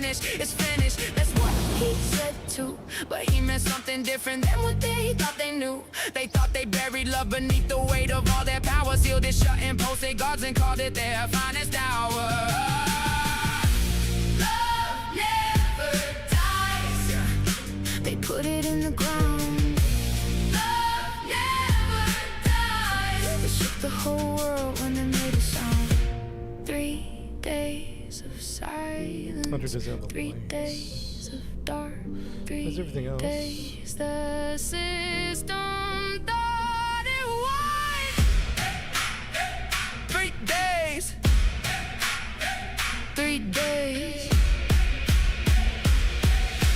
finished, it's finished. That's what he said too, but he meant something different than what they thought they knew. They thought they buried love beneath the weight of all their power, sealed it shut and posted guards and called it their finest hour. Love never dies. They put it in the ground. Love never dies. They shook the whole world when they made a sound. 3 days of silence. 3 days of dark. 3 days the system thought it was. 3 days. 3 days.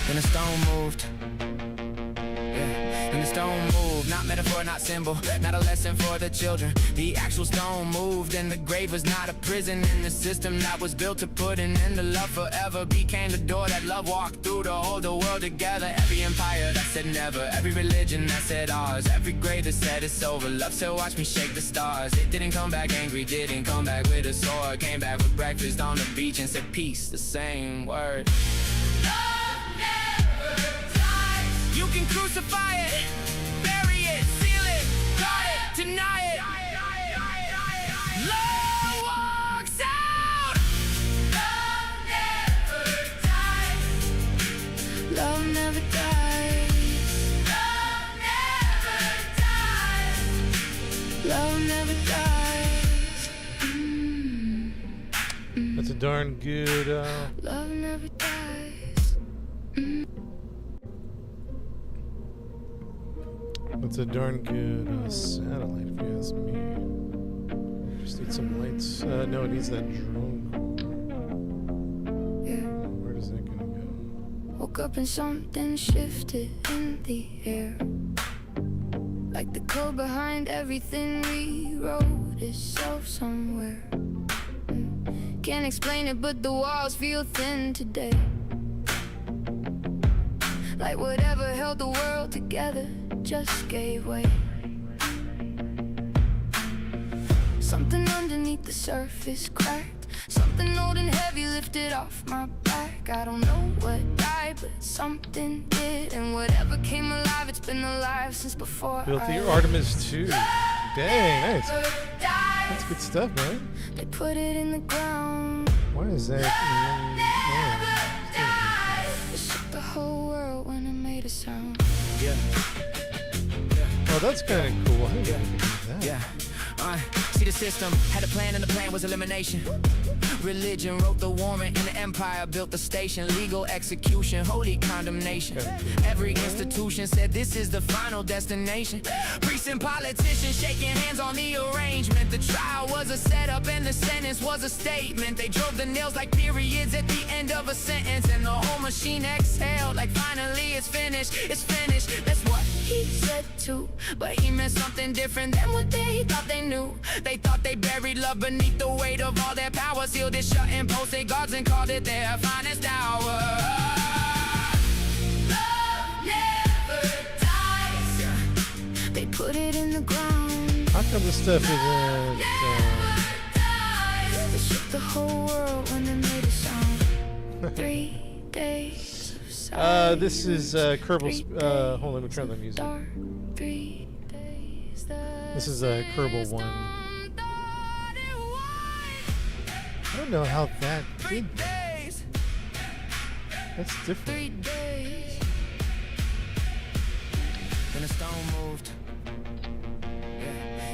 Then the stone moved. And the stone moved, not metaphor, not symbol, not a lesson for the children. The actual stone moved, and the grave was not a prison. And the system that was built to put an end to love forever became the door that love walked through to hold the world together. Every empire that said never, every religion that said ours, every grave that said it's over. Love still watched me shake the stars. It didn't come back angry, didn't come back with a sword. Came back with breakfast on the beach and said peace, the same word. You can crucify it, bury it, seal it, guard it, deny it. Love walks out. Love never dies. Love never dies. Love never dies. Love never dies. That's a darn good. Love never dies. That's a darn good satellite, if you ask me. Just need some lights. No, it needs that drone. Yeah. Where is that gonna go? Woke up and something shifted in the air. Like the code behind everything rewrote itself somewhere. Can't explain it, but the walls feel thin today. Like whatever held the world together just gave way. Something underneath the surface cracked. Something old and heavy lifted off my back. I don't know what died, but something did. And whatever came alive, it's been alive since before. Built the Artemis 2. Dang, nice. That's good stuff, man. They put it in the ground. Why is that? It shook the whole world when it made a sound. Yeah. Oh, that's kind of cool. I didn't think that. Yeah. See, the system had a plan, and the plan was elimination. Religion wrote the warrant, and the empire built the station. Legal execution, holy condemnation. Every institution said this is the final destination. Priests and politicians shaking hands on the arrangement. The trial was a setup and the sentence was a statement. They drove the nails like periods at the end of a sentence. And the whole machine exhaled like finally it's finished, it's finished. That's what he said too, but he meant something different than what they thought they knew. They thought they buried love beneath the weight of all their power, sealed it shut and posted guards and called it their finest hour. Love never dies. They put it in the ground. How come this stuff isn't? They shook the whole world when they made a sound. 3 days of silence. This is Kerbal's. Hold on, let me turn the music. 3 days. This is a Kerbal one. I don't know how that did that. That's different. 3 days. Then the stone moved.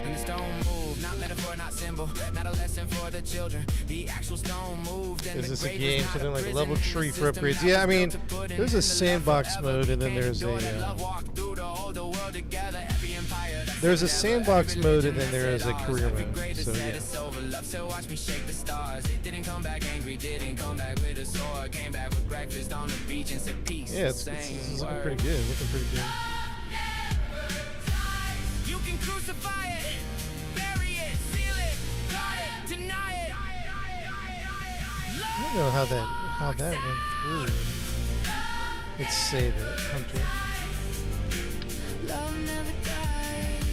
And the stone moved, not metaphor, not symbol, not a lesson for the children. The actual stone moved. And Is this a grave game? was not Something like prison. level The tree for system upgrades? that Yeah, I was mean, built to put an there's a end to love sandbox forever. mode, and then Became there's the door a. that love walked through to hold the world together. Every empire that There's a said sandbox every mode, and religion then there that is a said career ours, every mode. grave that So said yeah. it's over. Love still watch me shake the stars. It didn't come back angry, didn't come back with a sword. Came back with breakfast on the beach and said peace. Yeah, the this same is looking word. pretty good. Looking pretty good. You can crucify it, bury it, seal it, guard it, deny it. I don't know how that went through. Let's save it, Hunter. Love never dies.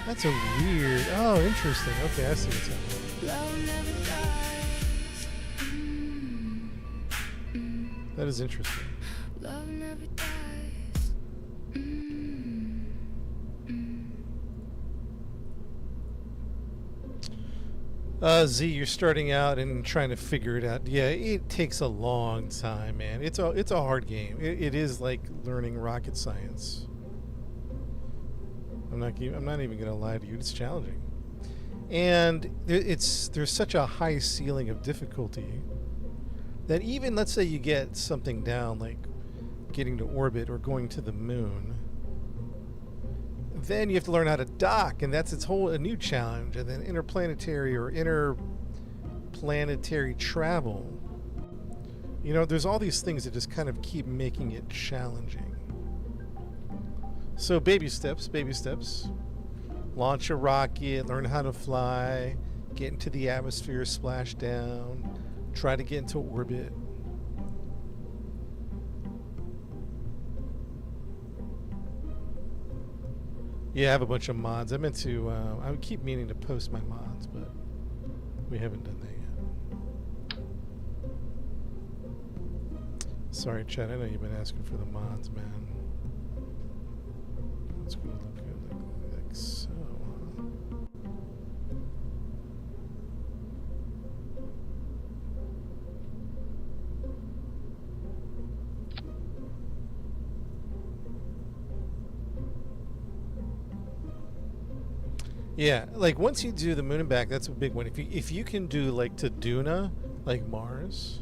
That's a weird. Oh, interesting. Okay, I see what's happening. Love never dies. That is interesting. Love never dies. Mm, mm. Z, you're starting out and trying to figure it out. Yeah, it takes a long time, man. It's a hard game. It is like learning rocket science. I'm not even gonna lie to you. It's challenging, and there's such a high ceiling of difficulty that even, let's say you get something down like getting to orbit or going to the moon, then you have to learn how to dock, and that's a new challenge. And then interplanetary or interplanetary travel. You know, there's all these things that just kind of keep making it challenging. So baby steps, baby steps. Launch a rocket, learn how to fly, get into the atmosphere, splash down, try to get into orbit. Yeah, I have a bunch of mods. I meant to, I keep meaning to post my mods, but we haven't done that yet. Sorry, Chad, I know you've been asking for the mods, man. Let's go look at like so. Yeah, like once you do the moon and back, that's a big one. If you can do like to Duna, like Mars,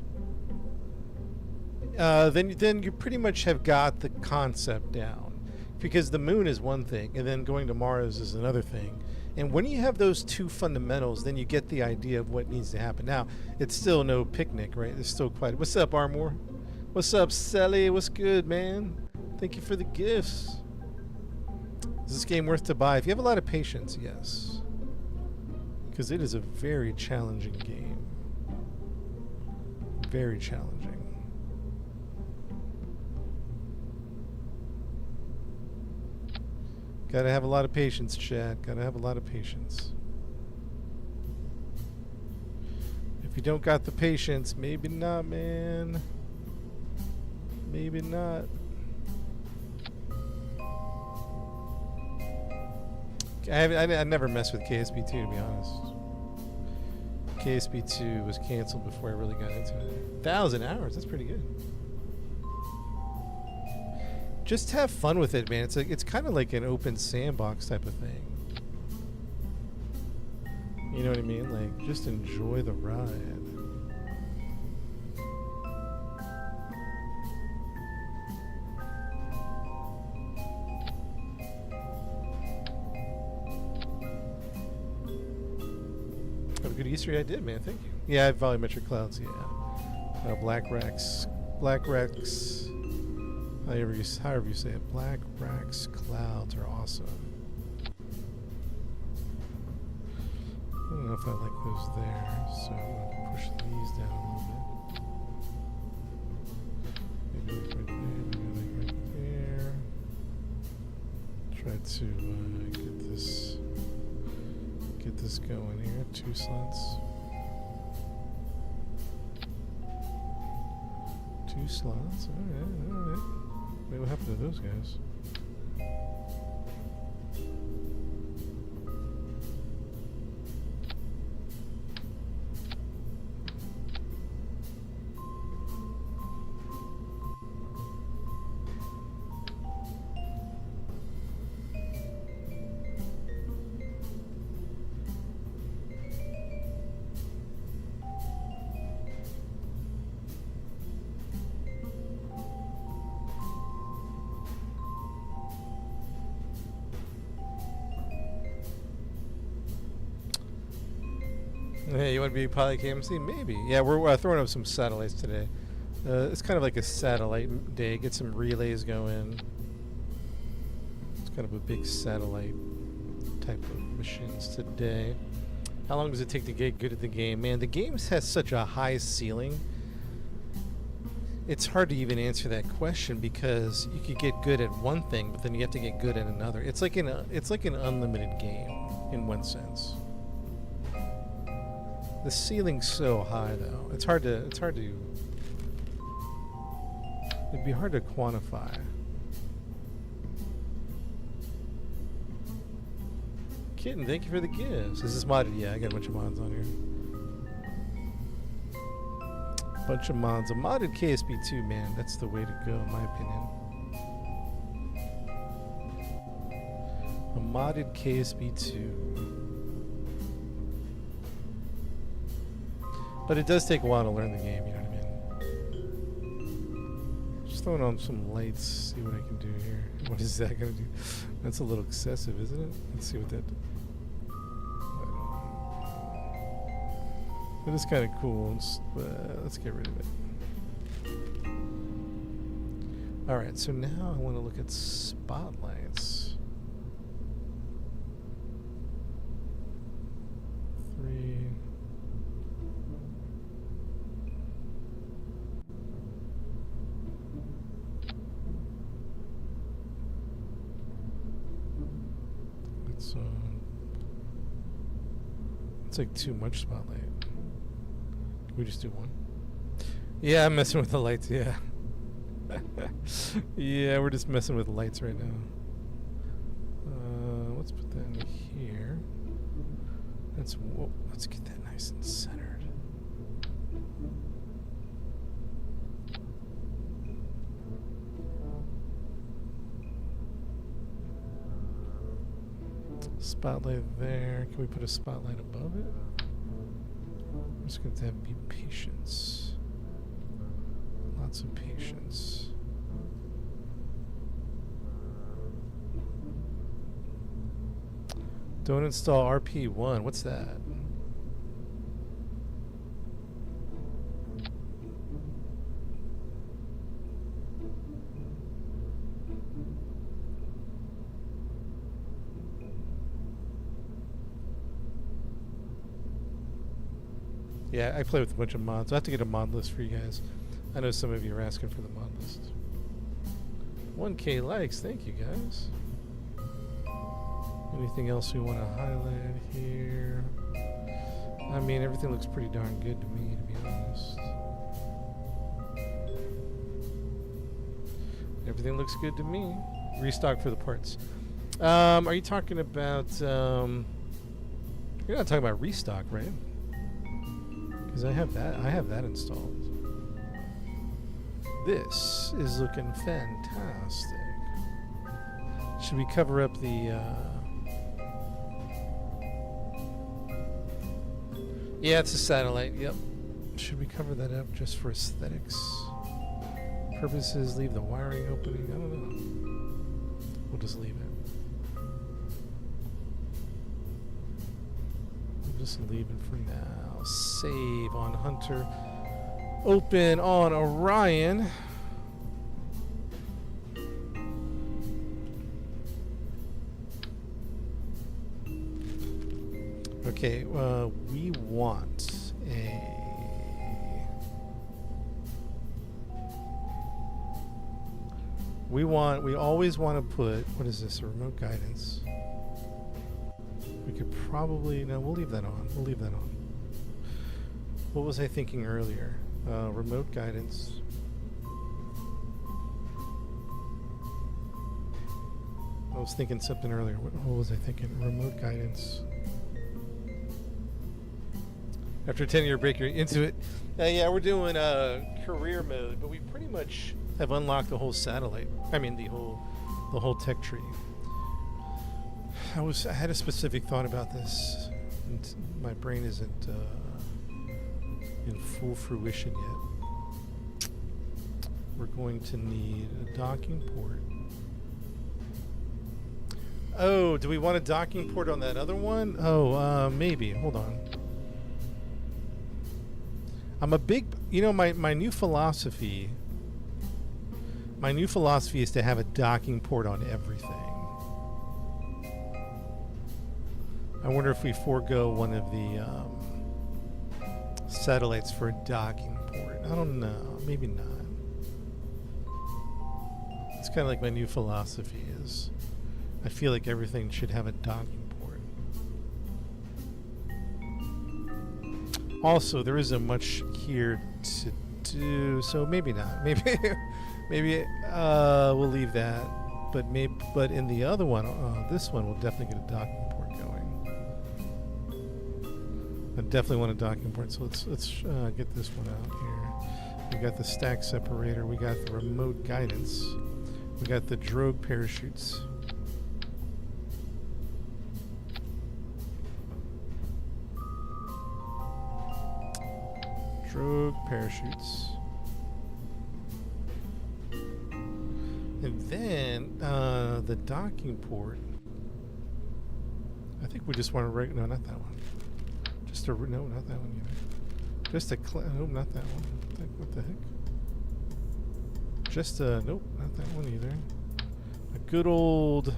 then you pretty much have got the concept down. Because the moon is one thing, and then going to Mars is another thing. And when you have those two fundamentals, then you get the idea of what needs to happen. Now, it's still no picnic, right? There's still quite. What's up, Armor? What's up, Sally? What's good, man? Thank you for the gifts. Is this game worth to buy? If you have a lot of patience, yes. Because it is a very challenging game. Very challenging. Gotta have a lot of patience, Chad. Gotta have a lot of patience. If you don't got the patience, maybe not, man. Maybe not. I never messed with KSP2, to be honest. KSP2 was canceled before I really got into it. 1,000 hours, that's pretty good. Just have fun with it, man. It's kind of like an open sandbox type of thing. You know what I mean? Like, just enjoy the ride. Have a good Easter egg. I did, man. Thank you. Yeah, I have volumetric clouds. Yeah. Black Rex. However you say it, Black Rex clouds are awesome. I don't know if I like those there, so I'm going to push these down a little bit. Maybe like right there, maybe like right there. Try to get this going here. 2 slots. 2 slots. All right. Wait, what happened to those guys? Hey, you want to be pilot KMC? Maybe. Yeah, we're throwing up some satellites today. It's kind of like a satellite day. Get some relays going. It's kind of a big satellite type of missions today. How long does it take to get good at the game? Man, the game has such a high ceiling. It's hard to even answer that question because you could get good at one thing, but then you have to get good at another. It's like an unlimited game in one sense. The ceiling's so high, though. It's hard to It'd be hard to quantify. Kitten, thank you for the gifts. Is this modded? Yeah, I got a bunch of mods on here. Bunch of mods. A modded KSP2, man. That's the way to go, in my opinion. A modded KSP2. But it does take a while to learn the game, you know what I mean? Just throwing on some lights, see what I can do here. What is that going to do? That's a little excessive, isn't it? Let's see what that... It is kind of cool, let's get rid of it. Alright, so now I want to look at spotlights. 3. It's like too much spotlight. Can we just do one? Yeah, I'm messing with the lights, yeah. Yeah, we're just messing with lights right now. Let's put that in here. Let's get that nice and centered. Spotlight there. Can we put a spotlight above it? I'm just going to have be patience. Lots of patience. Don't install RP1. What's that? Yeah, I play with a bunch of mods. I have to get a mod list for you guys. I know some of you are asking for the mod list. 1K likes, thank you guys. Anything else we want to highlight here? I mean, everything looks pretty darn good to me, to be honest. Everything looks good to me. Restock for the parts. Are you talking about... you're not talking about restock, right? Because I have that installed. This is looking fantastic. Should we cover up the yeah, it's a satellite, yep. Should we cover that up just for aesthetics purposes? Leave the wiring opening? I don't know. We'll just leave it. We'll just leave it for now. Save on Hunter. Open on Orion. Okay, we want a... We always want to put, what is this, a remote guidance? We could probably, no, we'll leave that on. We'll leave that on. What was I thinking earlier? Remote guidance. I was thinking something earlier. What was I thinking? Remote guidance. After a 10-year break, you're into it. Yeah, we're doing career mode, but we pretty much have unlocked the whole satellite. I mean, the whole tech tree. I had a specific thought about this, and my brain isn't in full fruition yet. We're going to need a docking port. Oh, do we want a docking port on that other one? Oh, maybe. Hold on. I'm a big, my new philosophy is to have a docking port on everything. I wonder if we forego one of the satellites for a docking port. I don't know. Maybe not. It's kind of like my new philosophy is I feel like everything should have a docking port. Also, there isn't much here to do, so maybe not. Maybe we'll leave that, but in the other one, this one, we'll definitely get a docking port going. I definitely want a docking port, so let's get this one out here. We got the stack separator, we got the remote guidance, we got the drogue parachutes. Drogue parachutes. And then the docking port. I think we just want to no, not that one. Just a no, not that one either. Just a no, not that one. What the heck? Just a nope, not that one either. A good old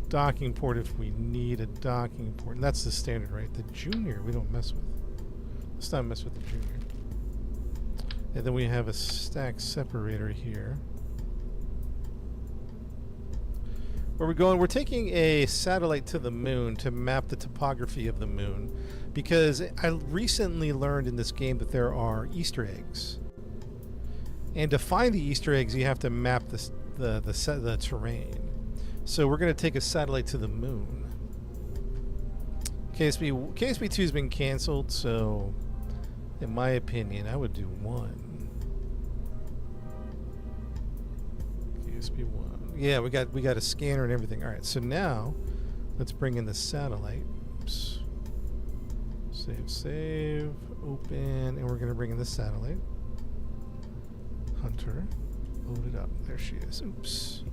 docking port if we need a docking port, and that's the standard, right? The junior we don't mess with. Let's not mess with the junior. And then we have a stack separator here. Where we're going, we're taking a satellite to the moon to map the topography of the moon, because I recently learned in this game that there are Easter eggs. And to find the Easter eggs, you have to map the terrain. So we're going to take a satellite to the moon. KSP 2 has been canceled, so in my opinion, I would do 1. KSP 1. Yeah, we got a scanner and everything. All right, so now let's bring in the satellite. Oops. Save, open, and we're going to bring in the satellite. Hunter, load it up. There she is. Oops.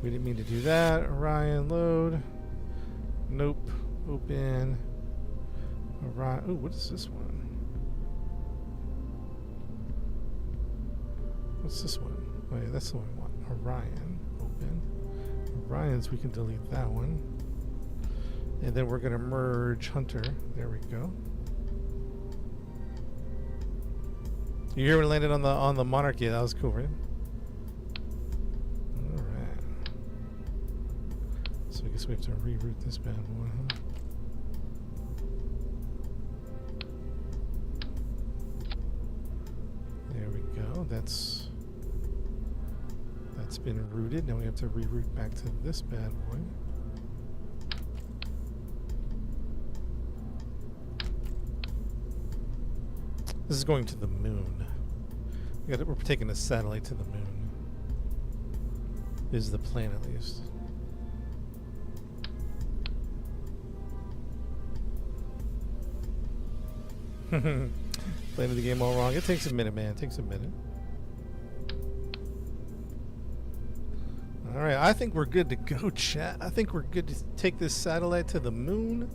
We didn't mean to do that. Orion, load. Nope. Open. Orion. Oh, what is this one? What's this one? Oh yeah, that's the one we want. Orion. Open. Orion's, we can delete that one. And then we're going to merge Hunter. There we go. You hear when it landed on the Monarch? Yeah, that was cool, right? Alright. So I guess we have to reroute this bad boy, huh? There we go. That's been routed. Now we have to reroute back to this bad boy. This is going to the moon. We're taking a satellite to the moon. Is the plan, at least. Playing the game all wrong. It takes a minute, man. It takes a minute. Alright, I think we're good to go, chat. I think we're good to take this satellite to the moon.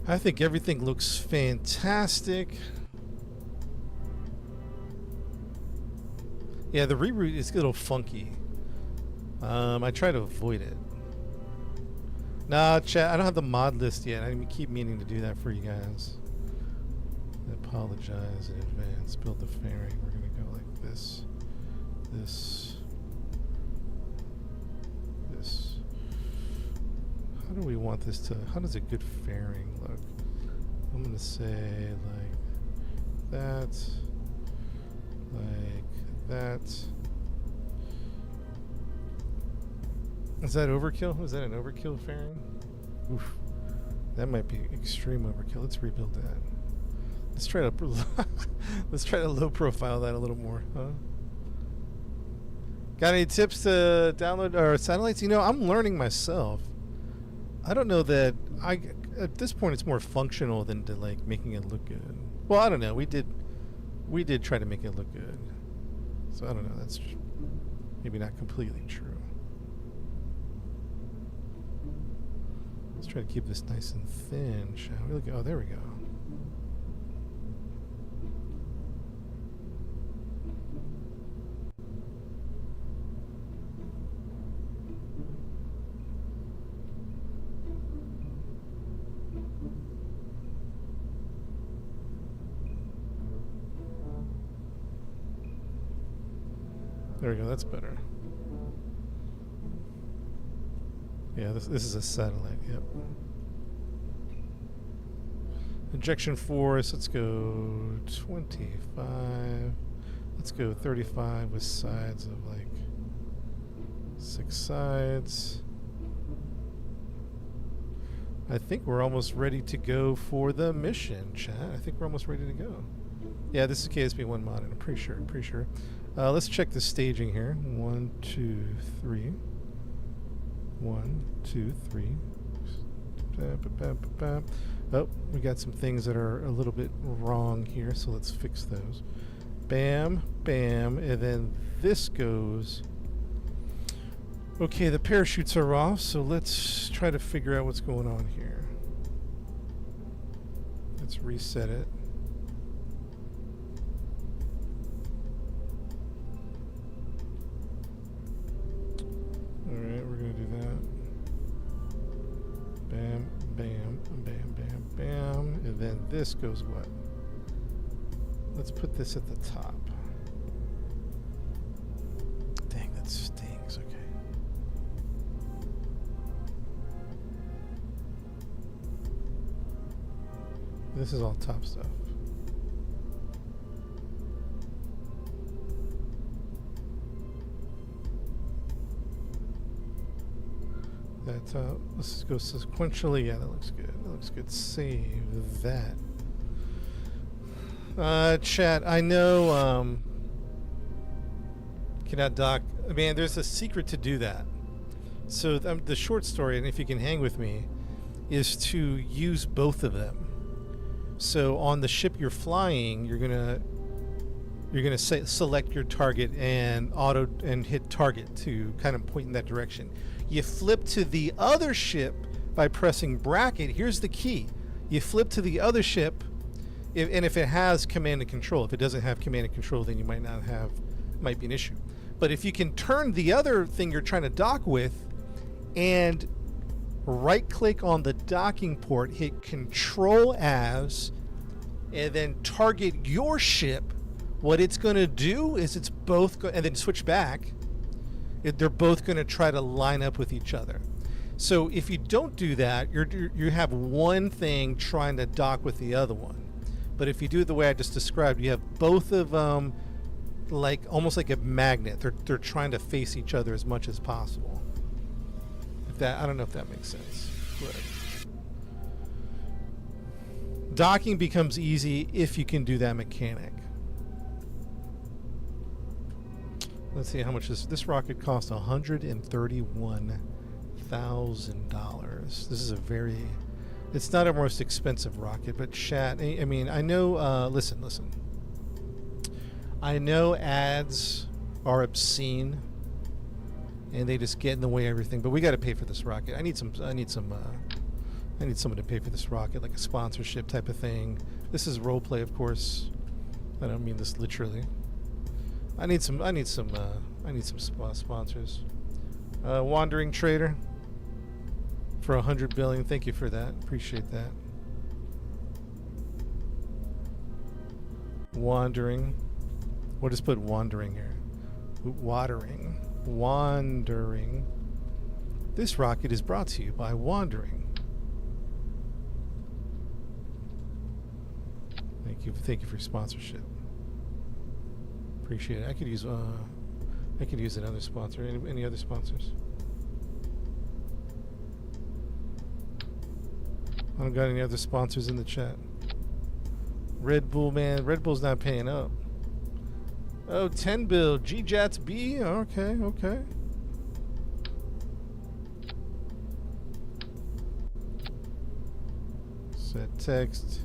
I think everything looks fantastic. Yeah, the reroute is a little funky. I try to avoid it. Nah, chat, I don't have the mod list yet. I keep meaning to do that for you guys. I apologize in advance. Build the fairing. We're going to go like this. This. How do we want this to... How does a good fairing look? I'm going to say like that. Like that. Is that overkill? Is that an overkill fairing? Oof. That might be extreme overkill. Let's rebuild that. Let's try to low profile that a little more, huh? Got any tips to download our satellites? You know, I'm learning myself. I don't know that at this point it's more functional than to like making it look good. Well, I don't know. We did try to make it look good. So I don't know. That's maybe not completely true. Let's try to keep this nice and thin, shall we? Oh, there we go. There we go, that's better. Yeah, this is a satellite, yep. Injection force, let's go 25. Let's go 35 with sides of like 6 sides. I think we're almost ready to go for the mission, chat. I think we're almost ready to go. Yeah, this is KSP1 modded. I'm pretty sure. Let's check the staging here. 1, 2, 3. 1, 2, 3. Oh, we got some things that are a little bit wrong here, so let's fix those. Bam, bam, and then this goes. Okay, the parachutes are off, so let's try to figure out what's going on here. Let's reset it. Alright, we're going to do that. Bam, bam, bam, bam, bam. And then this goes what? Let's put this at the top. Dang, that stings. Okay. This is all top stuff. Let's go sequentially. Yeah, that looks good. That looks good. Save that. Chat, I know cannot dock. I mean, there's a secret to do that. So the short story, and if you can hang with me, is to use both of them. So on the ship you're flying, you're gonna select your target and hit target to kind of point in that direction. You flip to the other ship by pressing bracket. Here's the key: you flip to the other ship, if it has command and control. If it doesn't have command and control, then you might be an issue. But if you can turn the other thing you're trying to dock with and right click on the docking port, hit Control as, and then target your ship, what it's going to do is and then switch back. They're both going to try to line up with each other. So if you don't do that, you have one thing trying to dock with the other one. But if you do it the way I just described, you have both of them like almost like a magnet. They're trying to face each other as much as possible. I don't know if that makes sense. But docking becomes easy if you can do that mechanic. Let's see how much this rocket cost. $131,000. This is it's not our most expensive rocket, but chat, I mean, I know, listen. I know ads are obscene and they just get in the way of everything, but we got to pay for this rocket. I need someone to pay for this rocket, like a sponsorship type of thing. This is roleplay, of course. I don't mean this literally. I need some sponsors. Wandering Trader for 100 billion. Thank you for that. Appreciate that. Wandering. We'll just put wandering here. Wandering. This rocket is brought to you by Wandering. Thank you for your sponsorship. Appreciate it. I could use another sponsor. Any other sponsors? I don't got any other sponsors in the chat. Red Bull, man. Red Bull's not paying up. Oh, 10 bill. G-Jats B. Okay. Set text.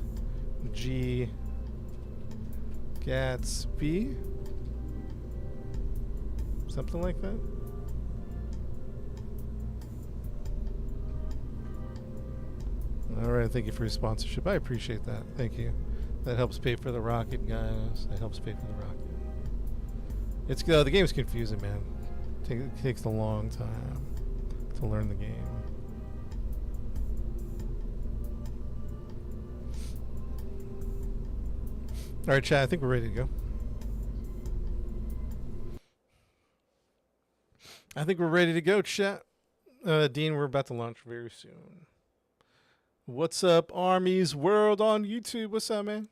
G. Gats B. Something like that. All right, thank you for your sponsorship. I appreciate that. Thank you. That helps pay for the rocket, guys. That helps pay for the rocket. The game's confusing, man. It takes a long time to learn the game. All right, chat. I think we're ready to go. Chat. Dean, we're about to launch very soon. What's up, Army's World on YouTube? What's up, man?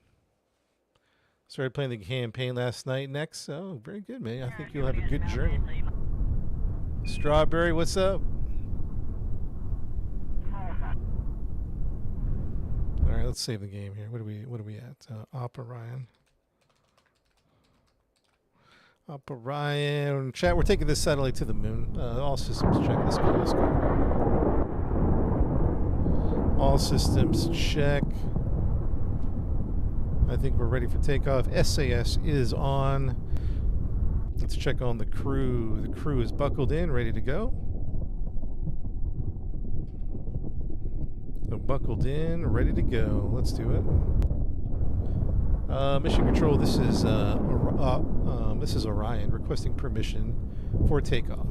Started playing the campaign last night. Next, oh, very good, man. I think you'll have a good journey. Strawberry, what's up? All right, let's save the game here. What are we at? Opera Ryan. Opera Ryan. Chat, we're taking this satellite to the moon. All systems check. Let's go. Let's go. All systems check. I think we're ready for takeoff. SAS is on. Let's check on the crew. The crew is buckled in, ready to go. So buckled in, ready to go. Let's do it. Mission control. This is Orion requesting permission for takeoff.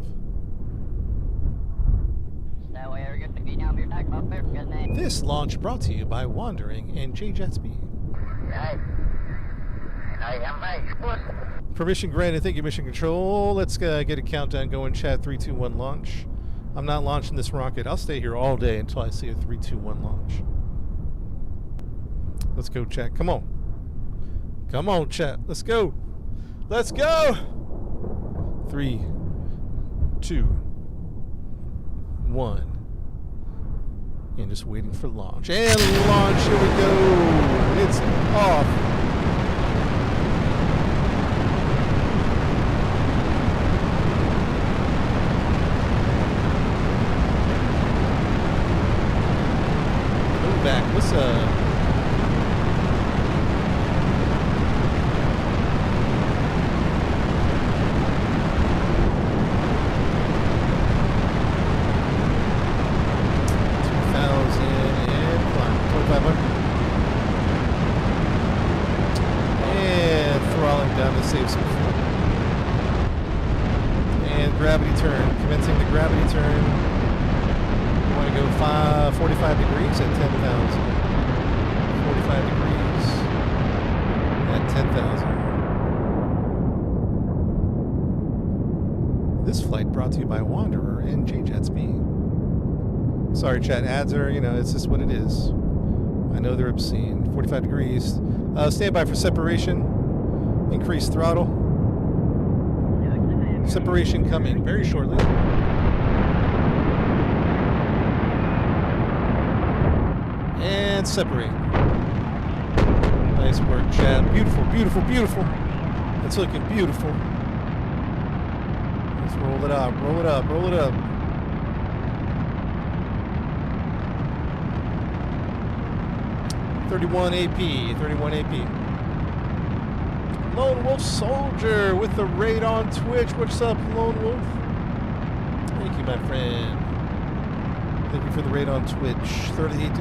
This launch brought to you by Wandering and JJetsB. Permission granted. Thank you, Mission Control. Let's get a countdown going. Chat 3, 2, 1, launch. I'm not launching this rocket. I'll stay here all day until I see a 3, 2, 1 launch. Let's go, chat. Come on. Come on, chat. Let's go. Let's go. 3, 2, 1. And just waiting for launch. And launch. Here we go. It's off. Move back. What's up? Save some fuel. And gravity turn. Commencing the gravity turn. We want to go 45 degrees at 10,000. 45 degrees at 10,000. This flight brought to you by Wanderer and JJetsB. Sorry, chat. Ads are, it's just what it is. I know they're obscene. 45 degrees. Stand by for separation. Increase throttle. Separation coming very shortly. And separate. Nice work, chat. Beautiful, beautiful, beautiful. It's looking beautiful. Let's roll it up, roll it up, roll it up. $31 AP, 31 AP. Lone Wolf Soldier with the raid on Twitch. What's up, Lone Wolf? Thank you, my friend. Thank you for the raid on Twitch. 38 AP.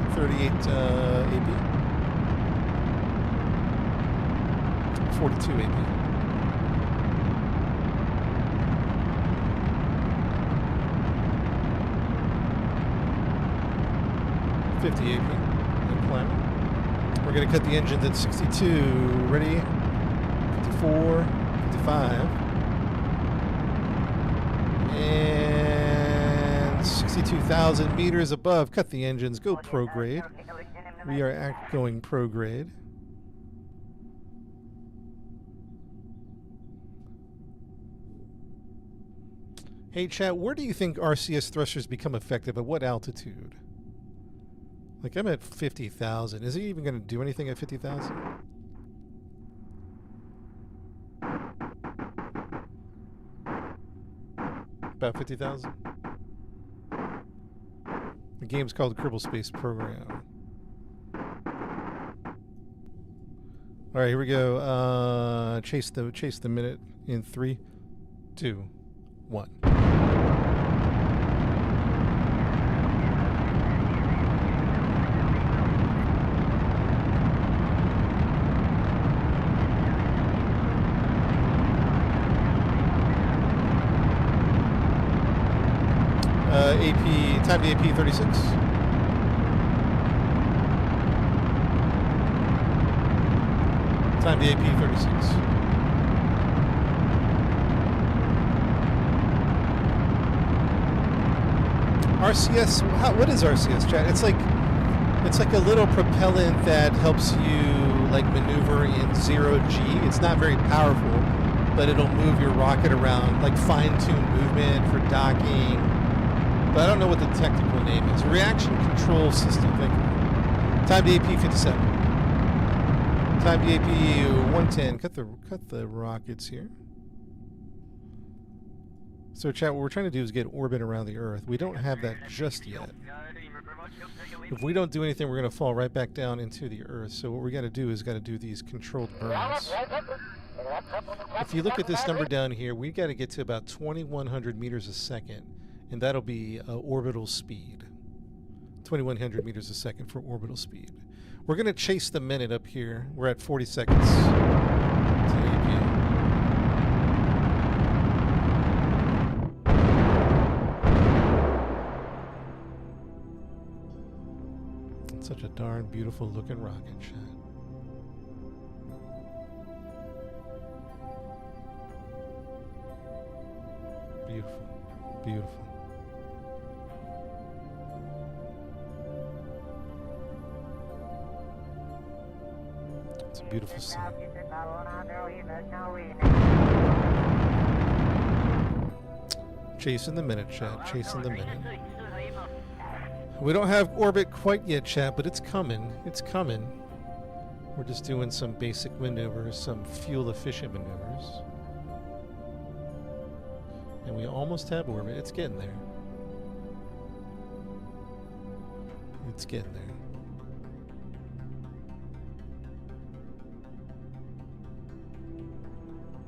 42 AP. $50 AP. And climbing. We're going to cut the engines at 62. Ready? 54, 55, and 62,000 meters above. Cut the engines. Go prograde. We are going prograde. Hey, chat, where do you think RCS thrusters become effective? At what altitude? Like, I'm at 50,000. Is he even going to do anything at 50,000? About 50,000. The game's called Kerbal Space Program. All right, here we go. Chase the minute in 3, 2, 1. Time to AP 36. Time to AP 36. RCS. What is RCS, chat? It's like a little propellant that helps you like maneuver in 0G. It's not very powerful, but it'll move your rocket around, like fine-tuned movement for docking. But I don't know what the technical name is. Reaction control system. Thank you. Time to AP 57. Time to AP 110. Cut the rockets here. So chat, what we're trying to do is get orbit around the Earth. We don't have that just yet. If we don't do anything, we're going to fall right back down into the Earth. So what we got to do is got to do these controlled burns. If you look at this number down here, we got to get to about 2,100 meters a second, and that'll be orbital speed. 2,100 meters a second for orbital speed. We're going to chase the minute up here. We're at 40 seconds. Such a darn beautiful looking rocket shot. Beautiful. Beautiful. It's a beautiful sight. Chasing the minute, chat. Chasing the minute. We don't have orbit quite yet, chat, but it's coming. It's coming. We're just doing some basic maneuvers, some fuel-efficient maneuvers. And we almost have orbit. It's getting there. It's getting there.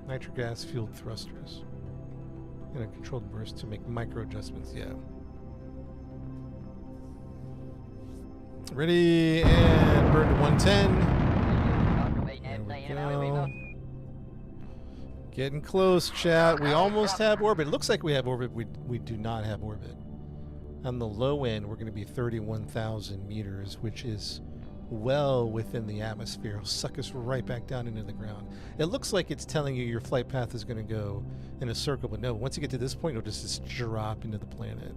Nitrogas fueled thrusters. And a controlled burst to make micro adjustments, yeah. Ready, and burn to 110. There we go. Getting close, chat. We almost have orbit. It looks like we have orbit. We do not have orbit. On the low end, we're going to be 31,000 meters, which is well within the atmosphere. It'll suck us right back down into the ground. It looks like it's telling you your flight path is going to go in a circle, but no, once you get to this point, it'll just drop into the planet.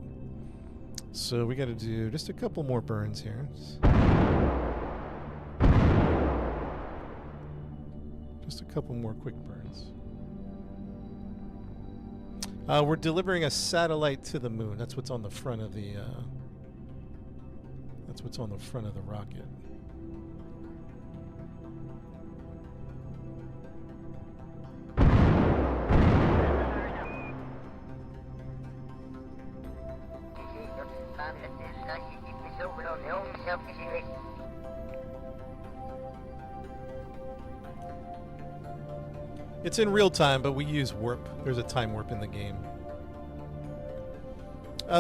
So we got to do just a couple more burns here. Just a couple more quick burns. We're delivering a satellite to the moon. That's what's on the front of the. That's what's on the front of the rocket. It's in real time, but we use warp. There's a time warp in the game.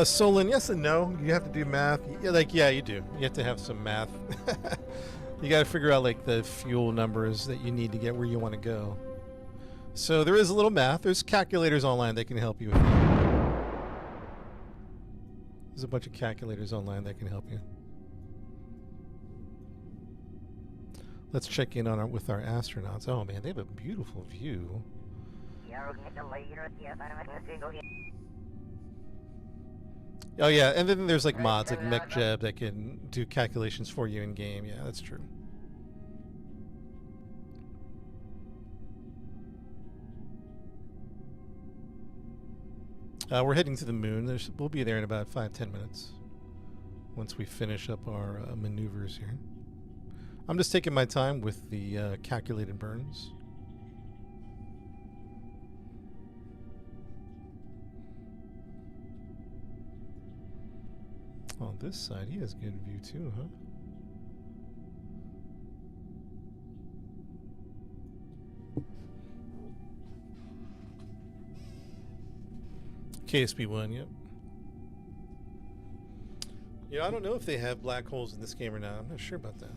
Solon, yes and no. You have to do math. Yeah, you do. You have to have some math. You got to figure out like the fuel numbers that you need to get where you want to go. So there is a little math. There's calculators online that can help you with that. There's a bunch of calculators online that can help you. Let's check in on with our astronauts. Oh man, they have a beautiful view. Oh yeah, and then there's like mods like MechJeb that can do calculations for you in game. Yeah, that's true. We're heading to the moon. We'll be there in about 5-10 minutes once we finish up our maneuvers here. I'm just taking my time with the calculated burns. On this side, he has good view too, huh? KSP-1, yep. Yeah, I don't know if they have black holes in this game or not. I'm not sure about that.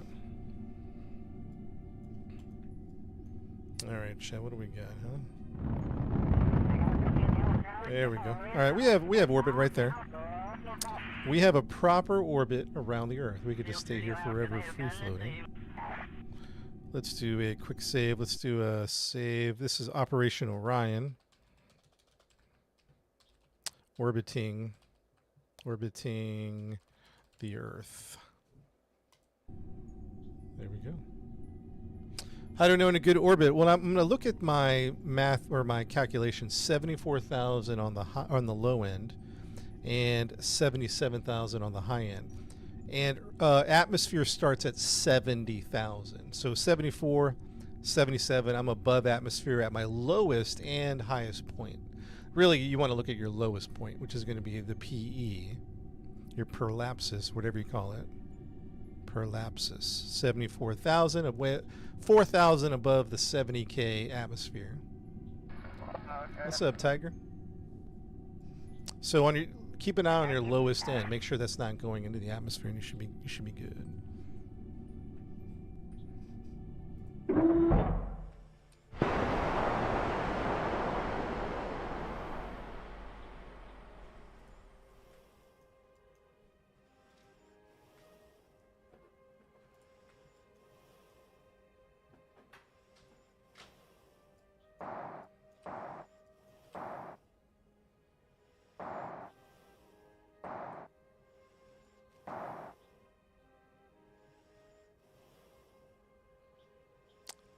Alright, chat, what do we got, huh? There we go. Alright, we have orbit right there. We have a proper orbit around the Earth. We could just stay here forever free floating. Let's do a quick save. Let's do a save. This is Operation Orion. Orbiting the Earth. There we go. I don't know in a good orbit. Well, I'm going to look at my math or my calculations. 74,000 on the low end, and 77,000 on the high end. And atmosphere starts at 70,000. So 74, 77. I'm above atmosphere at my lowest and highest point. Really, you want to look at your lowest point, which is going to be the PE, your perlapsus, whatever you call it. Perlapsus, 74,000, 4,000 above the 70K atmosphere. What's up, Tiger? So keep an eye on your lowest end. Make sure that's not going into the atmosphere, and you should be good.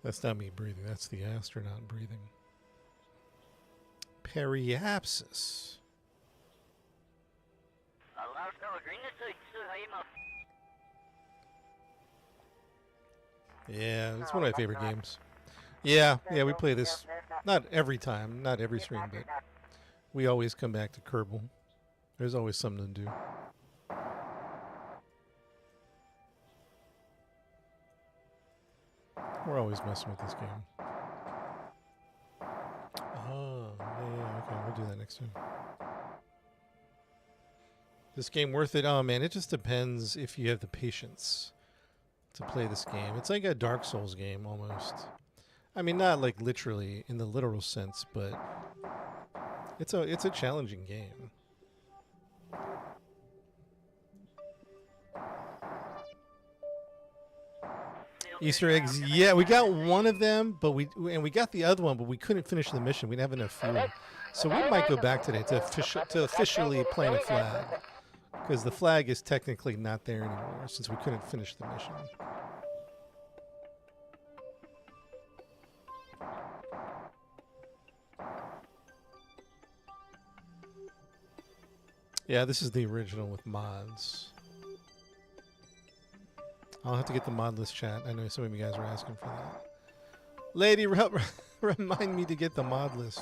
That's not me breathing. That's the astronaut breathing. Periapsis. Yeah, it's one of my favorite games. Yeah, we play this not every time, not every stream, but we always come back to Kerbal. There's always something to do. We're always messing with this game. Oh, yeah, okay, we'll do that next time. This game worth it? Oh man, it just depends if you have the patience to play this game. It's like a Dark Souls game almost. I mean, not like literally in the literal sense, but it's a challenging game. Easter eggs, yeah, we got one of them, but we got the other one, but we couldn't finish the mission. We didn't have enough fuel, so we might go back today to officially plant a flag, because the flag is technically not there anymore since we couldn't finish the mission. Yeah, this is the original with mods. I'll have to get the mod list chat. I know some of you guys are asking for that. Lady, remind me to get the mod list.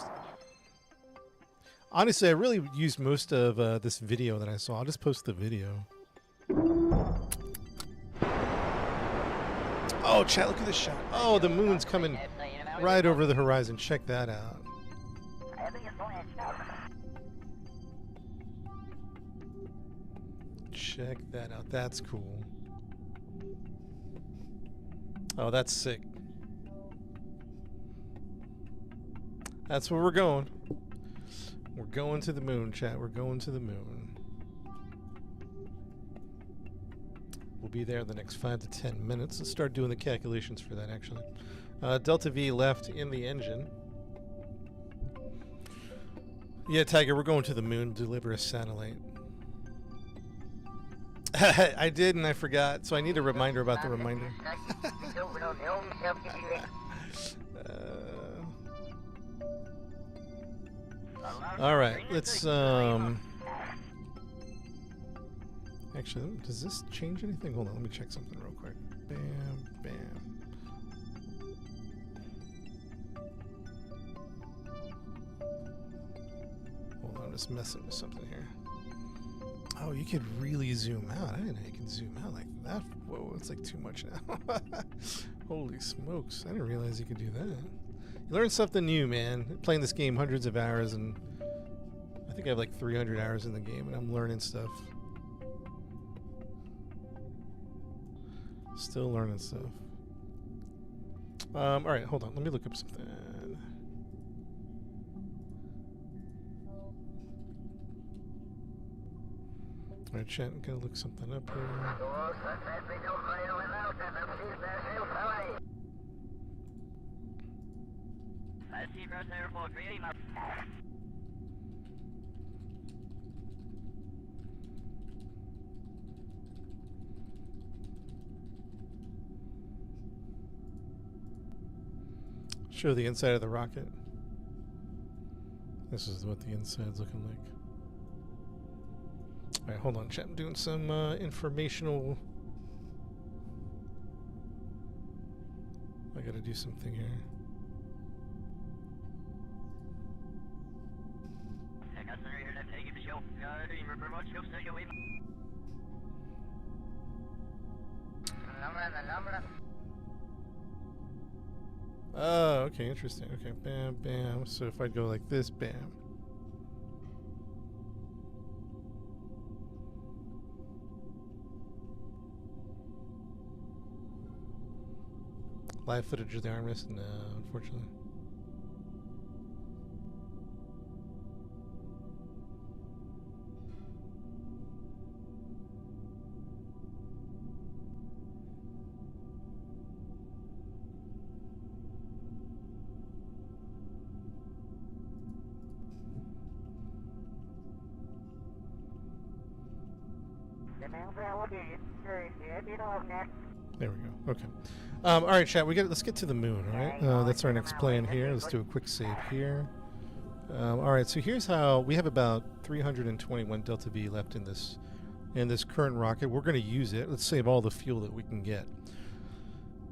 Honestly, I really used most of this video that I saw. I'll just post the video. Oh, chat, look at this shot. Oh, the moon's coming right over the horizon. Check that out. Check that out. That's cool. Oh, that's sick. That's where we're going. We're going to the moon, chat. We're going to the moon. We'll be there in the next 5 to 10 minutes. Let's start doing the calculations for that, actually. Delta V left in the engine. Yeah, Tiger, we're going to the moon to deliver a satellite. I did and I forgot, so I need a reminder about the reminder. Alright, let's actually, does this change anything? Hold on, let me check something real quick. Bam, bam. Hold on, I'm just messing with something here. Oh, you could really zoom out. I didn't know you could zoom out like that. Whoa, it's like too much now. Holy smokes. I didn't realize you could do that. You learn something new, man. Playing this game hundreds of hours, and I think I have like 300 hours in the game, and I'm learning stuff. Still learning stuff. Alright, hold on. Let me look up something. Alright, chat, I'm gonna look something up here. Show the inside of the rocket. This is what the inside's looking like. Alright, hold on, chat. I'm doing some informational... I gotta do something here. Oh, okay, interesting. Okay, bam, bam. So if I go like this, bam. Live footage of the armrest? No, unfortunately. There we go. Okay. All right, chat. Let's get to the moon. All right. That's our next plan here. Let's do a quick save here. All right. So here's how we have about 321 delta V left in this current rocket. We're going to use it. Let's save all the fuel that we can get.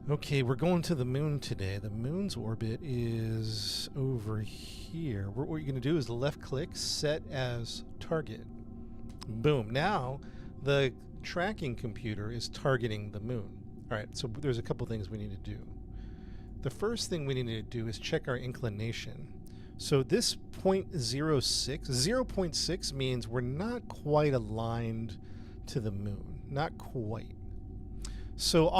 Okay, we're going to the moon today. The moon's orbit is over here. What you're going to do is left-click, set as target. Boom. Now the tracking computer is targeting the moon. All right, so there's a couple things we need to do. The first thing we need to do is check our inclination. So this 0.6 means we're not quite aligned to the moon. Not quite. So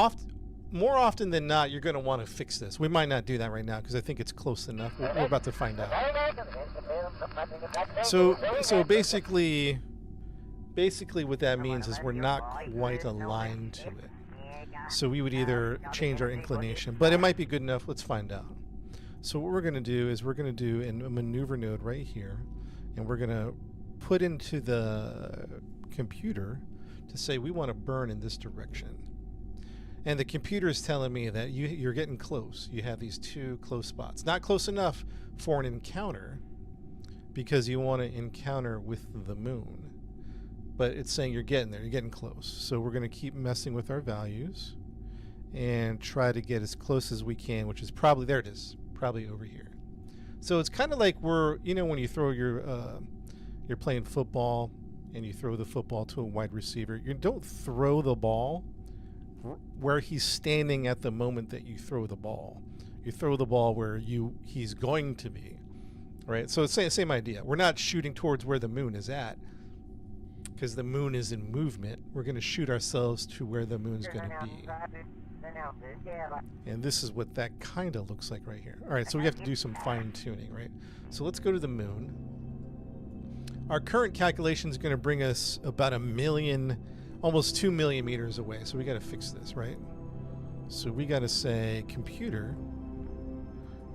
more often than not, you're going to want to fix this. We might not do that right now because I think it's close enough. We're about to find out. So basically what that means is we're not quite aligned to it. So we would either change our inclination, but it might be good enough. Let's find out. So what we're going to do is we're going to do a maneuver node right here, and we're going to put into the computer to say we want to burn in this direction. And the computer is telling me that you're getting close. You have these two close spots. Not close enough for an encounter because you want to encounter with the moon. But it's saying you're getting there, you're getting close. So we're going to keep messing with our values and try to get as close as we can, which is probably, there it is, probably over here. So it's kind of like when you throw you're playing football and you throw the football to a wide receiver. You don't throw the ball where he's standing at the moment that you throw the ball. You throw the ball where he's going to be, right? So it's the same idea. We're not shooting towards where the moon is at, because the moon is in movement. We're going to shoot ourselves to where the moon's going to be. And this is what that kind of looks like right here. All right, so we have to do some fine tuning, right? So let's go to the moon. Our current calculation is going to bring us about 1 million, almost 2 million meters away. So we got to fix this, right? So we got to say, computer,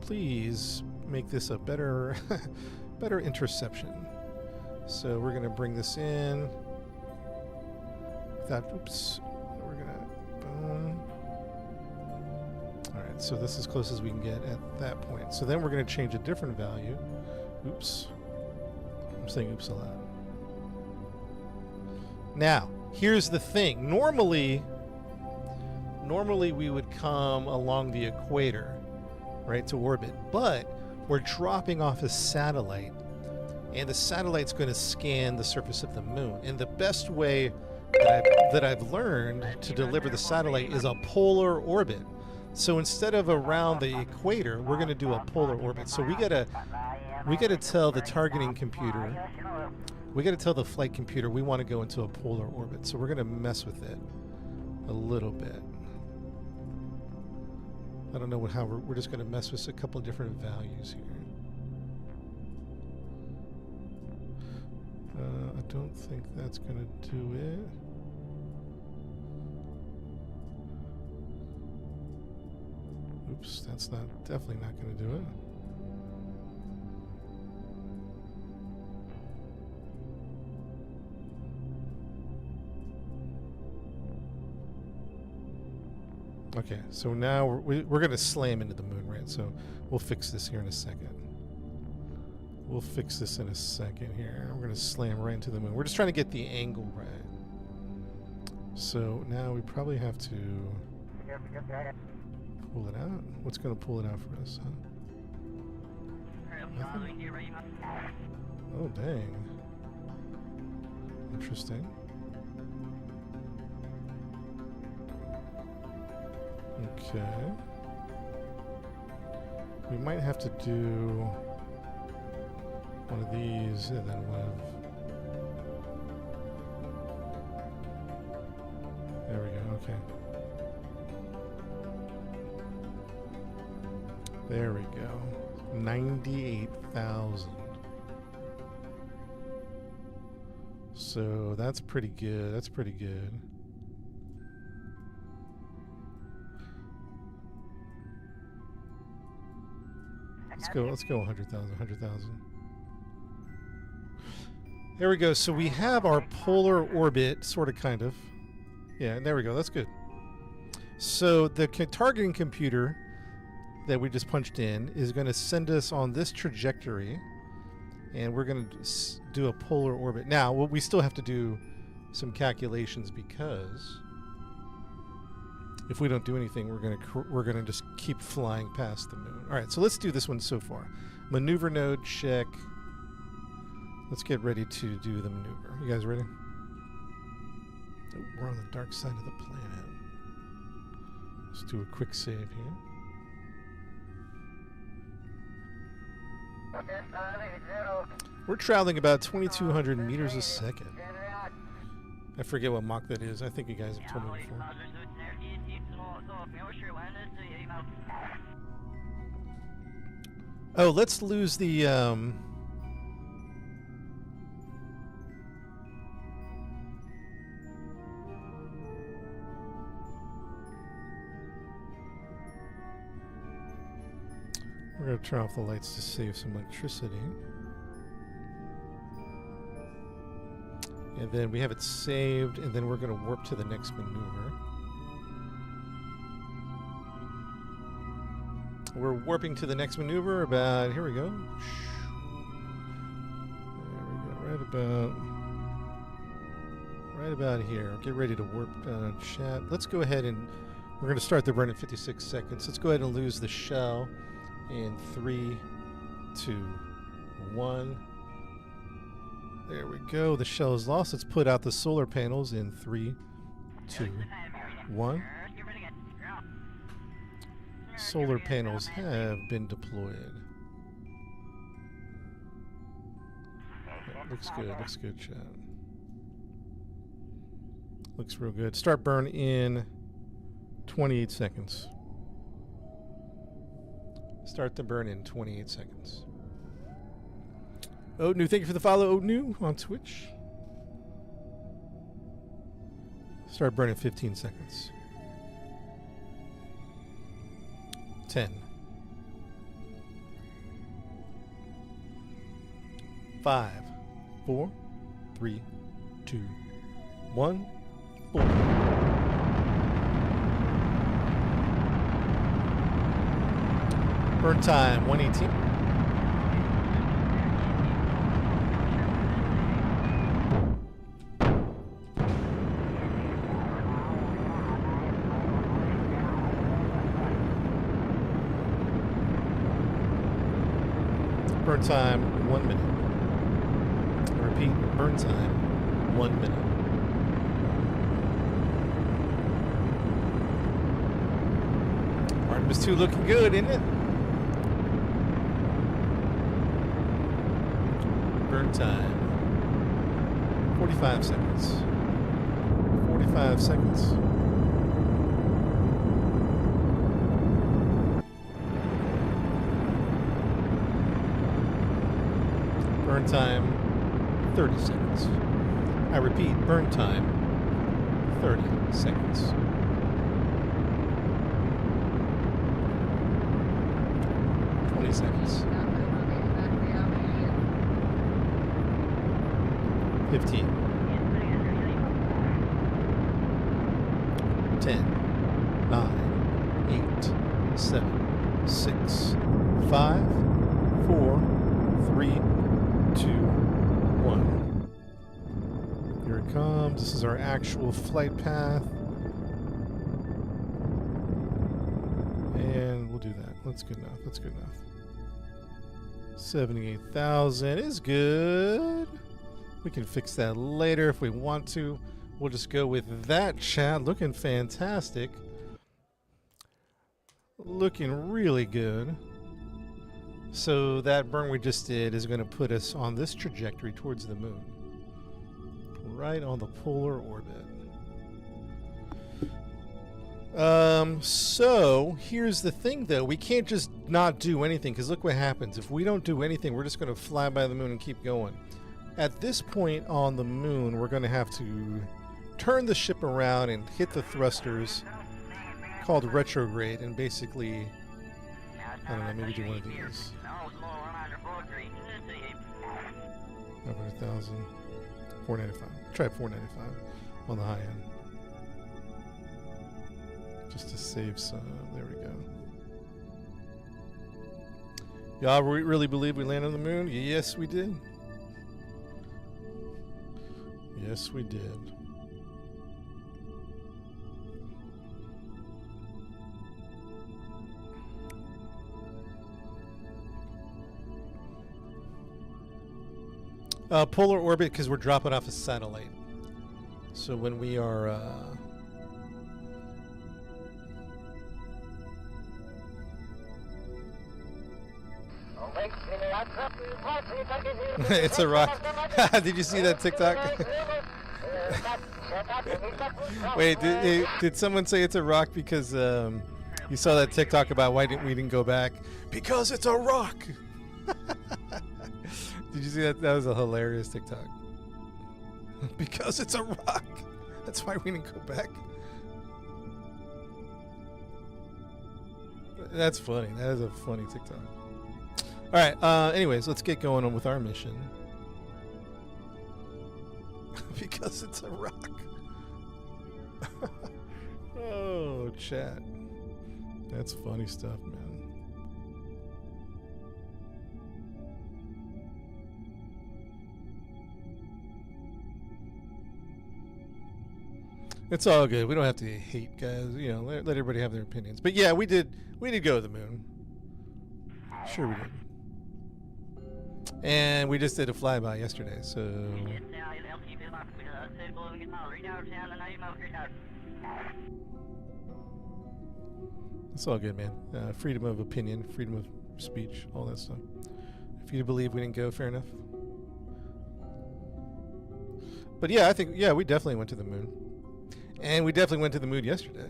please make this a better, better interception. So we're going to bring this in. Oops. We're going to boom. All right, so this is as close as we can get at that point. So then we're going to change a different value. Oops. I'm saying oops a lot. Now, here's the thing. Normally we would come along the equator, right, to orbit. But we're dropping off a satellite. And the satellite's going to scan the surface of the moon. And the best way that I've learned to deliver the satellite is a polar orbit. So instead of around the equator, we're going to do a polar orbit. So we gotta tell the targeting computer, we gotta tell the flight computer we want to go into a polar orbit. So we're going to mess with it a little bit. I don't know how we're just going to mess with a couple of different values here. I don't think that's going to do it. Oops, that's definitely not going to do it. Okay, so now we're going to slam into the moon right right, so we'll fix this here in a second. We'll fix this in a second here. We're going to slam right into the moon. We're just trying to get the angle right. So now we probably have to pull it out. What's going to pull it out for us, huh? Nothing? Oh, dang. Interesting. Okay. We might have to do one of these and then one of... There we go, okay. There we go. 98,000. So that's pretty good. That's pretty good. Let's go 100,000. There we go. So we have our polar orbit, sort of, kind of. Yeah, and there we go. That's good. So the targeting computer that we just punched in is going to send us on this trajectory, and we're going to do a polar orbit. Now, we still have to do some calculations, because if we don't do anything, we're gonna just keep flying past the moon. All right, so let's do this one so far. Maneuver node check. Let's get ready to do the maneuver. You guys ready? Oh, we're on the dark side of the planet. Let's do a quick save here. We're traveling about 2,200 meters a second. I forget what Mach that is. I think you guys have told me before. Oh, let's lose the we're going to turn off the lights to save some electricity. And then we have it saved, and then we're going to warp to the next maneuver. We're warping to the next maneuver about, here we go. There we go, right about here. Get ready to warp chat. Let's go ahead and, we're going to start the burn in 56 seconds. Let's go ahead and lose the shell in 3, 2, 1. There we go. The shell is lost. Let's put out the solar panels in 3, 2, 1. Solar panels have been deployed. Yeah, looks good, chat. Looks real good. Start burn in 28 seconds. Start the burn in 28 seconds. Odnu, thank you for the follow, Odnu, on Twitch. Start burning 15 seconds. 10. 5, 4, 3, 2, 1, 4. Burn time 118. Burn time 1 minute. I repeat, burn time 1 minute. Artemis 2 looking good, isn't it? Burn time 45 seconds. 45 seconds. Burn time 30 seconds. I repeat, burn time 30 seconds. 20 seconds. 15. 10. 9. 8. 7. 6. 5, 4, 3, 2, 1. Here it comes. This is our actual flight path. And we'll do that. That's good enough. That's good enough. 78,000 is good. We can fix that later if we want to. We'll just go with that, chat. Looking fantastic. Looking really good. So that burn we just did is going to put us on this trajectory towards the moon. Right on the polar orbit. So here's the thing though. We can't just not do anything, because look what happens. If we don't do anything, we're just going to fly by the moon and keep going. At this point on the moon, we're going to have to turn the ship around and hit the thrusters called retrograde and basically, I don't know, maybe do one of these. 500,000, 495. Try 495 on the high end. Just to save some. There we go. Y'all really believe we landed on the moon? Yes, we did. Yes, we did. Polar orbit, because we're dropping off a satellite. So when we are... It's a rock. Did you see that TikTok? Wait, did someone say it's a rock because you saw that TikTok about why we didn't go back? Because it's a rock. Did you see that? That was a hilarious TikTok. Because it's a rock. That's why we didn't go back. That's funny. That is a funny TikTok. All right. Anyways, let's get going on with our mission. Because it's a rock. Oh, chat. That's funny stuff, man. It's all good. We don't have to hate, guys. You know, let everybody have their opinions. But yeah, we did go to the moon. Sure we did. And we just did a flyby yesterday, so... It's all good, man. Freedom of opinion, freedom of speech, all that stuff. If you believe we didn't go, fair enough. But yeah, I think, yeah, we definitely went to the moon. And we definitely went to the moon yesterday.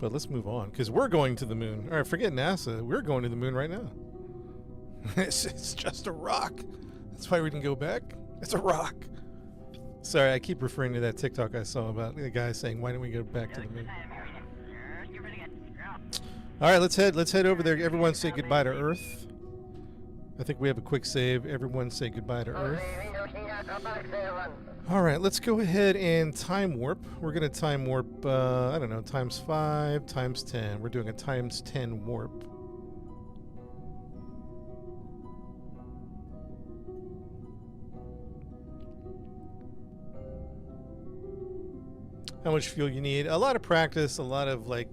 But let's move on, because we're going to the moon. All right, forget NASA. We're going to the moon right now. It's just a rock. That's why we didn't go back. It's a rock. Sorry, I keep referring to that TikTok I saw about the guy saying, why didn't we go back to the moon? All right, let's head over there. Everyone say goodbye to Earth. I think we have a quick save. Everyone say goodbye to Earth. All right, let's go ahead and time warp. We're going to time warp, I don't know, times 5, times 10. We're doing a times 10 warp. How much fuel you need? A lot of practice, a lot of like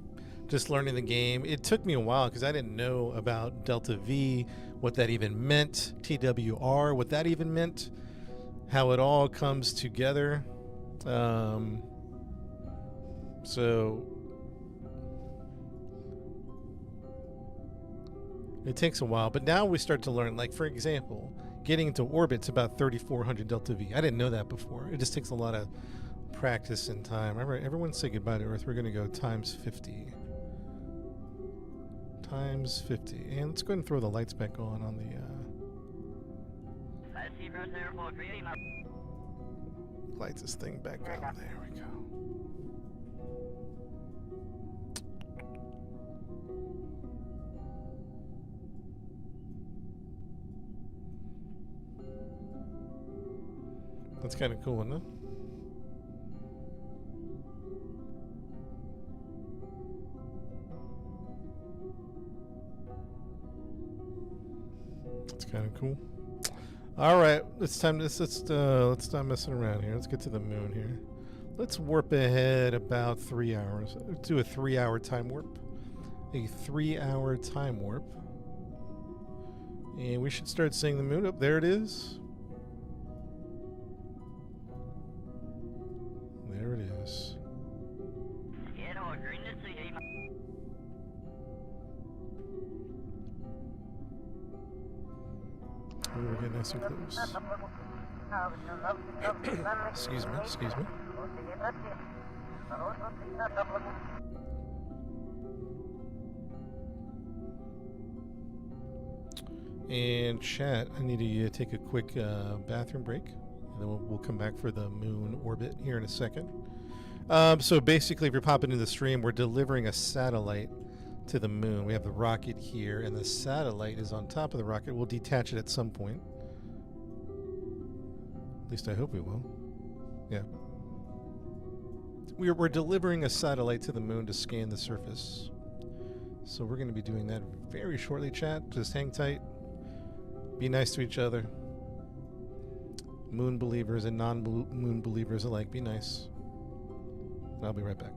just learning the game. It took me a while because I didn't know about Delta V, what that even meant, TWR, what that even meant, how it all comes together. So it takes a while, but now we start to learn, like for example, getting into orbit's about 3,400 Delta V. I didn't know that before. It just takes a lot of practice and time. Remember, everyone say goodbye to Earth. We're going to go times 50. Times 50. And let's go ahead and throw the lights back on the... lights this thing back on. There we go. That's kind of cool, isn't it? It's kind of cool. All right, it's time. Let's stop messing around here. Let's get to the moon here. Let's warp ahead about 3 hours. Let's do a 3-hour time warp. A 3-hour time warp. And we should start seeing the moon. Up there it is. There it is. Oh, we're getting nice and close. Excuse me, excuse me. And chat, I need to take a quick bathroom break, and then we'll come back for the moon orbit here in a second. So basically, if you're popping into the stream, we're delivering a satellite to the moon. We have the rocket here, and the satellite is on top of the rocket. We'll detach it at some point. At least I hope we will. Yeah. We're delivering a satellite to the moon to scan the surface. So we're going to be doing that very shortly, chat. Just hang tight. Be nice to each other. Moon believers and non-moon believers alike, be nice. And I'll be right back.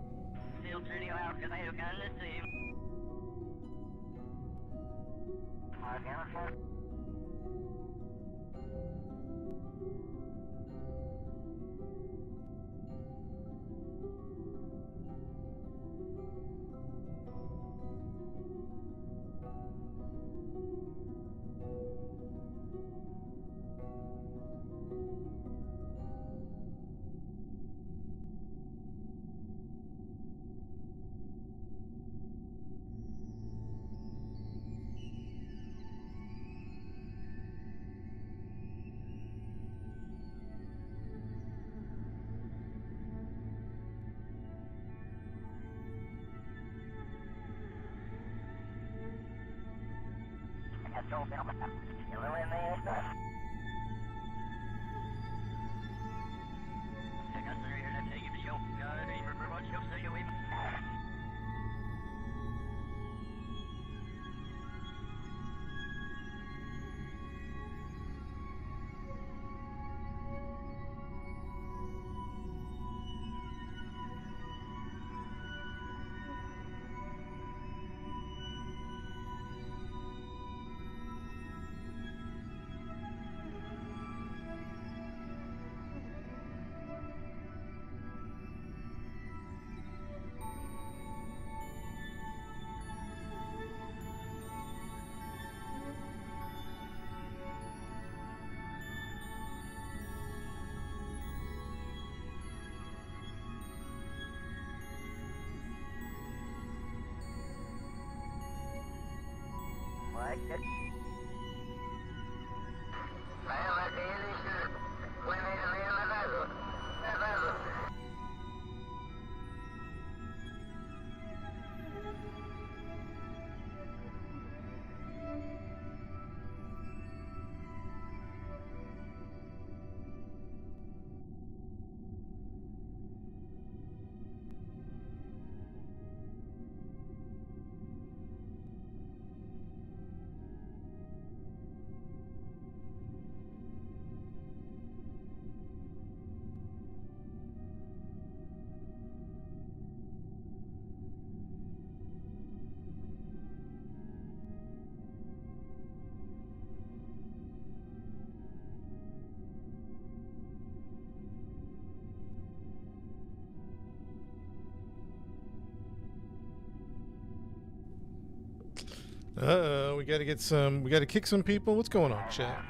We gotta kick some people. What's going on, chat?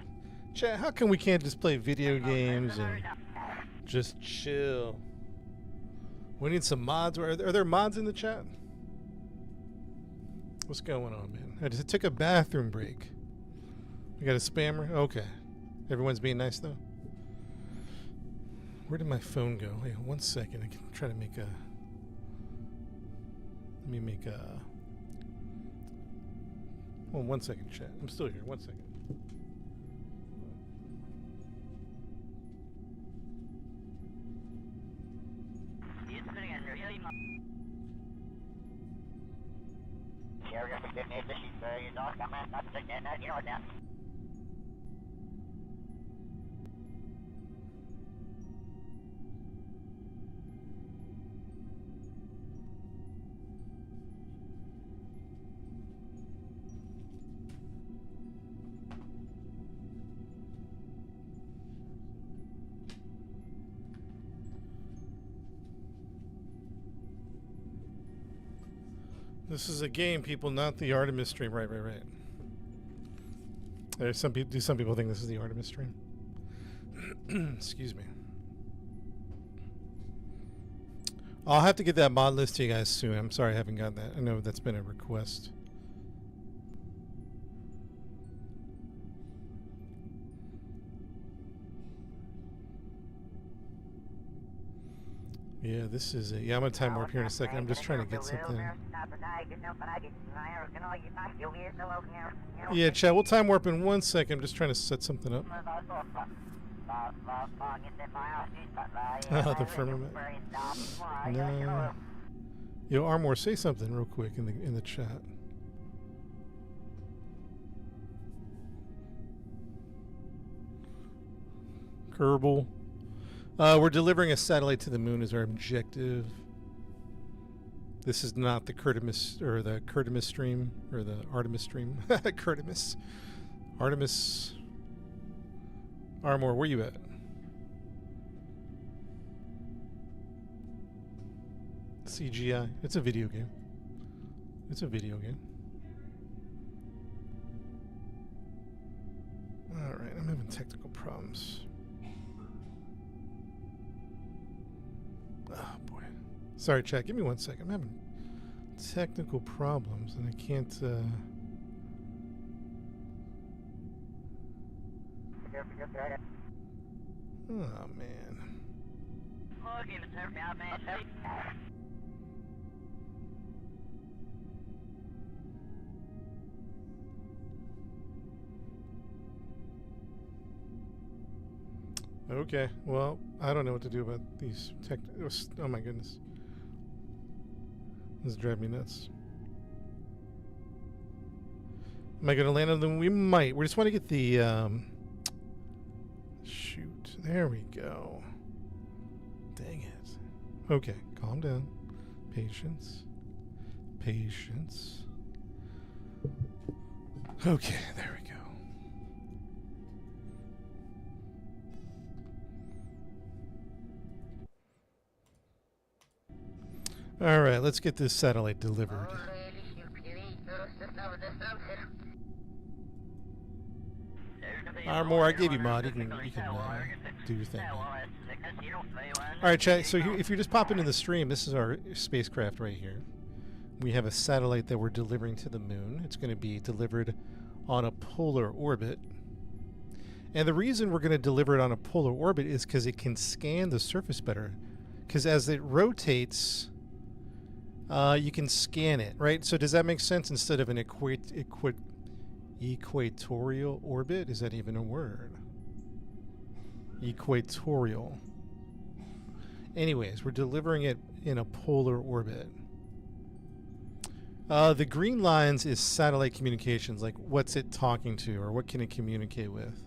Chat, how come we can't just play video games and just chill? We need some mods. Are there mods in the chat? What's going on, man? I just took a bathroom break. We got a spammer? Okay. Everyone's being nice, though? Where did my phone go? Wait, 1 second. I can try to make a... Let me make a... Oh, 1 second, chat. I'm still here. 1 second. This is a game, people, not the Artemis stream. Right. There's some people. Do some people think this is the Artemis stream? Excuse me. I'll have to get that mod list to you guys soon. I'm sorry I haven't got that. I know that's been a request. Yeah, this is it. Yeah, I'm gonna time warp here in a second. I'm just trying to get something. Yeah, chat, we'll time warp in 1 second. I'm just trying to set something up. The firmament. No. Yo, Armor, say something real quick in the chat. Kerbal. We're delivering a satellite to the moon is our objective. This is not the Curtimus or the Curtimus stream or the Artemis stream. Curtimus. Artemis. Armor, where you at? CGI. It's a video game. It's a video game. Alright, I'm having technical problems. Oh boy. Sorry, chat. Give me 1 second. I'm having technical problems and I can't. Oh man. Okay, well, I don't know what to do about these tech. Oh my goodness. This is driving me nuts. Am I going to land on them? We might. We just want to get the. Shoot. There we go. Dang it. Okay, calm down. Patience. Patience. Okay, there we go. All right, let's get this satellite delivered. Armor, I gave you mod. You can do your thing. All right, chat. So if you're just popping in the stream, this is our spacecraft right here. We have a satellite that we're delivering to the moon. It's going to be delivered on a polar orbit. And the reason we're going to deliver it on a polar orbit is because it can scan the surface better. Because as it rotates, you can scan it, right? So does that make sense? Instead of an equatorial orbit? Is that even a word? Equatorial. Anyways, we're delivering it in a polar orbit. The green lines is satellite communications, like what's it talking to or what can it communicate with?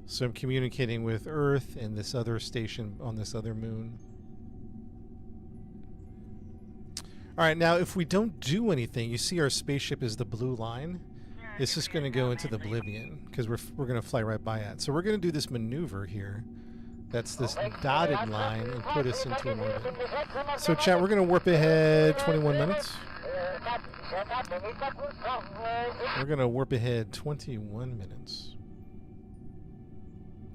So I'm communicating with Earth and this other station on this other moon. All right, now if we don't do anything, you see our spaceship is the blue line. It's just going to go into the oblivion because we're going to fly right by it. So we're going to do this maneuver here. That's this dotted line and put us into an orbit. So chat, we're going to warp ahead 21 minutes. We're going to warp ahead 21 minutes.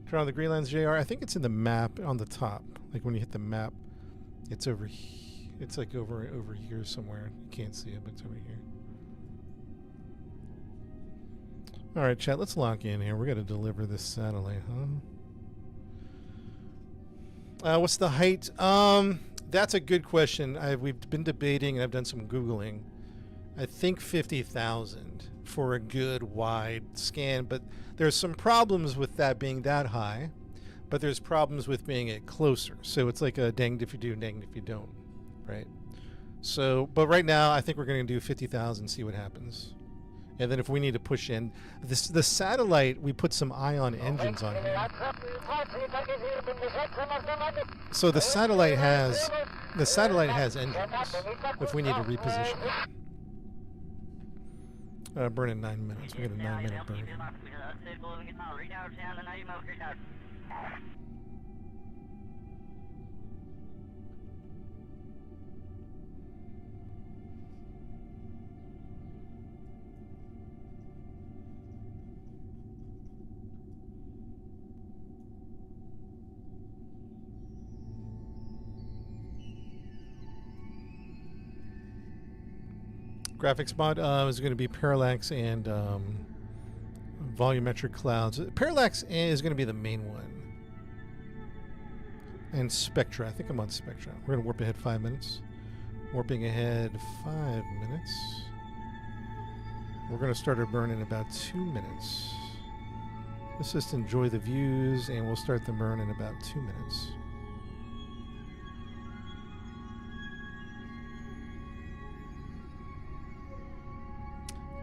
Turn on the green lines, JR. I think it's in the map on the top. Like when you hit the map, it's over here. It's like over here somewhere. You can't see it, but it's over here. All right, chat, let's lock in here. We're going to deliver this satellite, huh? What's the height? That's a good question. We've been debating, and I've done some Googling. I think 50,000 for a good wide scan, but there's some problems with that being that high, but there's problems with being it closer. So it's like a danged if you do, danged if you don't, right? So, but right now, I think we're going to do 50,000, see what happens. And then if we need to push in the satellite, we put some ion engines on here. So the satellite has engines if we need to reposition it. Burn in 9 minutes. We got a 9-minute burn. Graphics mod is going to be parallax and volumetric clouds. Parallax is going to be the main one. And Spectra. I think I'm on Spectra. We're going to warp ahead 5 minutes. Warping ahead 5 minutes. We're going to start our burn in about 2 minutes. Let's just enjoy the views, and we'll start the burn in about 2 minutes.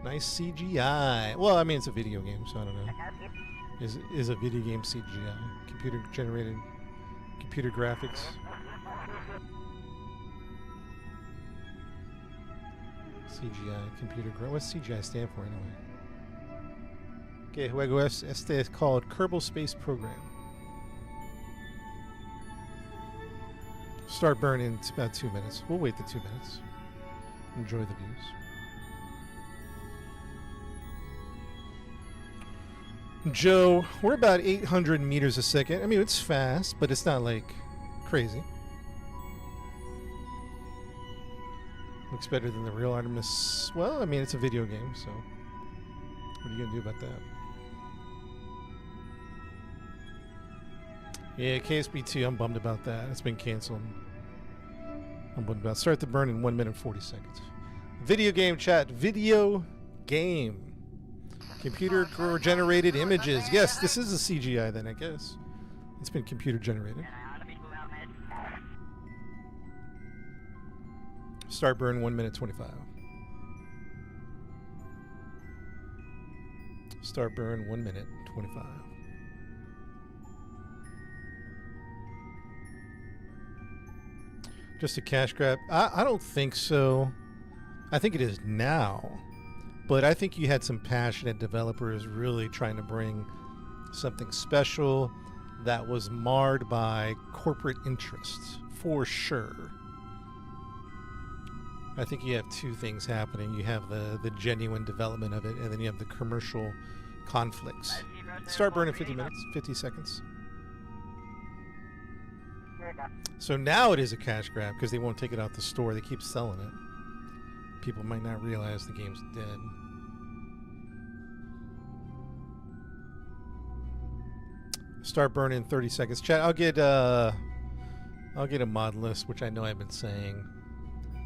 Nice CGI. Well, I mean, it's a video game, so I don't know. Is a video game CGI? Computer generated, computer graphics. CGI, computer graphics. What's CGI stand for anyway? Okay, juego este is called Kerbal Space Program. Start burn in about 2 minutes. We'll wait the 2 minutes. Enjoy the views. Joe, we're about 800 meters a second. I mean, it's fast, but it's not like crazy. Looks better than the real Artemis. Well, I mean, it's a video game, so what are you going to do about that? Yeah, KSB2, I'm bummed about that. It's been canceled. I'm bummed about it. Start the burn in 1 minute 40 seconds. Video game chat. Video game. Computer generated images. Yes, this is a CGI then, I guess. It's been computer generated. Start burn 1 minute 25. Start burn 1 minute 25. Just a cash grab? I don't think so. I think it is now. But I think you had some passionate developers really trying to bring something special that was marred by corporate interests, for sure. I think you have two things happening. You have the genuine development of it, and then you have the commercial conflicts. Start burn in 50 minutes, 50 seconds. So now it is a cash grab because they won't take it out the store. They keep selling it. People might not realize the game's dead. Start burn in 30 seconds. Chat, I'll get a mod list, which I know I've been saying,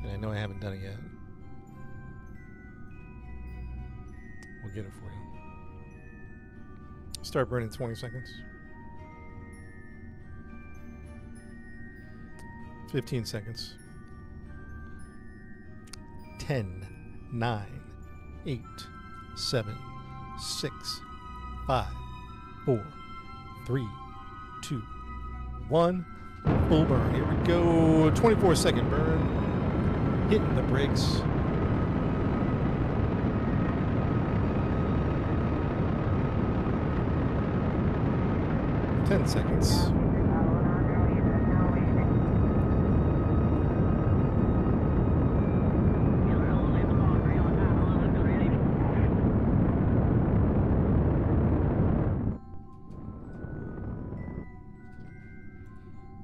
and I know I haven't done it yet. We'll get it for you. Start burning in 20 seconds. 15 seconds. 10, 9, 8, 7, 6, 5, 4, 3, 2, 1. Full burn. Here we go. 24-second burn. Hitting the brakes. Ten seconds.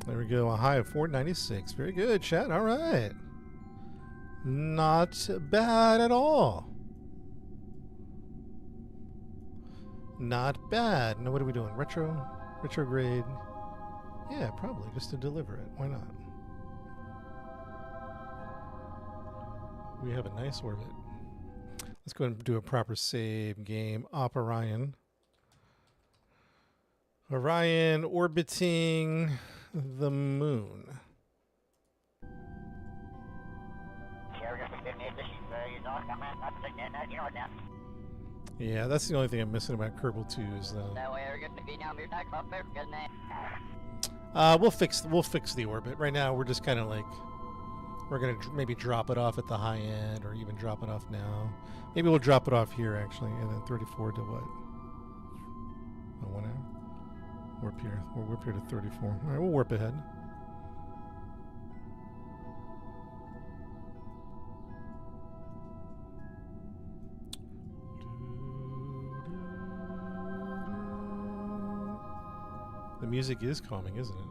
There we go, a high of 496. Very good, chat. All right. Not bad at all. Not bad. Now, what are we doing? Retrograde? Yeah, probably, just to deliver it. Why not? We have a nice orbit. Let's go ahead and do a proper save game. Orion. Orion orbiting the moon. Yeah, that's the only thing I'm missing about Kerbal 2 is we'll fix the orbit. Right now we're just kind of like we're gonna maybe drop it off at the high end, or even drop it off now. Maybe we'll drop it off here actually, and then 34 to what? Oh, 1 hour. Warp here. We'll warp here to 34. All right, we'll warp ahead. The music is calming, isn't it?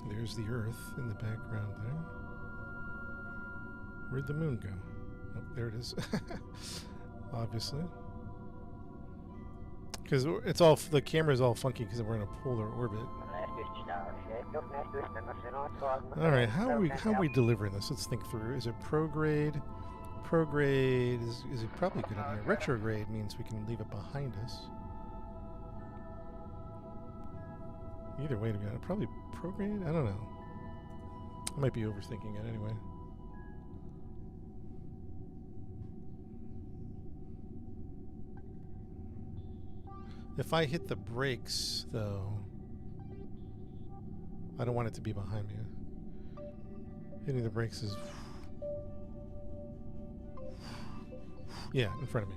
There's the Earth in the background there. Where'd the moon go? Oh, there it is. Obviously. Because it's all, the camera's all funky because we're in a polar orbit. Alright, how are we delivering this? Let's think through. Is it prograde? Prograde is it probably good idea. Retrograde means we can leave it behind us. Either way, to be honest, probably prograde? I don't know. I might be overthinking it anyway. If I hit the brakes, though, I don't want it to be behind me. Hitting the brakes is... Yeah, in front of me.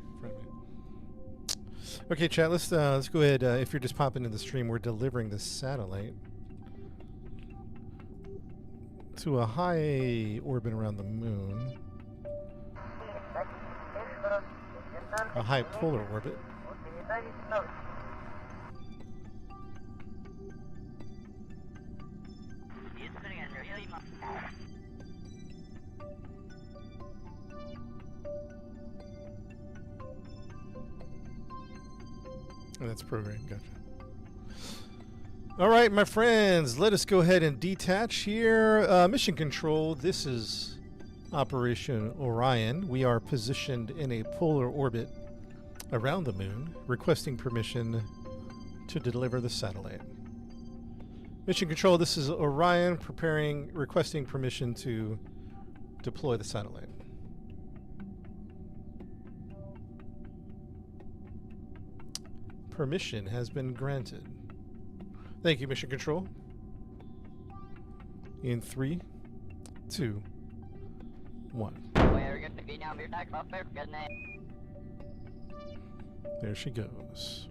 Okay, chat. Let's go ahead. If you're just popping in the stream, we're delivering the satellite to a high orbit around the moon, a high polar orbit. Oh, that's programmed, gotcha. All right, my friends, let us go ahead and detach here. Mission Control, this is Operation Orion. We are positioned in a polar orbit around the moon, requesting permission to deliver the satellite. Mission Control, this is Orion, requesting permission to deploy the satellite. Permission has been granted. Thank you, Mission Control. In 3, 2, 1. There she goes.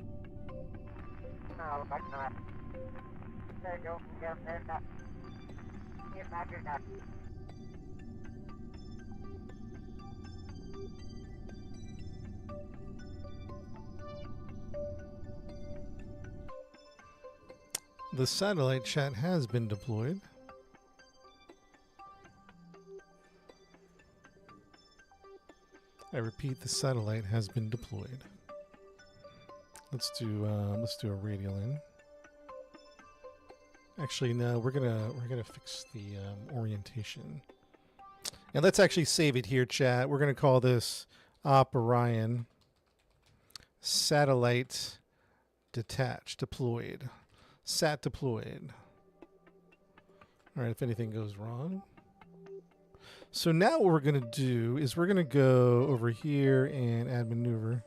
The satellite chat has been deployed. I repeat, the satellite has been deployed. Let's do a radial in. Actually, no, we're gonna fix the orientation, and let's actually save it here, chat. We're gonna call this Op Orion Satellite Deployed. Sat deployed. All right, if anything goes wrong. So now what we're going to do is we're going to go over here and add maneuver.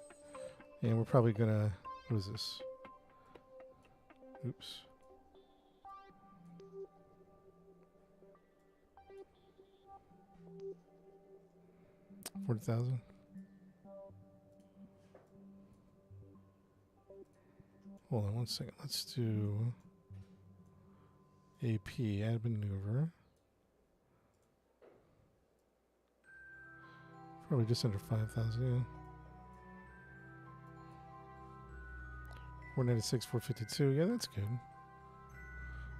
And we're probably going to... What is this? Oops. $40,000. Hold on one second. Let's do AP, add maneuver. Probably just under 5,000, yeah. 496, 452. Yeah, that's good.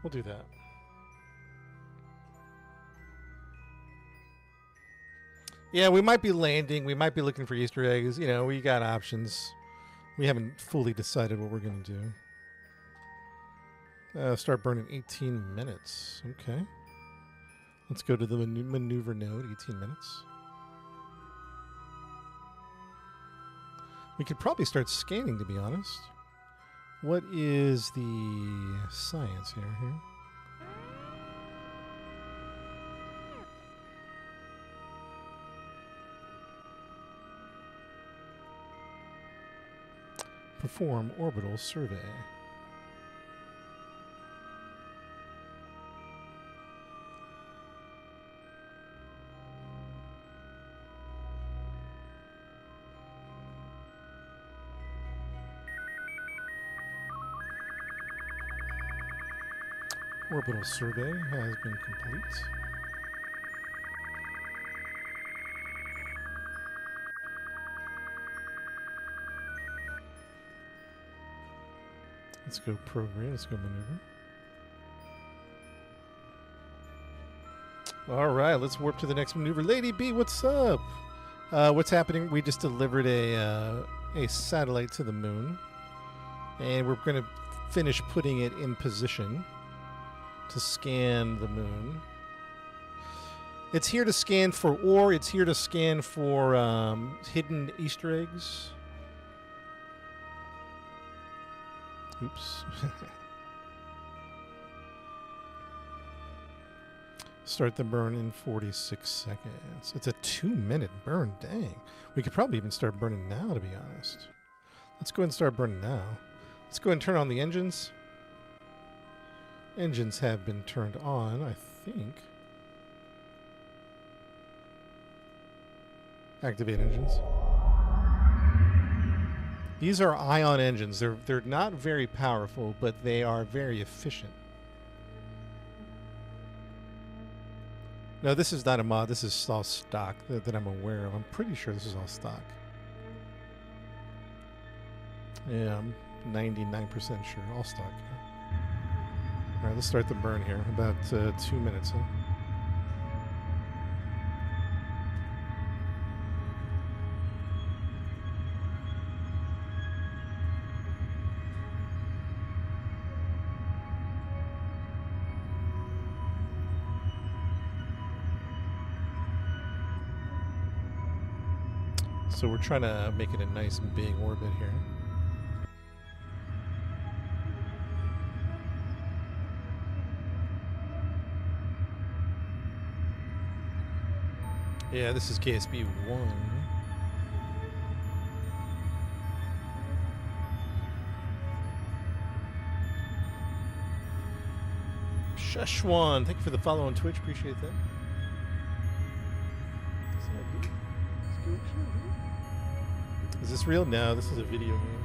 We'll do that. Yeah, we might be landing. We might be looking for Easter eggs. You know, we got options. We haven't fully decided what we're going to do. Start burning 18 minutes. Okay. Let's go to the maneuver node, 18 minutes. We could probably start scanning, to be honest. What is the science here? Perform orbital survey. Orbital survey has been complete. Let's go program, let's go maneuver. All right, let's warp to the next maneuver. Lady B, what's up? What's happening? We just delivered a satellite to the moon, and we're going to finish putting it in position to scan the moon. It's here to scan for ore. It's here to scan for hidden Easter eggs. Oops. Start the burn in 46 seconds. It's a 2-minute burn. Dang. We could probably even start burning now, to be honest. Let's go ahead and start burning now. Let's go ahead and turn on the engines. Engines have been turned on, I think. Activate engines. These are ion engines. They're not very powerful, but they are very efficient. No, this is not a mod. This is all stock that I'm aware of. I'm pretty sure this is all stock. Yeah, I'm 99% sure. All stock. All right, let's start the burn here. About 2 minutes, huh? So we're trying to make it a nice big orbit here. Yeah, this is KSB 1. Sheshwan, thank you for the follow on Twitch. Appreciate that. Is this real? No, this is a video game.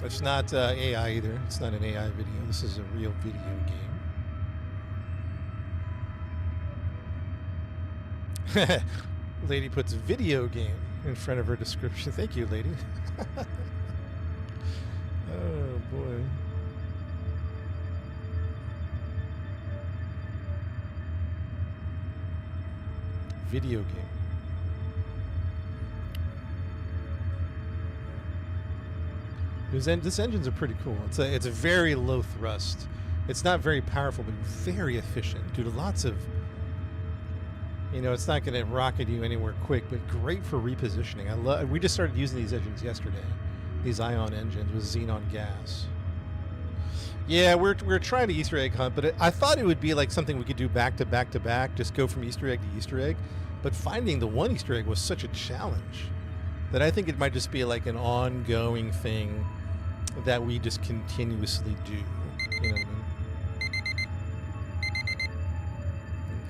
It's not AI either. It's not an AI video. This is a real video game. Lady puts video game in front of her description. Thank you, lady. Oh, boy. Video game. This engines are pretty cool. It's a very low thrust. It's not very powerful, but very efficient. Due to lots of, you know, it's not going to rocket you anywhere quick, but great for repositioning. We just started using these engines yesterday. These ion engines with xenon gas. Yeah, we're trying to Easter egg hunt, but I thought it would be like something we could do back to back to back, just go from Easter egg to Easter egg. But finding the one Easter egg was such a challenge that I think it might just be like an ongoing thing that we just continuously do. You know what I mean?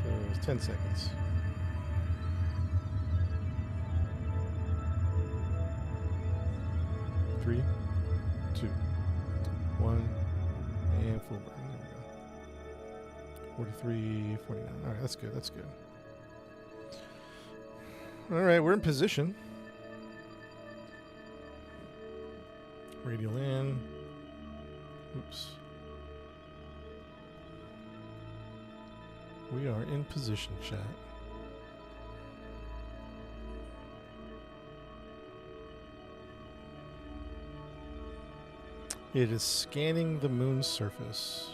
Okay, it was 10 seconds. Three, 2, 1. And full burn. There we go. 43, 49. All right, that's good. That's good. All right, we're in position. Radial in. Oops. We are in position, chat. It is scanning the moon's surface.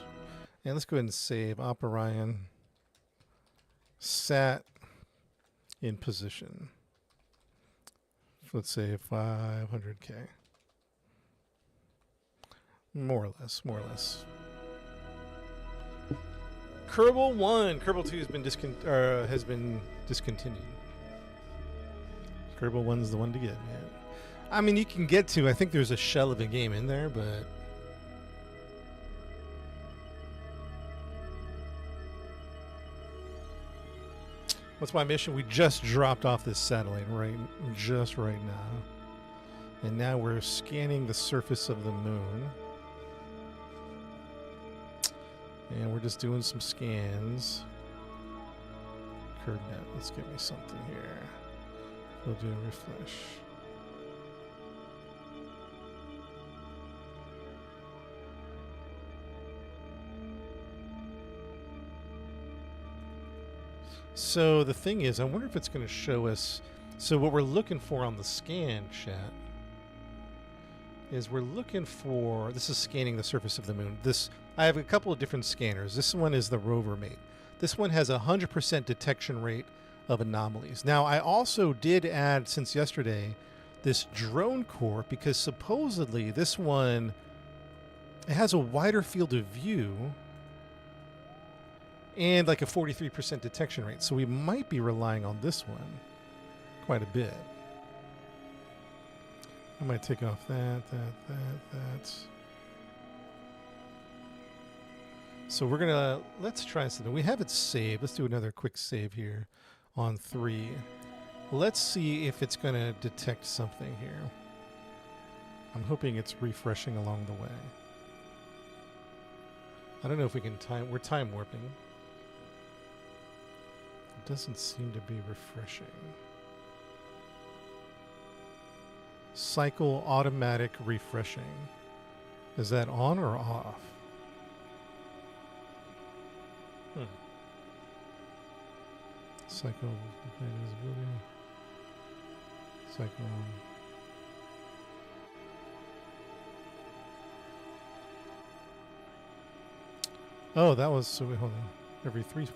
And let's go ahead and save Operion. Sat in position. Let's say 500K. More or less. Kerbal 1. Kerbal 2 has been discontinued. Kerbal 1's the one to get, man. I mean, you can get to, I think there's a shell of a game in there, but what's my mission? We just dropped off this satellite right now. And now we're scanning the surface of the moon. And we're just doing some scans. KerbNet, let's give me something here. We'll do a refresh. So the thing is, I wonder if it's going to show us. So what we're looking for on the scan, chat, is we're looking for. This is scanning the surface of the moon. I have a couple of different scanners. This one is the rover mate. This one has a 100% detection rate of anomalies. Now, I also did add, since yesterday, this drone core, because supposedly this one, it has a wider field of view and like a 43% detection rate. So we might be relying on this one quite a bit. I might take off that. So we're gonna, let's try something. We have it saved. Let's do another quick save here on 3. Let's see if it's gonna detect something here. I'm hoping it's refreshing along the way. I don't know if we can we're time warping. It doesn't seem to be refreshing. Cycle automatic refreshing. Is that on or off? Cycle visibility. Cycle on. Oh, that was, so wait, hold on. Every 3.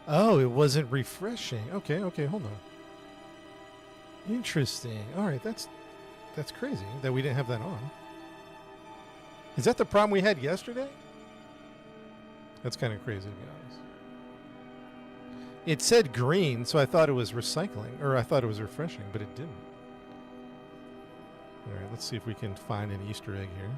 Oh, it wasn't refreshing. Okay, hold on. Interesting. All right, that's crazy that we didn't have that on. Is that the problem we had yesterday? That's kind of crazy, to be honest. It said green, so I thought it was recycling, or I thought it was refreshing, but it didn't. All right, let's see if we can find an Easter egg here.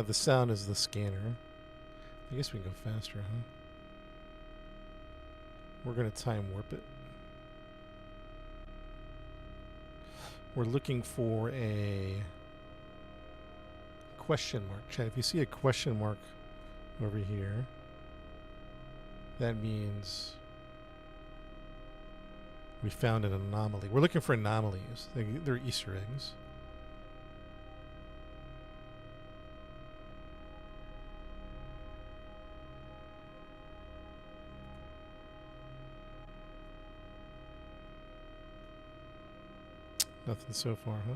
The sound is the scanner. I guess we can go faster, huh? We're going to time warp it. We're looking for a question mark. Chat, if you see a question mark over here, that means we found an anomaly. We're looking for anomalies. They're Easter eggs. Nothing so far, huh?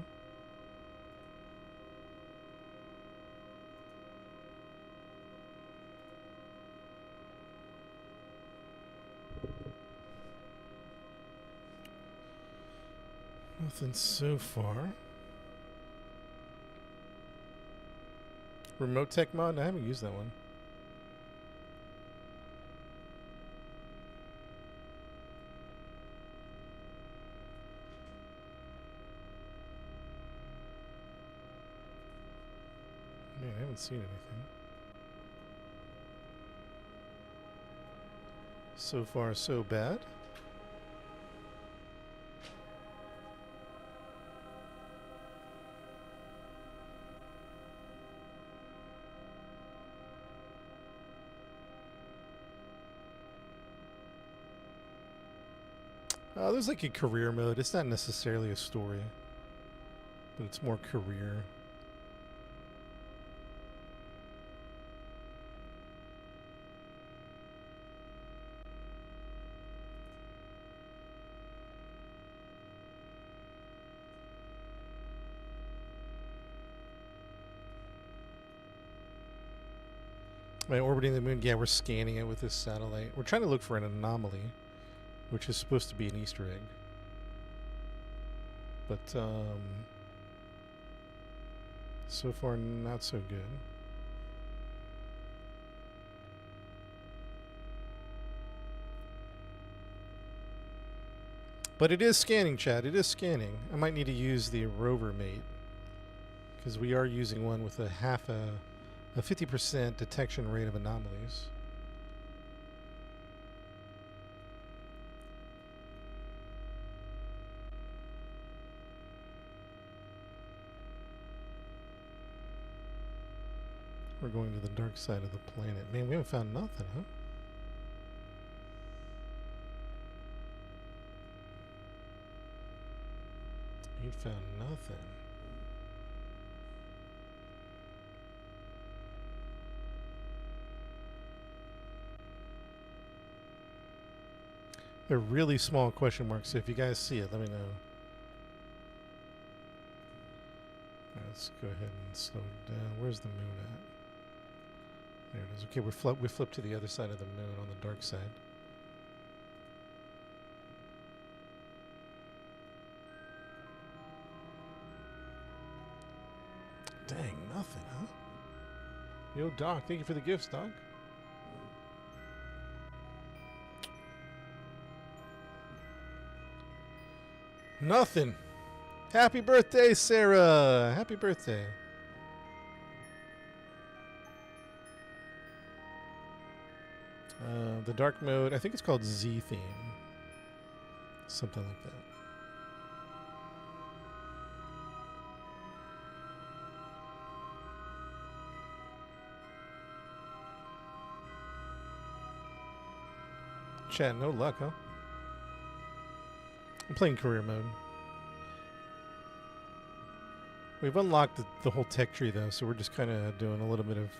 Nothing so far. Remote tech mod? No, I haven't used that one. Man, I haven't seen anything. So far, so bad. There's like a career mode. It's not necessarily a story, but it's more career. Am I orbiting the moon? Yeah, we're scanning it with this satellite. We're trying to look for an anomaly, which is supposed to be an Easter egg. But, so far, not so good. But it is scanning, chat. It is scanning. I might need to use the rover mate, because we are using one with a 50% detection rate of anomalies. We're going to the dark side of the planet. Man, we haven't found nothing, huh? Ain't found nothing. They're really small question marks, so if you guys see it, let me know. Alright, let's go ahead and slow it down. Where's the moon at? There it is. Okay, we flipped to the other side of the moon on the dark side. Dang, nothing, huh? Yo, Doc, thank you for the gifts, Doc. Nothing. Happy birthday, Sarah. Happy birthday. The dark mode, I think it's called Z theme. Something like that. Chat, no luck, huh? I'm playing career mode. We've unlocked the whole tech tree though, so we're just kind of doing a little bit of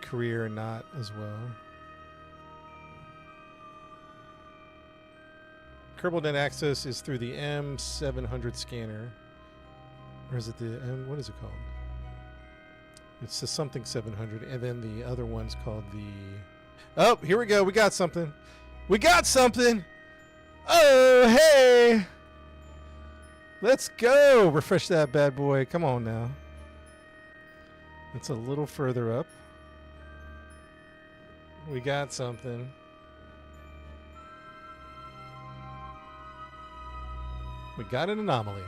career and not as well. Kerbal Net access is through the M700 scanner, or is it the M? What is it called? It's the something 700, and then the other one's called the. Oh, here we go. We got something. We got something. Oh, hey. Let's go. Refresh that bad boy. Come on now. It's a little further up. We got something. We got an anomaly.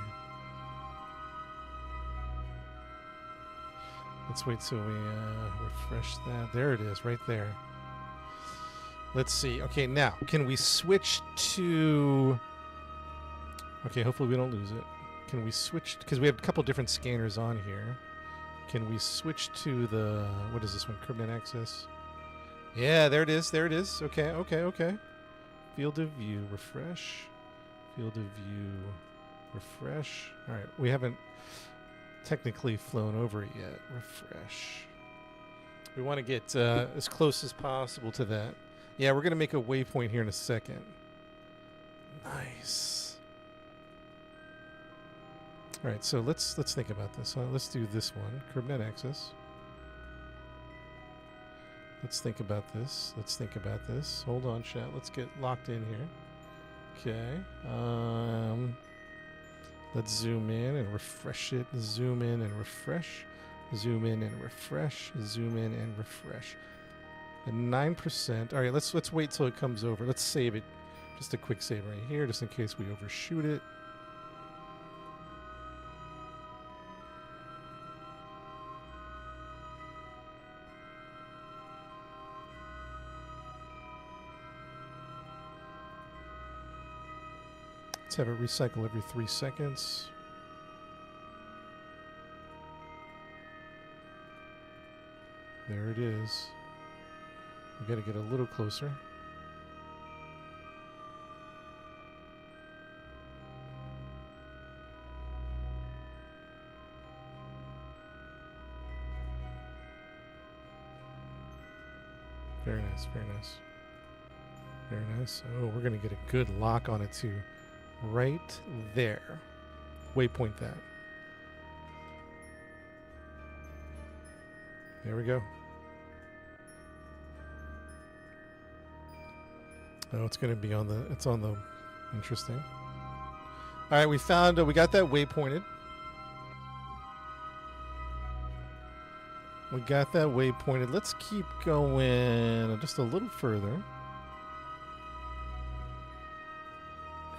Let's wait till we refresh that. There it is, right there. Let's see. Okay, now, can we switch to... Okay, hopefully we don't lose it. Can we switch... Because we have a couple different scanners on here. Can we switch to the... What is this one? Kerbal access? Yeah, there it is. There it is. Okay, okay, okay. Field of view. Refresh. Field of view. Refresh. All right, we haven't technically flown over it yet. Refresh. We want to get as close as possible to that. Yeah, we're going to make a waypoint here in a second. Nice. All right, so let's think about this. Let's do this one. Kerbal access. Let's think about this. Let's think about this. Hold on, chat. Let's get locked in here. Okay. Let's zoom in and refresh it. Zoom in and refresh. Zoom in and refresh. Zoom in and refresh. At 9%. All right, let's wait till it comes over. Let's save it. Just a quick save right here, just in case we overshoot it. Let's have it recycle every 3 seconds. There it is. We got to get a little closer. Very nice, very nice. Very nice. Oh, we're going to get a good lock on it too. Right there. Waypoint that. There we go. Oh, it's going to be on the, it's on the, interesting. All right, we found, we got that waypointed. We got that waypointed. Let's keep going just a little further.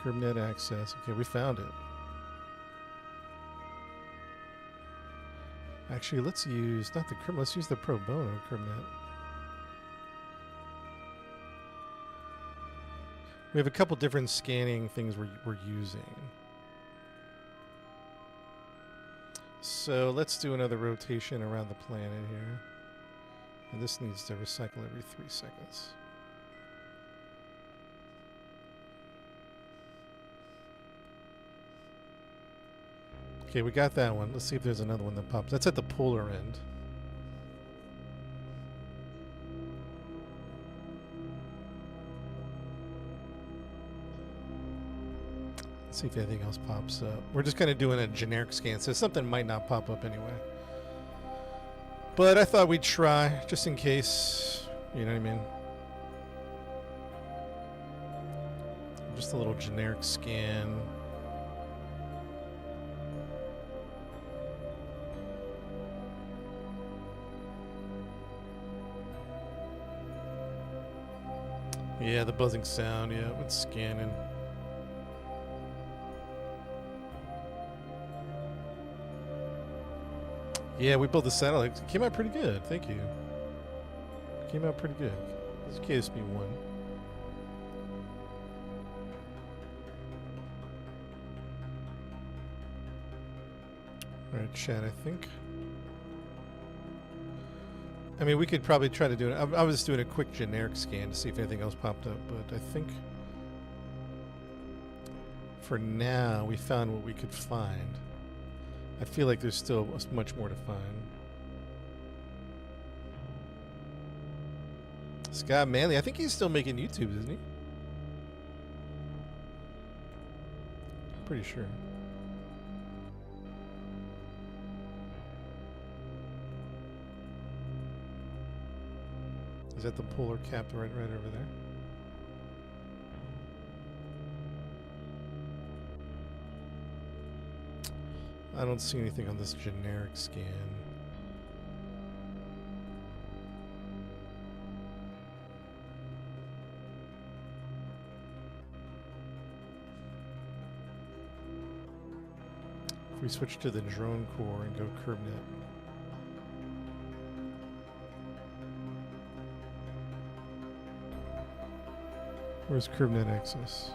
Kerbal Net access. Okay, we found it. Actually, let's use, not the Kerbal, let's use the Pro Bono Kerbal Net. We have a couple different scanning things we're using. so let's do another rotation around the planet here. And this needs to recycle every 3 seconds. Okay, we got that one. Let's see if there's another one that pops. That's at the polar end. Let's see if anything else pops up. We're just kind of doing a generic scan, so something might not pop up anyway. But I thought we'd try, just in case. You know what I mean? Just a little generic scan. Yeah, the buzzing sound, yeah, it's scanning. Yeah, we built the satellite. It came out pretty good, thank you. Came out pretty good. This is KSP-1. Alright, chat, I think. I mean, we could probably try to do it. I was doing a quick generic scan to see if anything else popped up, but I think for now we found what we could find. I feel like there's still much more to find. Scott Manley, I think he's still making YouTube, isn't he? I'm pretty sure. Is that the polar cap right over there? I don't see anything on this generic scan. If we switch to the drone core and go KerbNet. Where's KerbNet access?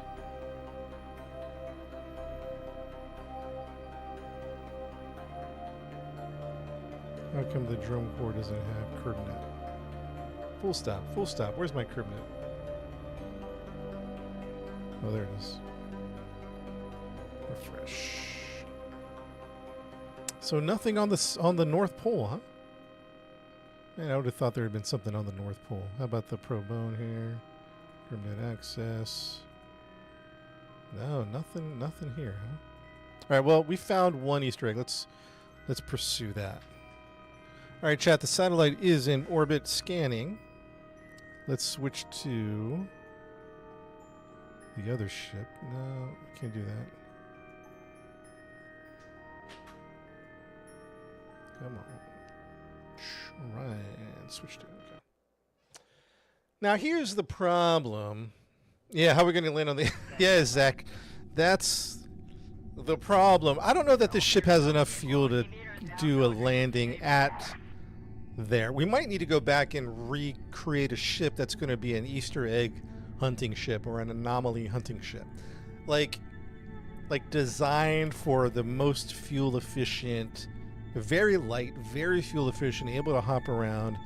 How come the drone core doesn't have KerbNet? Full stop, full stop. Where's my KerbNet? Oh, there it is. Refresh. So nothing on the North Pole, huh? Man, I would have thought there had been something on the North Pole. How about the Pro Bone here? KerbNet access. No, nothing here, huh? All right, well, we found one Easter egg. Let's pursue that. All right, chat, the satellite is in orbit scanning. Let's switch to the other ship. No, we can't do that. Come on. Try and switch to it. Okay. Now, here's the problem. Yeah, how are we going to land on the... Yeah, Zach, that's the problem. I don't know that this ship has enough fuel to do a landing at there. We might need to go back and recreate a ship that's going to be an Easter egg hunting ship or an anomaly hunting ship. Like designed for the most fuel efficient, very light, very fuel efficient, able to hop around,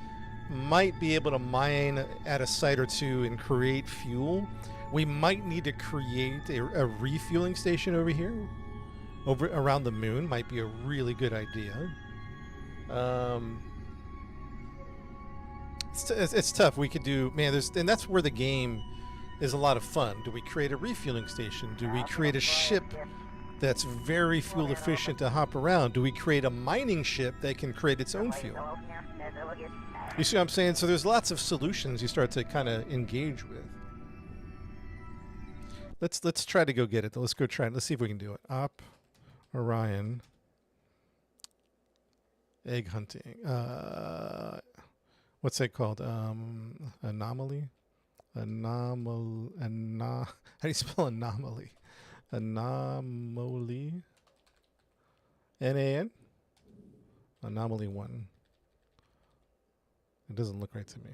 might be able to mine at a site or two and create fuel. We might need to create a refueling station over here, over around the moon. Might be a really good idea. It's tough. We could do, man, and that's where the game is a lot of fun. Do we create a refueling station? Do we create a ship that's very fuel efficient to hop around? Do we create a mining ship that can create its own fuel? You see what I'm saying? So there's lots of solutions you start to kind of engage with. Let's try to go get it. Let's go try it. Let's see if we can do it. Op Orion egg hunting. What's that called? Anomaly? How do you spell anomaly? Anomaly? N-A-N? Anomaly 1. It doesn't look right to me.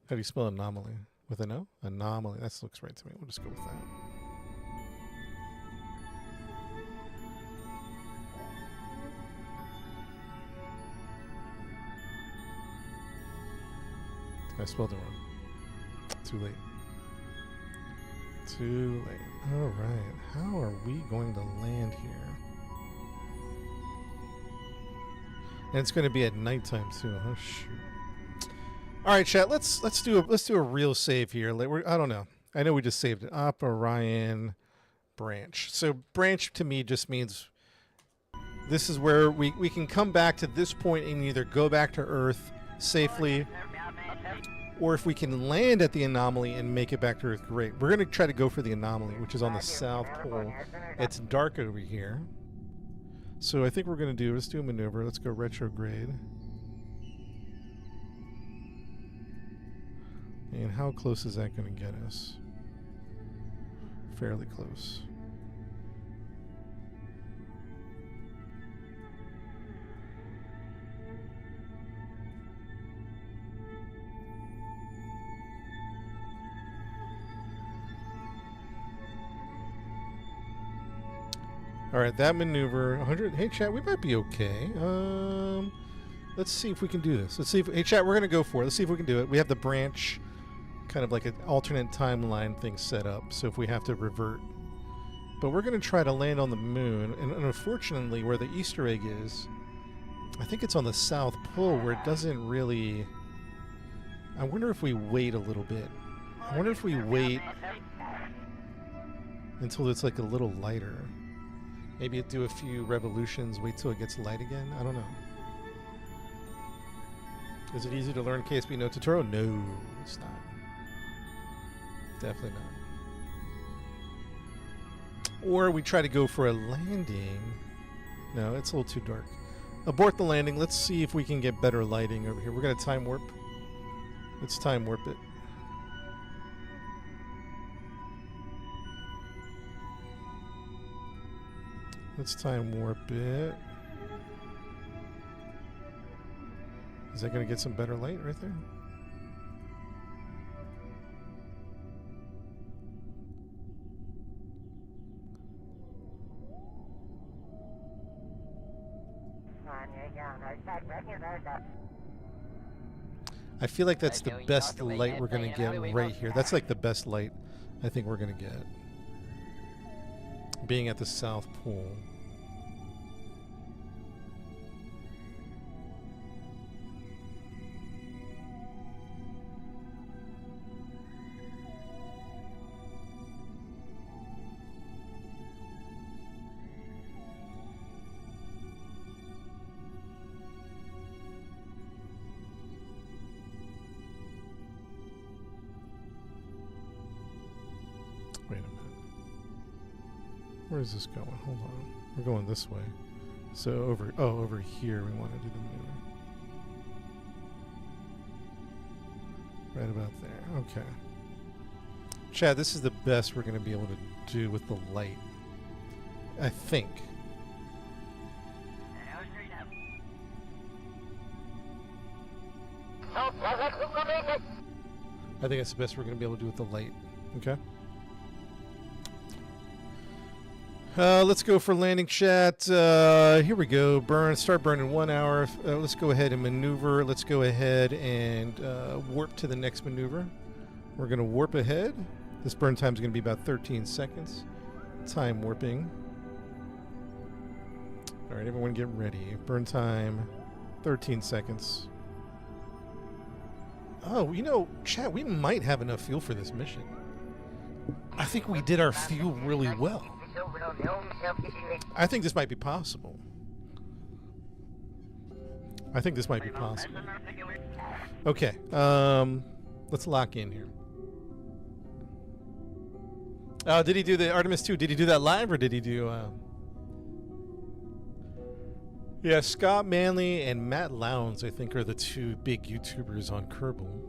How do you spell anomaly? With an O? Anomaly. That looks right to me. We'll just go with that. I spelled it wrong. Too late. Too late. Alright. How are we going to land here? And it's going to be at nighttime too. Oh shoot. Alright, chat, let's do a real save here. I don't know. I know we just saved it. Op Orion branch. So branch to me just means this is where we can come back to this point and either go back to Earth safely, or if we can land at the anomaly and make it back to Earth, great. We're going to try to go for the anomaly, which is on the South Pole. It's dark over here. So I think we're going to let's do a maneuver. Let's go retrograde. And how close is that going to get us? Fairly close. All right, that maneuver, 100. Hey, chat, we might be okay. Let's see if we can do this. Let's see if, hey, chat, we're going to go for it. Let's see if we can do it. We have the branch, kind of like an alternate timeline thing set up, so if we have to revert. But we're going to try to land on the moon, and unfortunately, where the Easter egg is, I think it's on the South Pole, where it doesn't really... I wonder if we wait a little bit. I wonder if we wait until it's like a little lighter. Maybe do a few revolutions, wait till it gets light again? I don't know. Is it easy to learn KSP no tutorial? No, it's not. Definitely not. Or we try to go for a landing. No, it's a little too dark. Abort the landing. Let's see if we can get better lighting over here. We're going to time warp. Let's time warp it. Let's time warp it. Is that going to get some better light right there? I feel like that's the best light we're going to get right here. That's like the best light I think we're going to get. Being at the South Pole. Wait a minute. Where is this going? Hold on. We're going this way. So over here we want to do the moon. Right about there. Okay. Chad, this is the best we're going to be able to do with the light. I think. I think that's the best we're going to be able to do with the light. Okay. Let's go for landing, chat. Here we go. Start burn in 1 hour. Let's go ahead and maneuver. Let's go ahead and warp to the next maneuver. We're going to warp ahead. This burn time is going to be about 13 seconds. Time warping. All right, everyone get ready. Burn time, 13 seconds. Oh, you know, chat, we might have enough fuel for this mission. I think we did our fuel really well. I think this might be possible. I think this might be possible. Okay, let's lock in here. Did he do the Artemis 2? Did he do that live or did he do... Yeah, Scott Manley and Matt Lowndes, I think, are the two big YouTubers on Kerbal.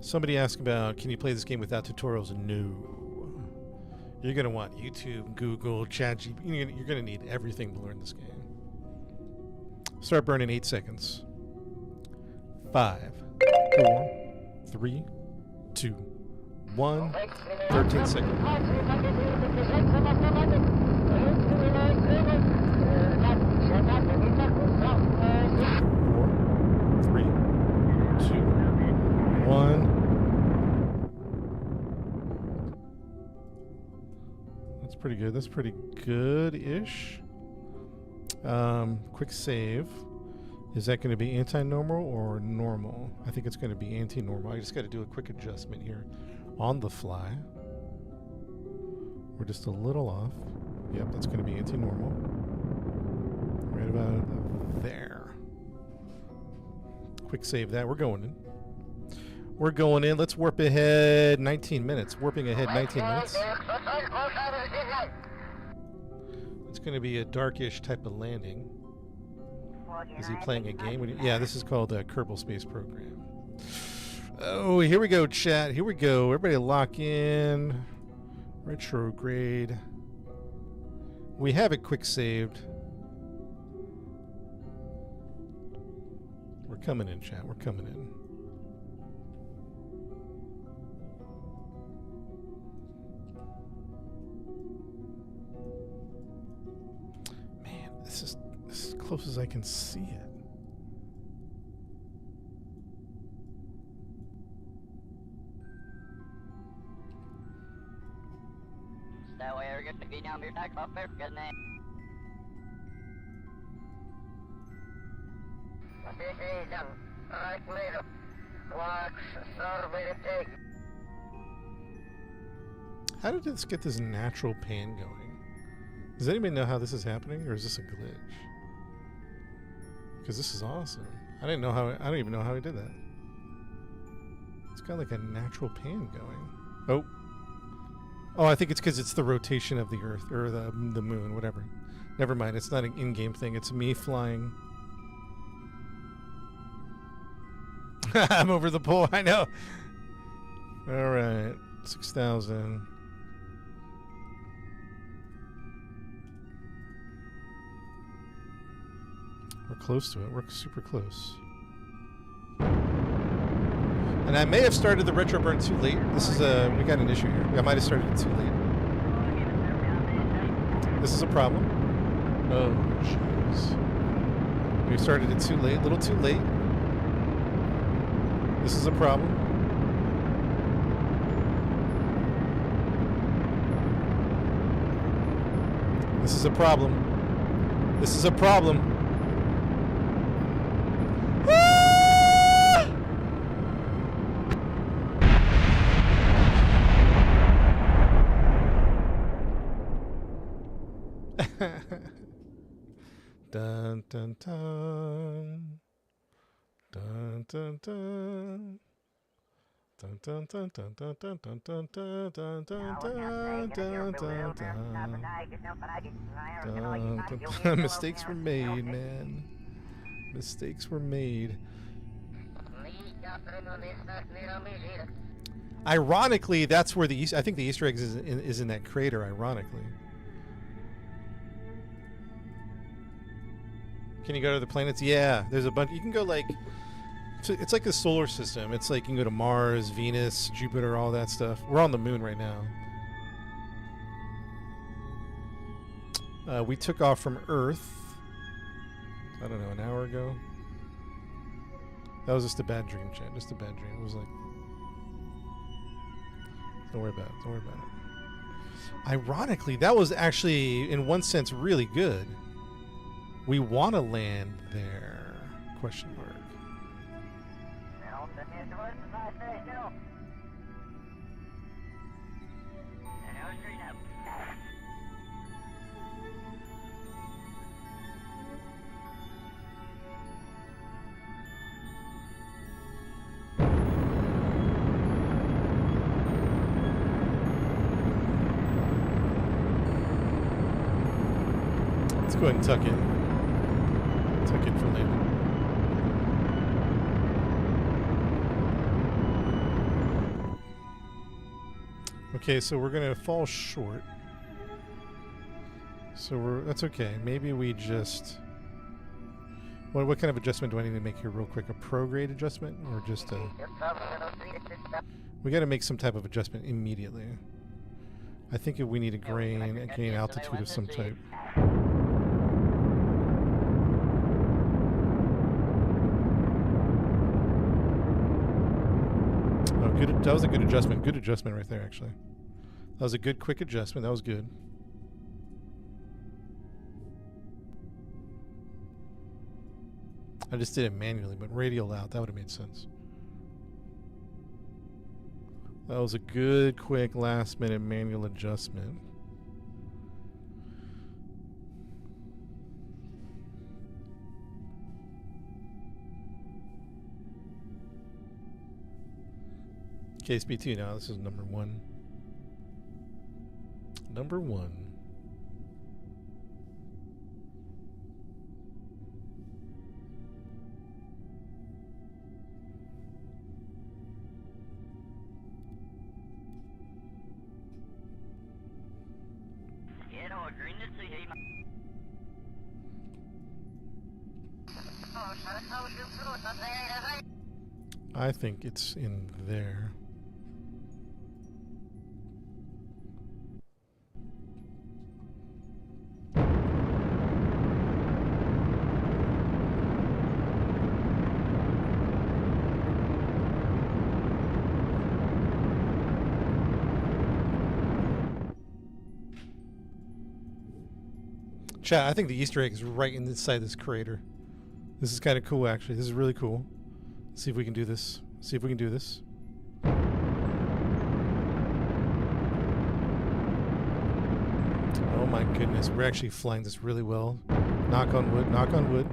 Somebody asked about, can you play this game without tutorials? No. You're going to want YouTube, Google, ChatGPT. You're going to need everything to learn this game. Start burning 8 seconds. 5, 4, 3, 2, 1. 13 seconds. 4, pretty good. That's pretty good-ish. Quick save. Is that going to be anti-normal or normal? I think it's going to be anti-normal. I just got to do a quick adjustment here on the fly. We're just a little off. Yep, that's going to be anti-normal. Right about there. Quick save that. We're going in. We're going in. Let's warp ahead 19 minutes. Warping ahead 19 minutes. It's going to be a darkish type of landing. Is he playing a game? Yeah, this is called Kerbal Space Program. Oh, here we go, chat. Here we go. Everybody lock in. Retrograde. We have it quick saved. We're coming in, chat. We're coming in. Man, this is as close as I can see it. How did this get this natural pan going? Does anybody know how this is happening, or is this a glitch? Because this is awesome. I don't even know how he did that. It's got like a natural pan going. Oh, I think it's because it's the rotation of the Earth or the Moon, whatever. Never mind. It's not an in-game thing. It's me flying. I'm over the pole. I know. All right, 6,000. We're close to it. We're super close. And I may have started the retro burn too late. This is we got an issue here. I might have started it too late. This is a problem. Oh, jeez. We started it too late. A little too late. This is a problem. This is a problem. This is a problem. Dun dun dun. Dun dun dun. Dun dun dun dun dun dun dun dun dun dun dun dun dun. Mistakes were made, man. Mistakes were made. Ironically, that's where the I think the Easter egg is in that crater. Ironically. Can you go to the planets? Yeah, there's a bunch. You can go like, it's like a solar system. It's like you can go to Mars, Venus, Jupiter, all that stuff. We're on the moon right now. We took off from Earth, I don't know, an hour ago. That was just a bad dream, chat. Just a bad dream. It was like, don't worry about it. Don't worry about it. Ironically, that was actually, in one sense, really good. We want to land there? Question mark. Let's go ahead and tuck in. Tuck in for landing. Okay, so we're gonna fall short. So that's okay. Maybe we just. What kind of adjustment do I need to make here, real quick? A prograde adjustment, or just a? We got to make some type of adjustment immediately. I think if we need a gain altitude of some type. Good. That was a good adjustment. Good adjustment right there, actually. That was a good, quick adjustment. That was good. I just did it manually, but radial out, that would have made sense. That was a good, quick, last-minute manual adjustment. KSP2 now, this is number 1. Number 1. I think it's in there. Chat, I think the Easter egg is right inside this crater. This is kind of cool, actually. This is really cool. Let's see if we can do this. See if we can do this. Oh my goodness, we're actually flying this really well. Knock on wood, knock on wood.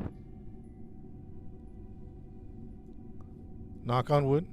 Knock on wood.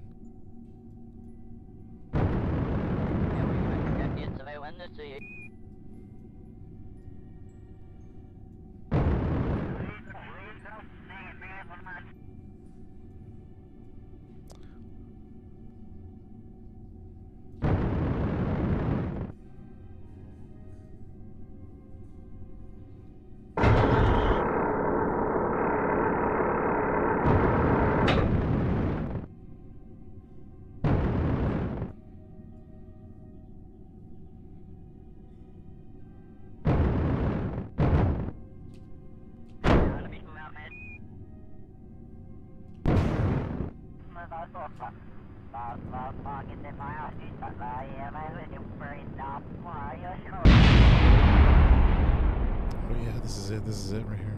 Oh yeah, this is it. This is it right here.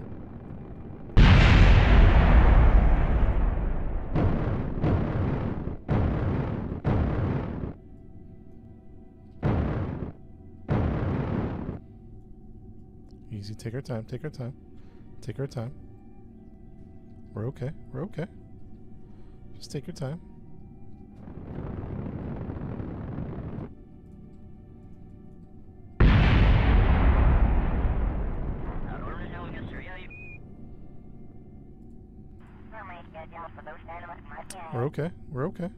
Easy, take our time, take our time. Take our time. We're okay, we're okay. Just take your time. We're okay, we're okay.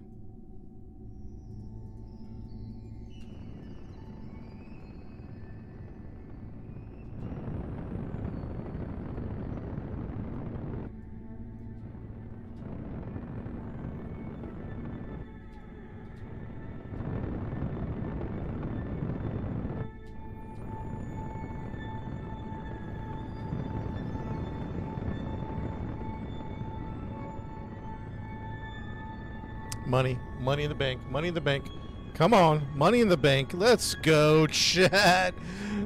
Money. Money in the bank. Money in the bank. Come on. Money in the bank. Let's go, chat.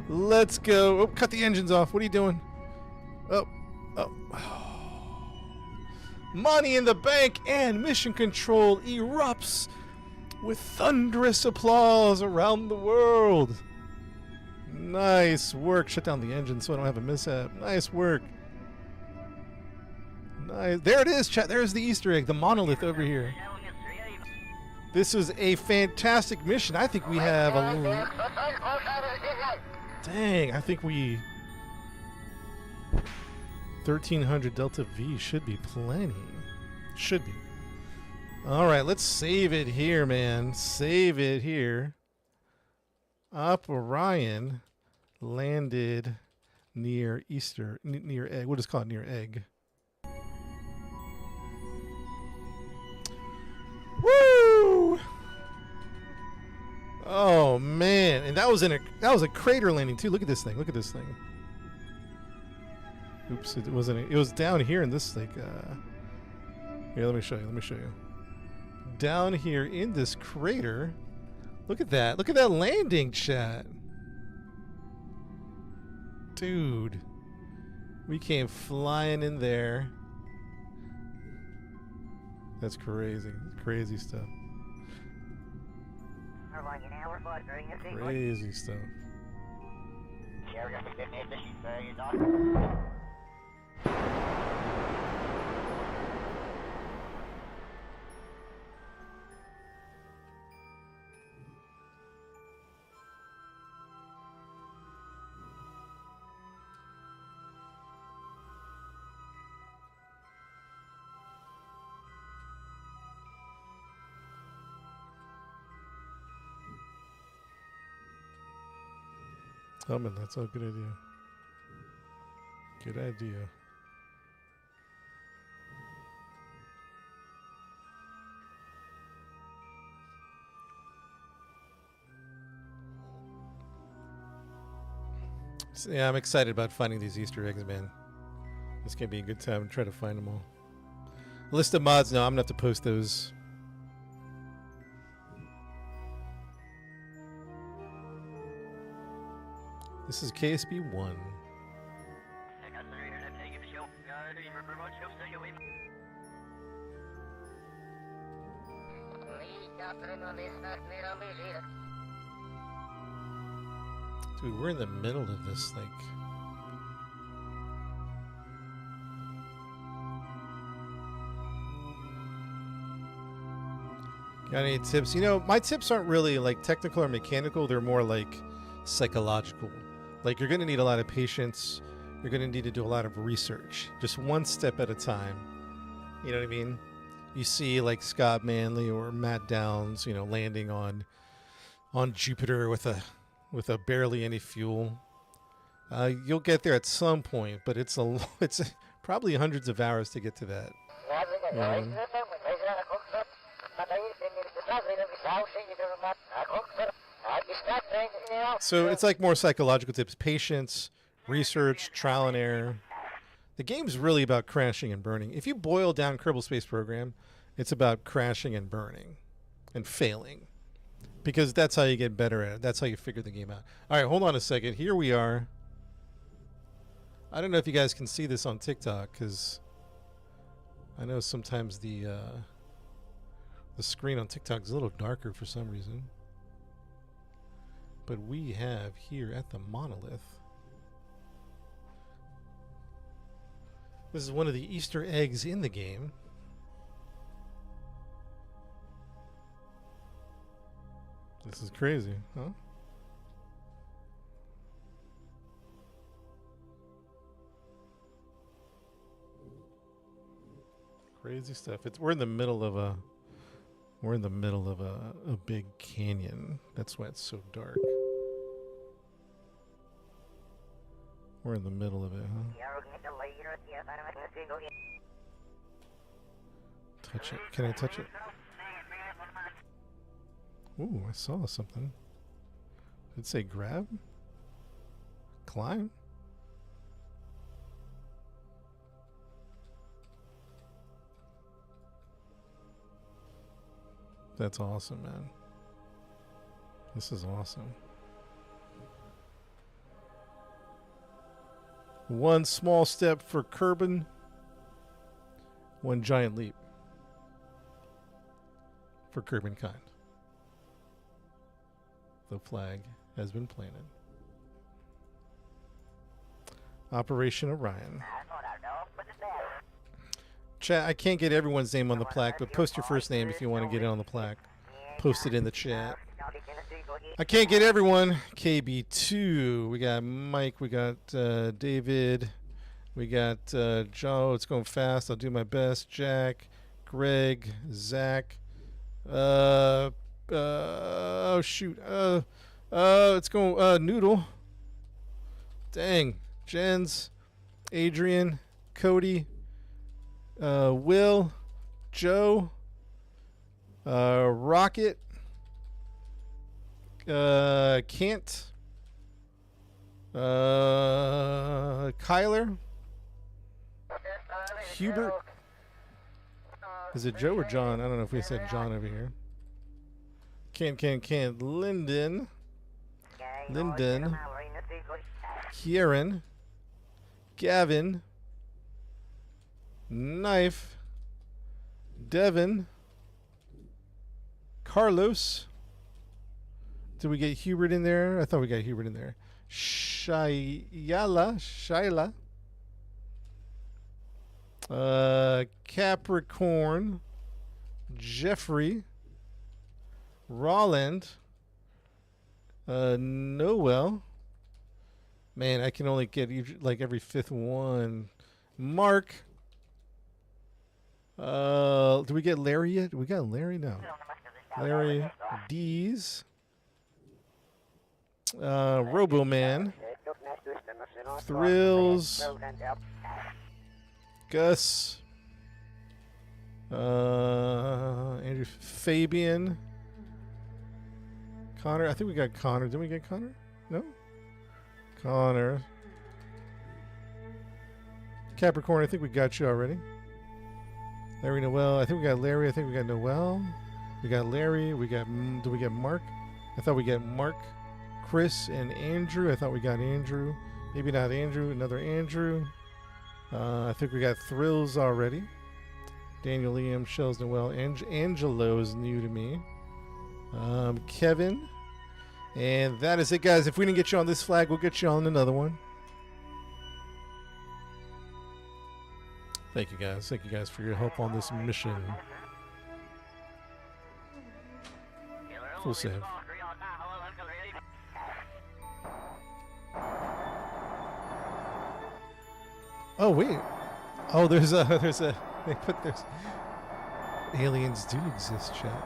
Let's go. Oh, cut the engines off. What are you doing? Oh. Oh. Money in the bank, and mission control erupts with thunderous applause around the world. Nice work. Shut down the engine so I don't have a mishap. Nice work. Nice. There it is, chat. There's the Easter egg. The monolith over here. This is a fantastic mission. I think we have a little... Dang, I think we... 1300 Delta V should be plenty. Should be. Alright, let's save it here, man. Save it here. Up Orion landed near Easter... near Egg. We'll just call it near Egg. Woo! Oh man, and that was a crater landing too. Look at this thing. Look at this thing. Oops, it wasn't. It was down here in this like. Here, let me show you. Let me show you. Down here in this crater. Look at that. Look at that landing, chat. Dude, we came flying in there. That's crazy. Crazy stuff. Crazy stuff. Oh man, that's a good idea. Good idea. So, yeah, I'm excited about finding these Easter eggs, man. This can be a good time to try to find them all. List of mods, no, I'm gonna have to post those. This is KSB 1. Dude, we're in the middle of this, like... Got any tips? You know, my tips aren't really like technical or mechanical. They're more like psychological. Like, you're going to need a lot of patience. You're going to need to do a lot of research. Just one step at a time. You know what I mean? You see like Scott Manley or Matt Downs, you know, landing on Jupiter with a barely any fuel. You'll get there at some point, but it's probably hundreds of hours to get to that. You know what I mean? So it's like more psychological tips, patience, research, trial and error. The game's really about crashing and burning. If you boil down Kerbal Space Program, it's about crashing and burning and failing, because that's how you get better at it. That's how you figure the game out. All right, hold on a second. Here we are. I don't know if you guys can see this on TikTok, because I know sometimes the screen on TikTok is a little darker for some reason. But we have here at the monolith, this is one of the Easter eggs in the game. This is crazy, huh? Crazy stuff. We're in the middle of a big canyon. That's why it's so dark. We're in the middle of it, huh? Touch it. Can I touch it? Ooh, I saw something. Did it say grab? Climb? That's awesome, man. This is awesome. One small step for Kerbal, one giant leap for Kerbal-kind. The flag has been planted. Operation Orion. Chat, I can't get everyone's name on the plaque, but post your first name if you want to get it on the plaque. Post it in the chat. I can't get everyone. KB2. We got Mike. We got David. We got Joe. It's going fast. I'll do my best. Jack. Greg. Zach. Oh, shoot. It's going... Noodle. Dang. Jens. Adrian. Cody. Will, Joe, Rocket, Kent, Kyler, Hubert. Is it Joe or John? I don't know if we said John over here. Kent, Lyndon, Kieran, Gavin, Knife, Devin. Carlos. Did we get Hubert in there? I thought we got Hubert in there. Shyla. Capricorn. Jeffrey. Roland. Noel. Man, I can only get like every fifth one. Mark. Do we get Larry yet? We got Larry? No. Larry. Dees. Roboman. Thrills. Gus. Andrew. Fabian. Connor. I think we got Connor. Didn't we get Connor? No? Connor. Capricorn, I think we got you already. Larry Noel. I think we got Larry. I think we got Noel. We got Larry. We got. Do we get Mark? I thought we got Mark, Chris, and Andrew. I thought we got Andrew. Maybe not Andrew. Another Andrew. I think we got Thrills already. Daniel, Liam, Shells, Noel. Angelo is new to me. Kevin. And that is it, guys. If we didn't get you on this flag, we'll get you on another one. Thank you, guys. Thank you, guys, for your help on this mission. Full save. Oh, wait. Oh, there's a, they put there's, aliens do exist, chat.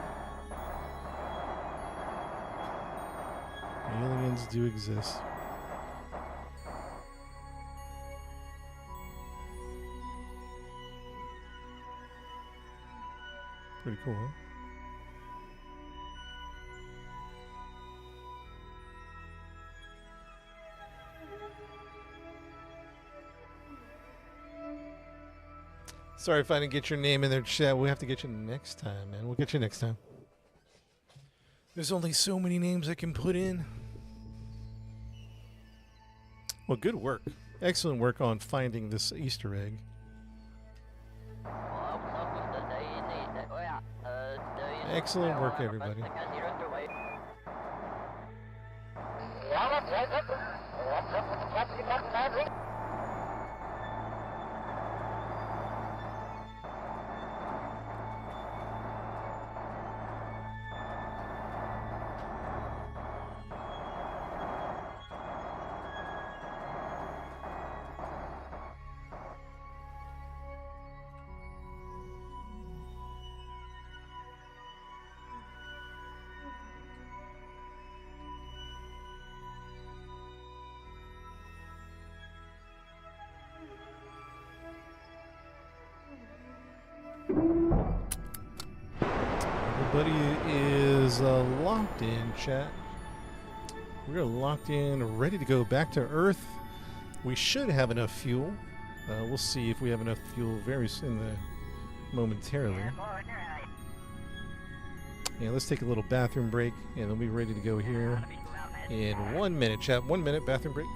Aliens do exist. Pretty cool, huh? Sorry if I didn't get your name in there, chat. We'll have to get you next time, man. We'll get you next time. There's only so many names I can put in. Well, good work. Excellent work on finding this Easter egg. Excellent work, everybody. Everybody is locked in, chat. We're locked in, ready to go back to Earth. We should have enough fuel. We'll see if we have enough fuel very soon, momentarily. Yeah, let's take a little bathroom break, and we'll be ready to go here in 1 minute, chat. 1 minute bathroom break.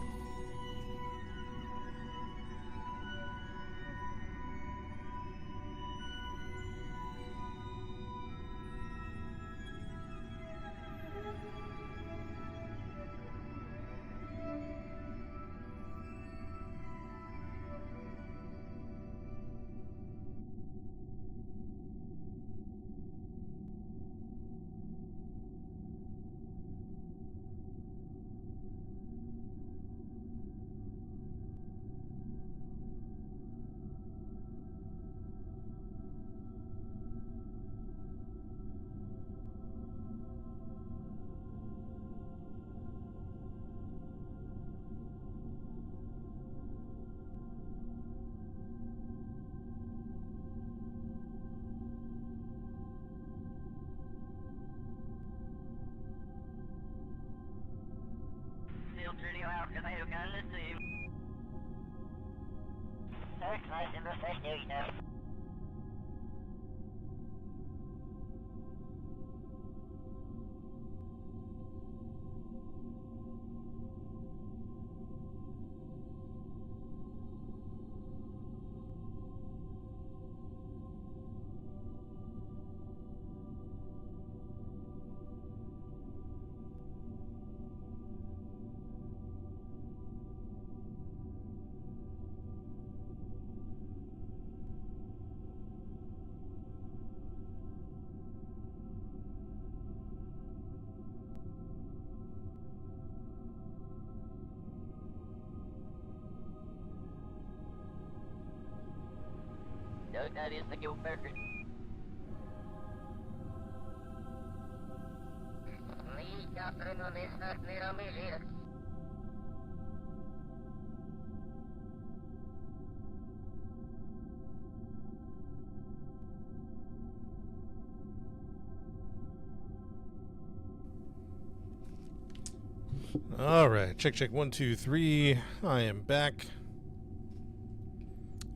All right, check 1 2 3. I am back.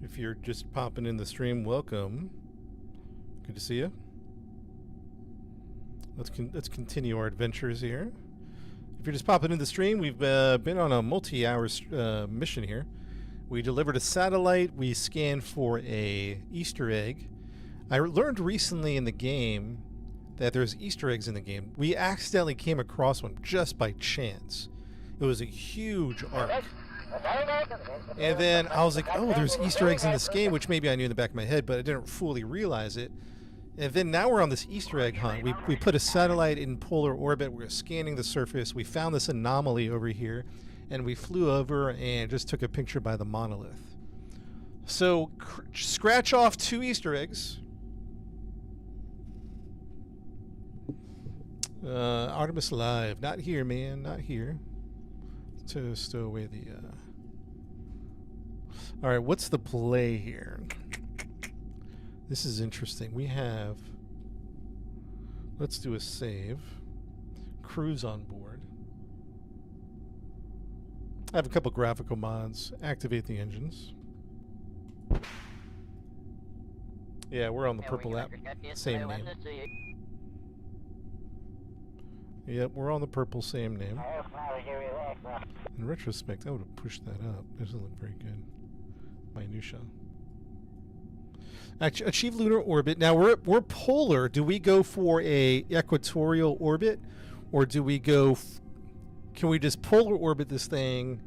If you're just popping in the stream, welcome. Good to see you. Let's continue our adventures here. If you're just popping in the stream, we've been on a multi-hour mission here. We delivered a satellite. We scanned for a Easter egg. I learned recently in the game that there's Easter eggs in the game. We accidentally came across one just by chance. It was a huge arc. And then I was like, oh, there's Easter eggs in this game, which maybe I knew in the back of my head, but I didn't fully realize it. And then now we're on this Easter egg hunt. We put a satellite in polar orbit. We're scanning the surface. We found this anomaly over here, and we flew over and just took a picture by the monolith. So scratch off 2 Easter eggs. Artemis Live. Not here, man. Not here. To stow away the... Alright, what's the play here? This is interesting. We have... Let's do a save. Crews on board. I have a couple graphical mods. Activate the engines. Yeah, we're on the purple app. Same name. Yep, we're on the purple, same name. In retrospect, I would have pushed that up. It doesn't look very good. Minutia. Achieve lunar orbit. Now we're polar. Do we go for a equatorial orbit, or do we go? Can we just polar orbit this thing?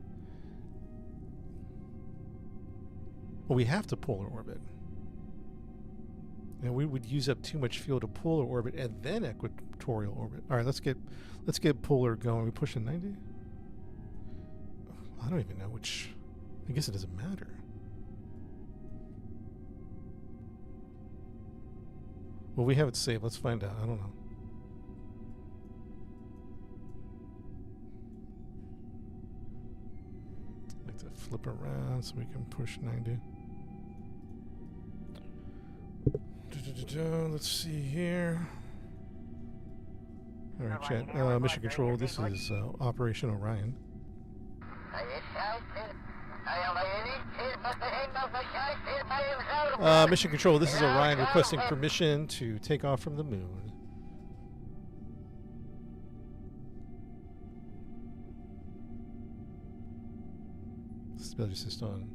Well, we have to polar orbit. And we would use up too much fuel to polar orbit and then equatorial orbit. All right, let's get polar going. We pushing 90. I don't even know which. I guess it doesn't matter. Well, we have it saved. Let's find out. I don't know. I'd like to flip around so we can push 90. Let's see here. All right, chat. Mission Control. This is Operation Orion. Mission Control. This is Orion requesting permission to take off from the moon. Stability system on.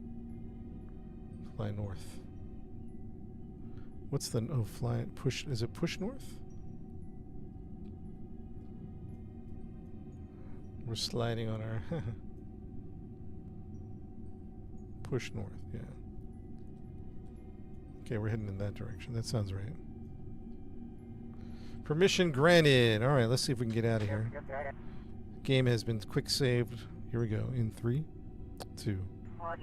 Fly north. What's the fly push? Is it push north? We're sliding on our push north. Yeah. Okay, we're heading in that direction. That sounds right. Permission granted. All right, let's see if we can get out of here. Game has been quick saved. Here we go. In 3, 2, 1.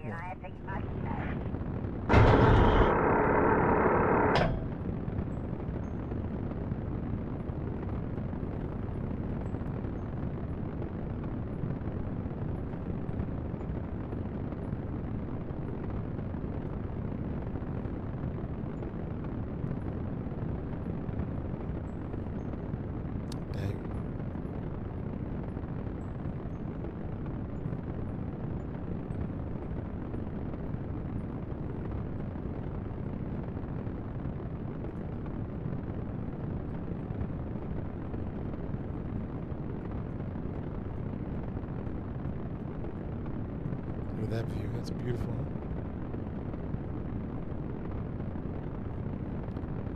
That view, that's beautiful.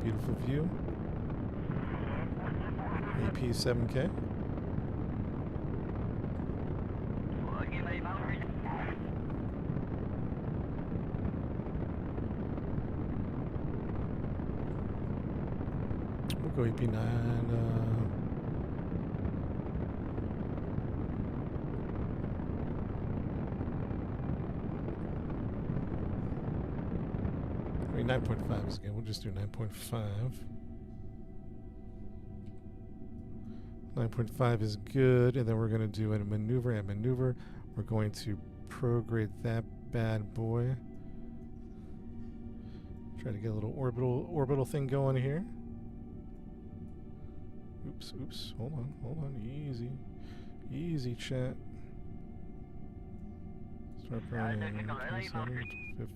Beautiful view. AP 7K. We'll go AP 9. mean, 9.5 is good. We'll just do 9.5. 9.5 is good, and then we're going to do a maneuver and maneuver. We're going to prograde that bad boy. Try to get a little orbital thing going here. Oops. Hold on. Easy, chat. Start burning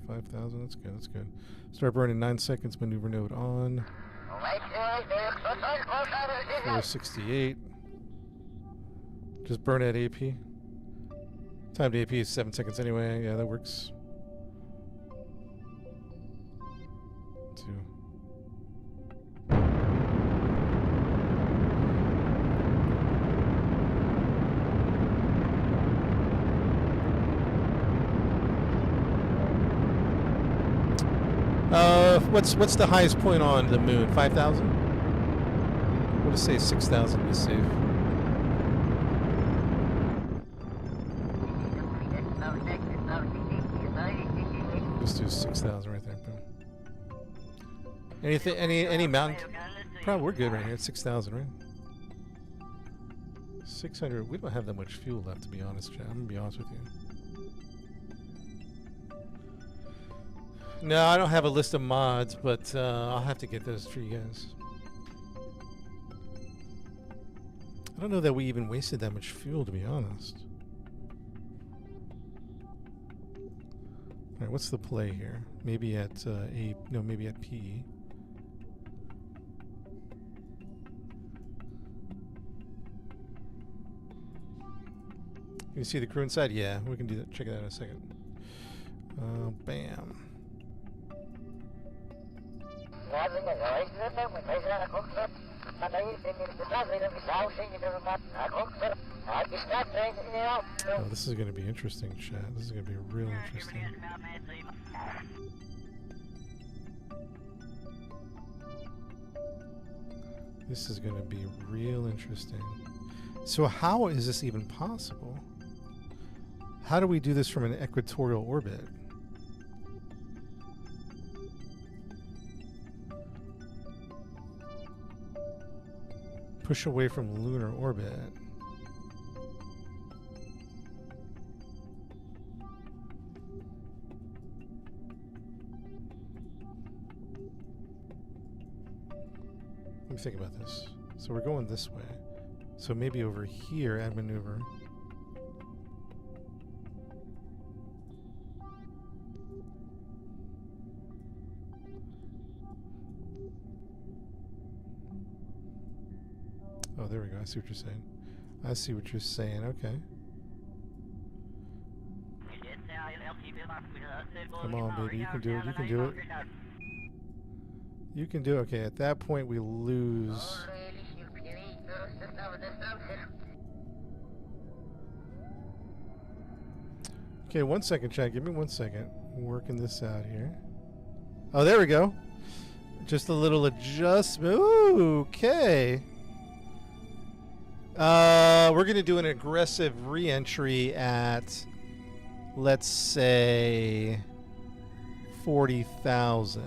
5,000. That's good. Start burning 9 seconds. Maneuver node on. 468. Just burn at AP. Time to AP is 7 seconds anyway. Yeah, that works. 2. What's the highest point on the moon? 5,000? We'll just say 6,000 to be safe. Just do 6,000 right there. Boom. Anything? Any mountain? Probably we're good right here. It's 6,000, right? 600. We don't have that much fuel left, to be honest, chat. I'm gonna be honest with you. No, I don't have a list of mods, but I'll have to get those for you guys. I don't know that we even wasted that much fuel, to be honest. Alright, what's the play here? Maybe at maybe at P. Can you see the crew inside? Yeah, we can do that. Check it out in a second. Bam. Oh, this is going to be interesting, chat. This is going to be real interesting. This is going to be real interesting. So how is this even possible? How do we do this from an equatorial orbit? Push away from lunar orbit. Let me think about this. So we're going this way. So maybe over here at maneuver. Oh, there we go. I see what you're saying. I see what you're saying. Okay. Come on, baby. You can do it. You can do it. You can do it. Okay, at that point we lose. Okay, 1 second, chat. Give me 1 second. I'm working this out here. Oh, there we go. Just a little adjustment. Ooh, okay. We're going to do an aggressive re-entry at, let's say, 40,000.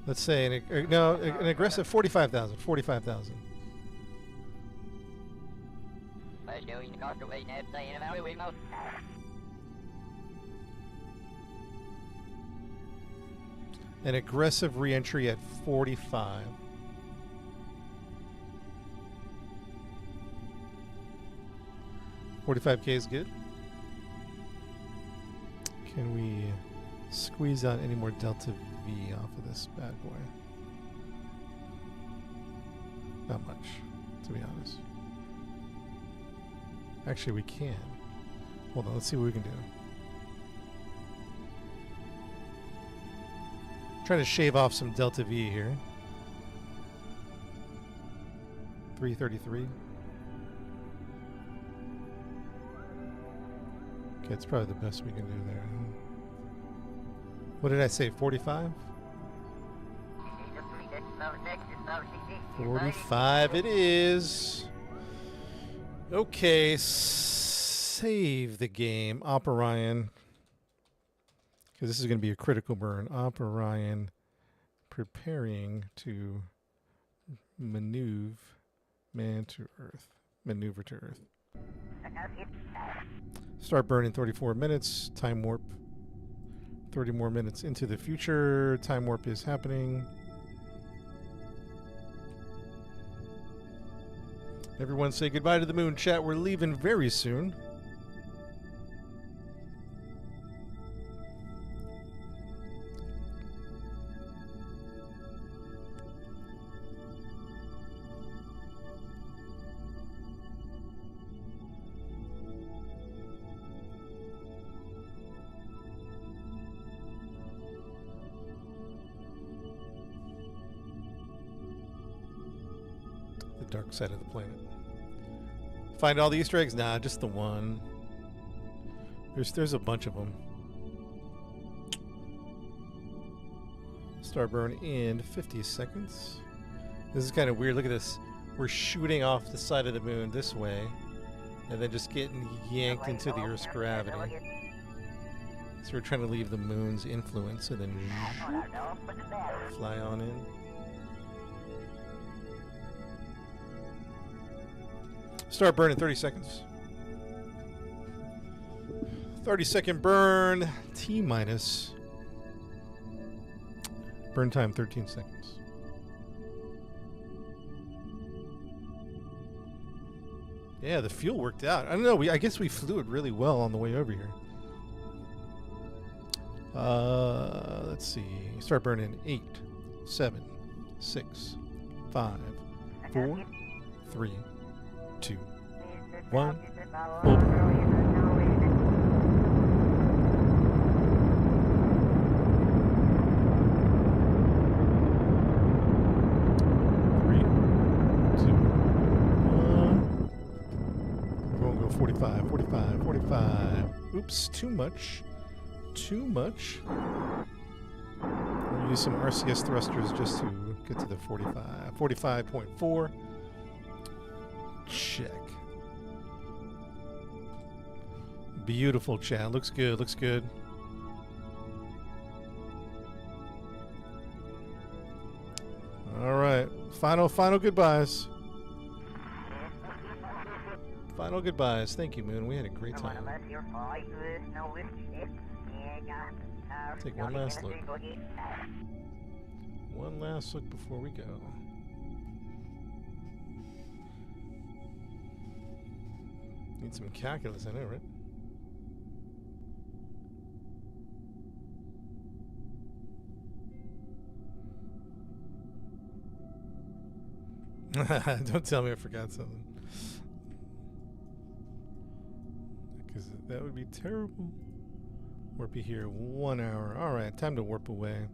Let's say an aggressive 45,000. 45,000. An aggressive re-entry at 45. $45K is good. Can we squeeze out any more delta V off of this bad boy? Not much, to be honest. Actually, we can. Hold on, let's see what we can do. Trying to shave off some delta V here. 333. Okay, it's probably the best we can do there. What did I say? 45? 45 it is. Okay, save the game. Op Orion. Because this is going to be a critical burn. Op Orion preparing to maneuver to Earth. Maneuver to Earth. Start burn in 34 minutes. Time warp. 30 more minutes into the future. Time warp is happening. Everyone say goodbye to the moon, chat. We're leaving very soon. The dark side of the planet. Find all the Easter eggs? Nah, just the one. There's a bunch of them. Start burn in 50 seconds. This is kind of weird. Look at this. We're shooting off the side of the moon this way, and then just getting yanked into the Earth's gravity. So we're trying to leave the moon's influence and then fly on in. Start burn in 30 seconds. 30-second burn. T minus. Burn time 13 seconds. Yeah, the fuel worked out. I don't know. I guess we flew it really well on the way over here. Let's see. Start burn in 8, 7, 6, 5, 4, 3, 2, 1. Full burn. Three, two, 1. We're gonna go 45, 45, 45. Oops, too much. Too much. We'll use some RCS thrusters just to get to the 45. 45.4. Check. Beautiful, chat. Looks good. Looks good. All right. Final goodbyes. Final goodbyes. Thank you, Moon. We had a great time. Take one last look. One last look before we go. Need some calculus, I know, right? Don't tell me I forgot something. Because that would be terrible. Warpy here, 1 hour. Alright, time to warp away.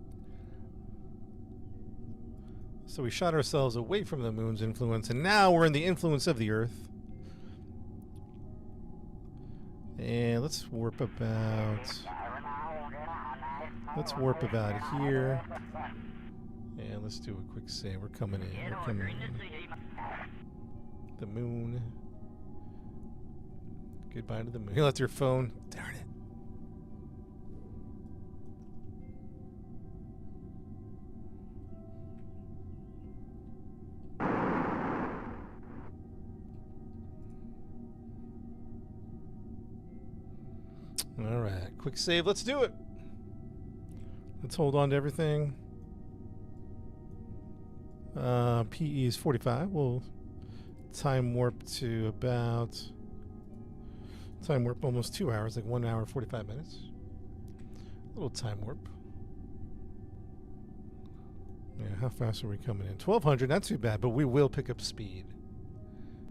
So we shot ourselves away from the moon's influence, and now we're in the influence of the Earth. And let's warp about... Let's warp about here. And let's do a quick save. We're coming in. We're coming in. The moon. Goodbye to the moon. You left your phone. Darn it. All right, quick save. Let's do it. Let's hold on to everything. PE is 45. We'll time warp to about... Time warp almost 2 hours, like 1 hour, 45 minutes. A little time warp. Yeah, how fast are we coming in? 1200, not too bad, but we will pick up speed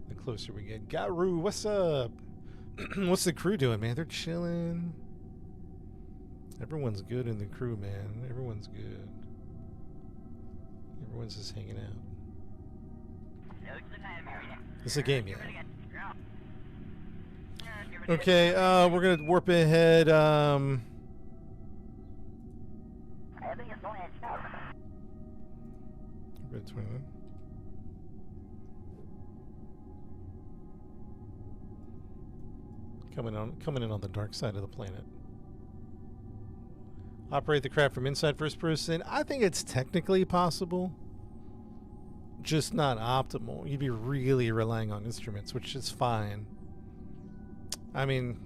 the closer we get. Garu, what's up? What's the crew doing, man? They're chilling. Everyone's good in the crew, man. Everyone's good. Everyone's just hanging out. It's a game, yeah. Okay, we're gonna warp ahead. Coming in on the dark side of the planet. Operate the craft from inside first person. I think it's technically possible, just not optimal. You'd be really relying on instruments, which is fine. I mean,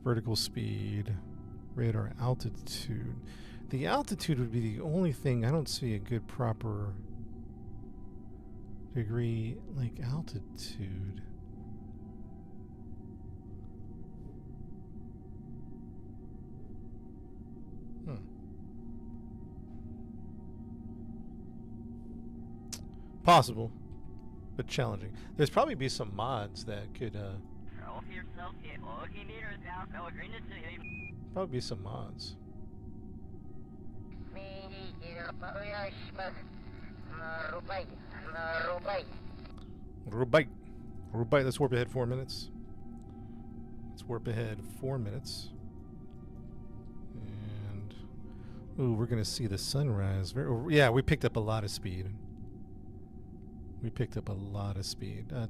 vertical speed, radar altitude. The altitude would be the only thing I don't see a good proper degree like altitude. Possible, but challenging. There's probably be some mods that could probably be some mods. Rubai. Let's warp ahead 4 minutes. Let's warp ahead 4 minutes. And ooh, we're gonna see the sunrise. Yeah, we picked up a lot of speed.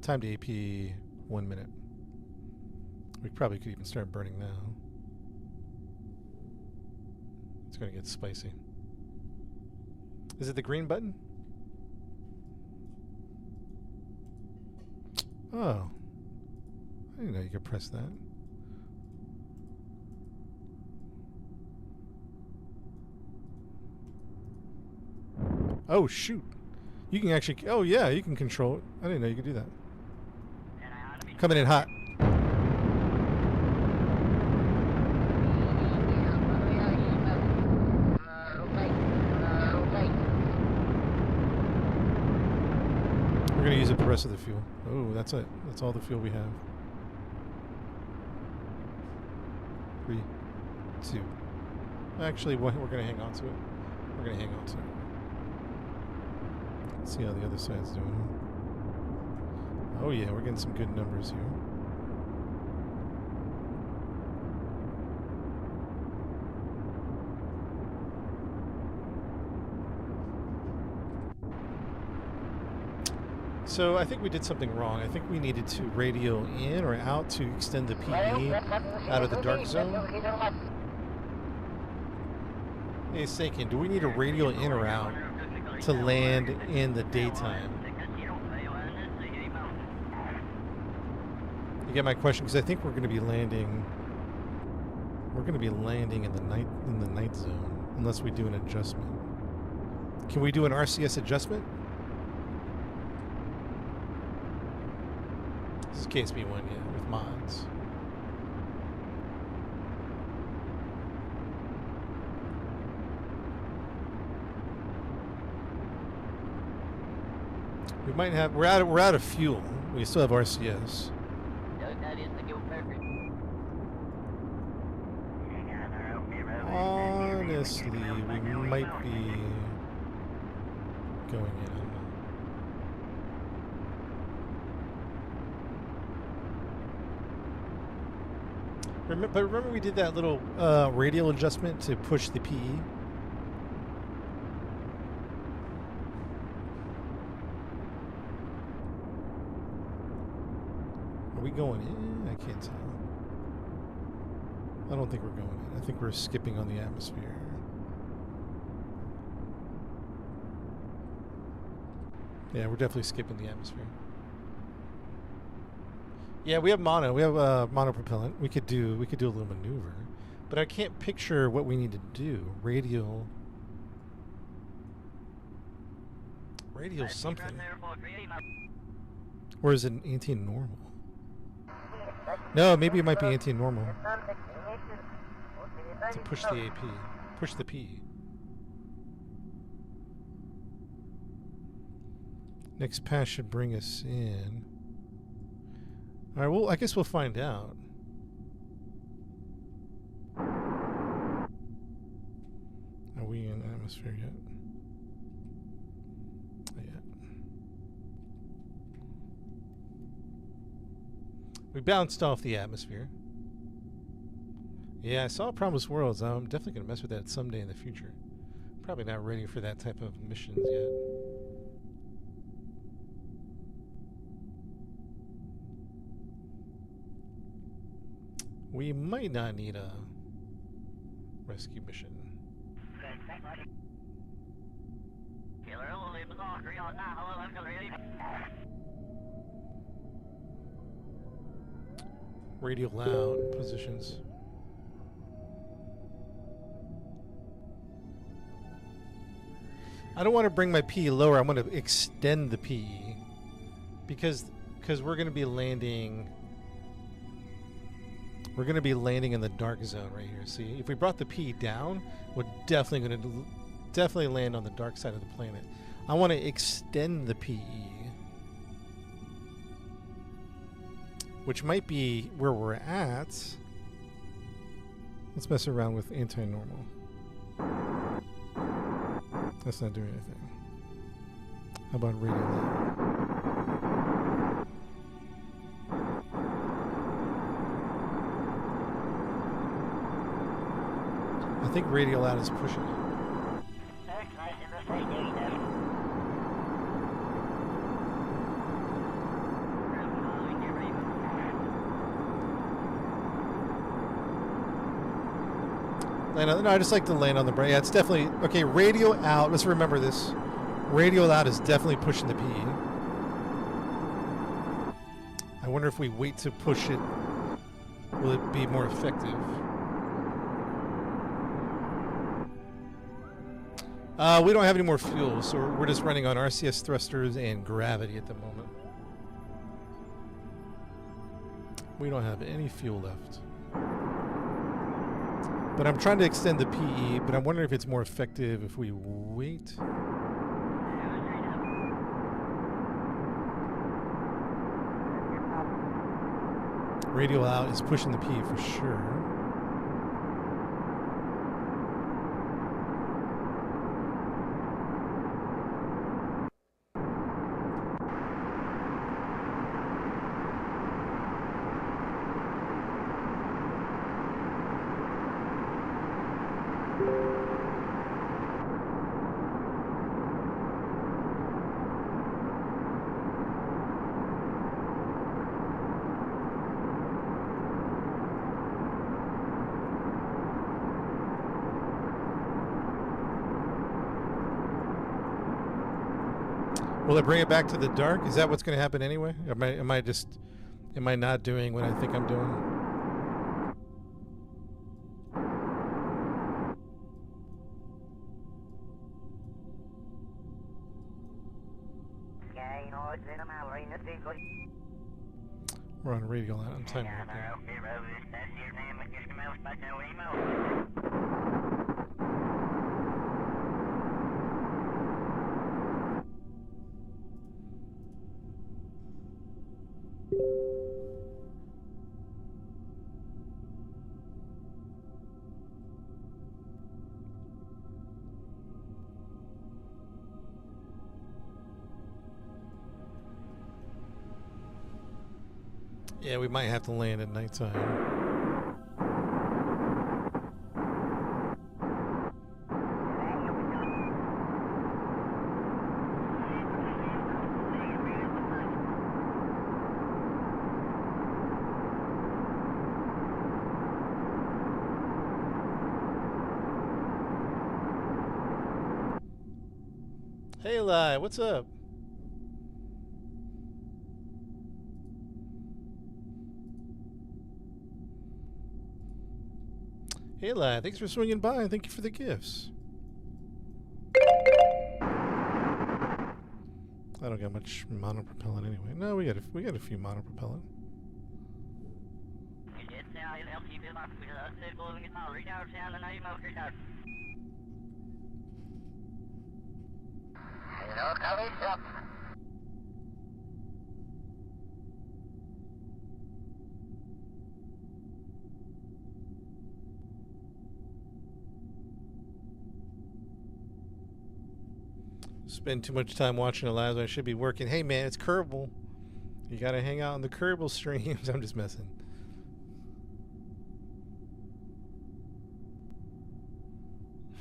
Time to AP 1 minute. We probably could even start burning now. It's gonna get spicy. Is it the green button? Oh. I didn't know you could press that. Oh, shoot. You can actually... Oh, yeah, you can control it. I didn't know you could do that. Coming in hot. We're going to use up the rest of the fuel. Oh, that's it. That's all the fuel we have. 3, 2. Actually, we're going to hang on to it. Let's see how the other side's doing. Oh yeah, we're getting some good numbers here. So I think we did something wrong. I think we needed to radio in or out to extend the PE out of the dark zone. Hey, Sakin, do we need a radio in or out to land in the daytime? You get my question? Because I think we're going to be landing. We're going to be landing in the night zone unless we do an adjustment. Can we do an RCS adjustment? This is KSB1, yeah, with mods. We might have. We're out of fuel. We still have RCS. Honestly, we might be going in. But remember we did that little radial adjustment to push the PE? Are we going in? I can't tell. I don't think we're going in. I think we're skipping on the atmosphere. Yeah, we're definitely skipping the atmosphere. Yeah, we have mono. We have mono propellant. We could do a little maneuver, but I can't picture what we need to do. Radial something. Or is it anti-normal? No, maybe it might be anti-normal. To push the AP, push the P. Next pass should bring us in. All right, well, I guess we'll find out. Are we in atmosphere yet? Not yet. We bounced off the atmosphere. Yeah, I saw Promised Worlds. I'm definitely going to mess with that someday in the future. Probably not ready for that type of missions yet. We might not need a rescue mission. Radio loud positions. I don't want to bring my PE lower. I want to extend the PE because we're going to be landing. We're going to be landing in the dark zone right here. See, if we brought the PE down, we're definitely going to land on the dark side of the planet. I want to extend the PE, which might be where we're at. Let's mess around with anti-normal. That's not doing anything. How about radio loud? I think radio loud is pushing it. No, I just like to land on the brain. Yeah, it's definitely okay. Radio out. Let's remember this. Radio out is definitely pushing the PE. I wonder if we wait to push it, will it be more effective? We don't have any more fuel, so we're just running on RCS thrusters and gravity at the moment. We don't have any fuel left. But I'm trying to extend the PE, but I'm wondering if it's more effective if we wait. Radio out is pushing the PE for sure. Will it bring it back to the dark? Is that what's going to happen anyway? Am I not doing what I think I'm doing? We're on radio line. I'm timing it now. Yeah, we might have to land at nighttime. Hey, Eli, what's up? Hey, lad, thanks for swinging by and thank you for the gifts. I don't got much monopropellant anyway. No, we got a few monopropellant. Spend too much time watching the lives. I should be working. Hey man, it's Kerbal. You gotta hang out on the Kerbal streams. I'm just messing.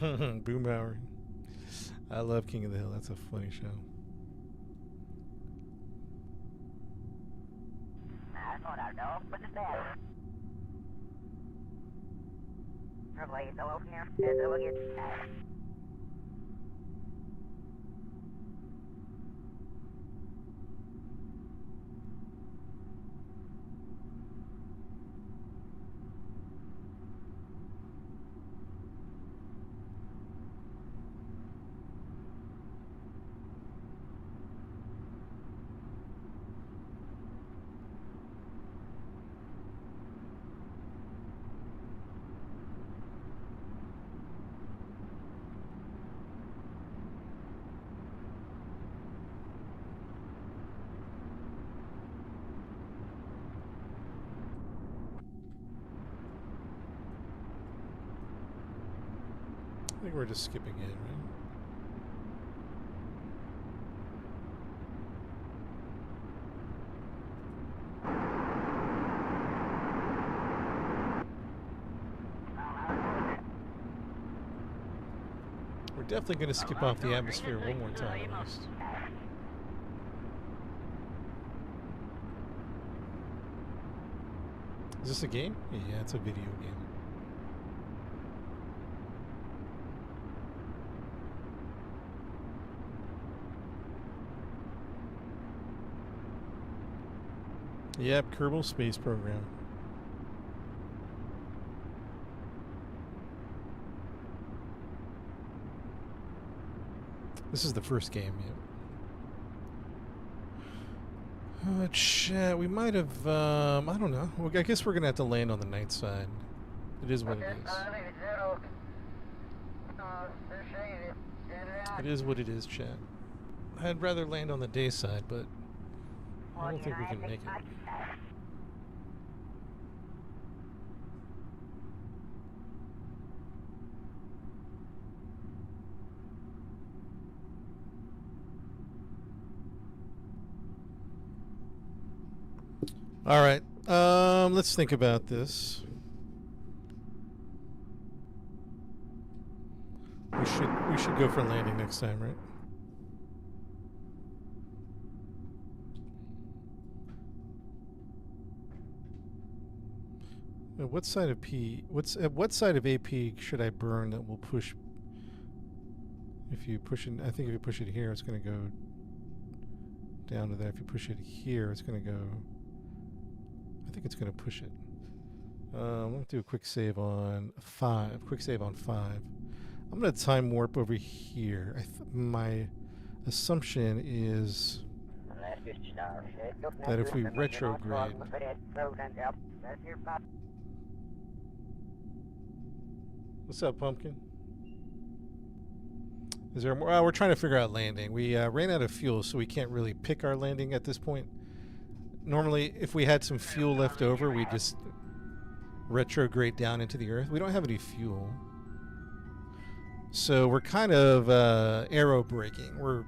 Boomhauer. I love King of the Hill. That's a funny show. I think we're just skipping in, right? We're definitely going to skip off the atmosphere one more time at least. Is this a game? Yeah, it's a video game. Yep, Kerbal Space Program. This is the first game, yep. Chat, we might have, I don't know. Well, I guess we're going to have to land on the night side. It is what it is. It is what it is, chat. I'd rather land on the day side, but I don't think we can make it. All right, let's think about this. We should go for landing next time, right? What side of P? What side of AP should I burn that will push? If you push it, I think if you push it here, it's going to go down to that. If you push it here, it's going to go. I think it's going to push it. I'm going to do a quick save on 5. Quick save on 5. I'm going to time warp over here. My assumption is that if we retrograde. What's up, Pumpkin? Is there more? We're trying to figure out landing. We ran out of fuel, so we can't really pick our landing at this point. Normally, if we had some fuel left over, we'd just retrograde down into the Earth. We don't have any fuel. So we're kind of aero braking. We're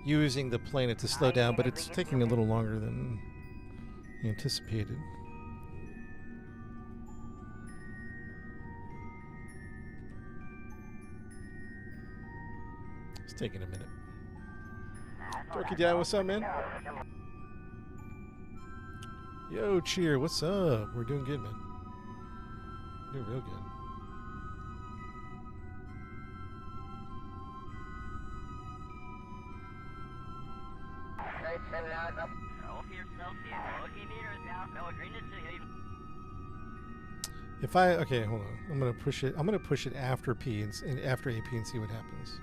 using the planet to slow down, but it's taking a little longer than anticipated. It's taking a minute. Dorky Dad, what's up, man? Yo, Cheer, what's up? We're doing good, man. Doing real good. If I okay, hold on. I'm gonna push it. I'm gonna push it after P and after AP and see what happens.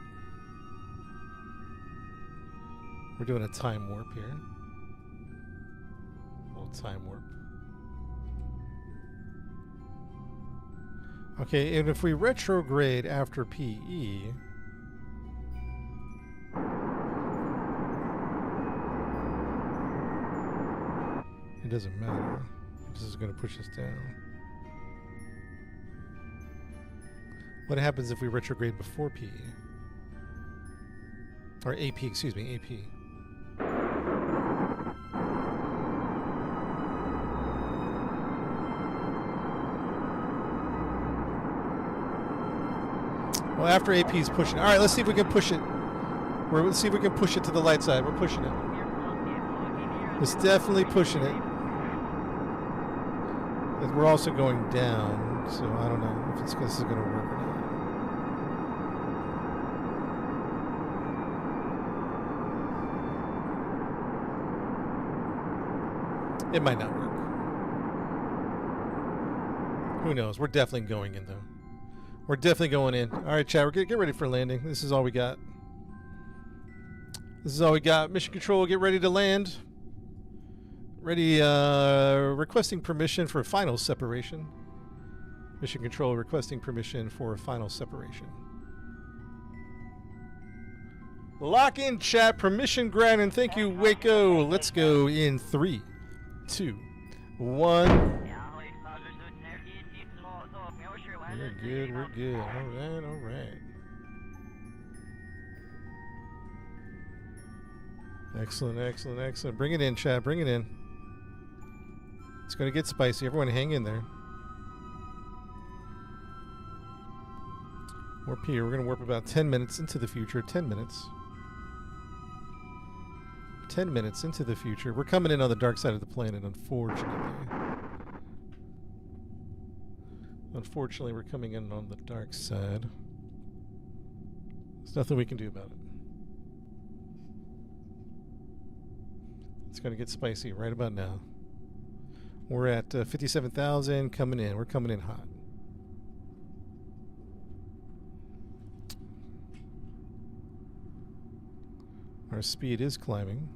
We're doing a time warp here. Time warp. Okay, and if we retrograde after PE, it doesn't matter. This is going to push us down. What happens if we retrograde before PE? Or AP, excuse me, AP. Well, after AP is pushing. All right, let's see if we can push it. Let's see if we can push it to the light side. We're pushing it. It's definitely pushing it. We're also going down. so I don't know if this is going to work or not. It might not work. Who knows? We're definitely going in, though. We're definitely going in. All right, chat. Get ready for landing. This is all we got. This is all we got. Mission Control, get ready to land. Ready, requesting permission for final separation. Mission Control requesting permission for final separation. Lock in, chat. Permission granted. Thank you, Waco. Let's go in 3, 2, 1. We're good, we're good. Alright, alright. Excellent, excellent, excellent. Bring it in, chat. Bring it in. It's going to get spicy. Everyone hang in there. Warp here. We're going to warp about 10 minutes into the future. 10 minutes. 10 minutes into the future. We're coming in on the dark side of the planet, unfortunately. Unfortunately, we're coming in on the dark side. There's nothing we can do about it. It's going to get spicy right about now. We're at 57,000 coming in. We're coming in hot. Our speed is climbing.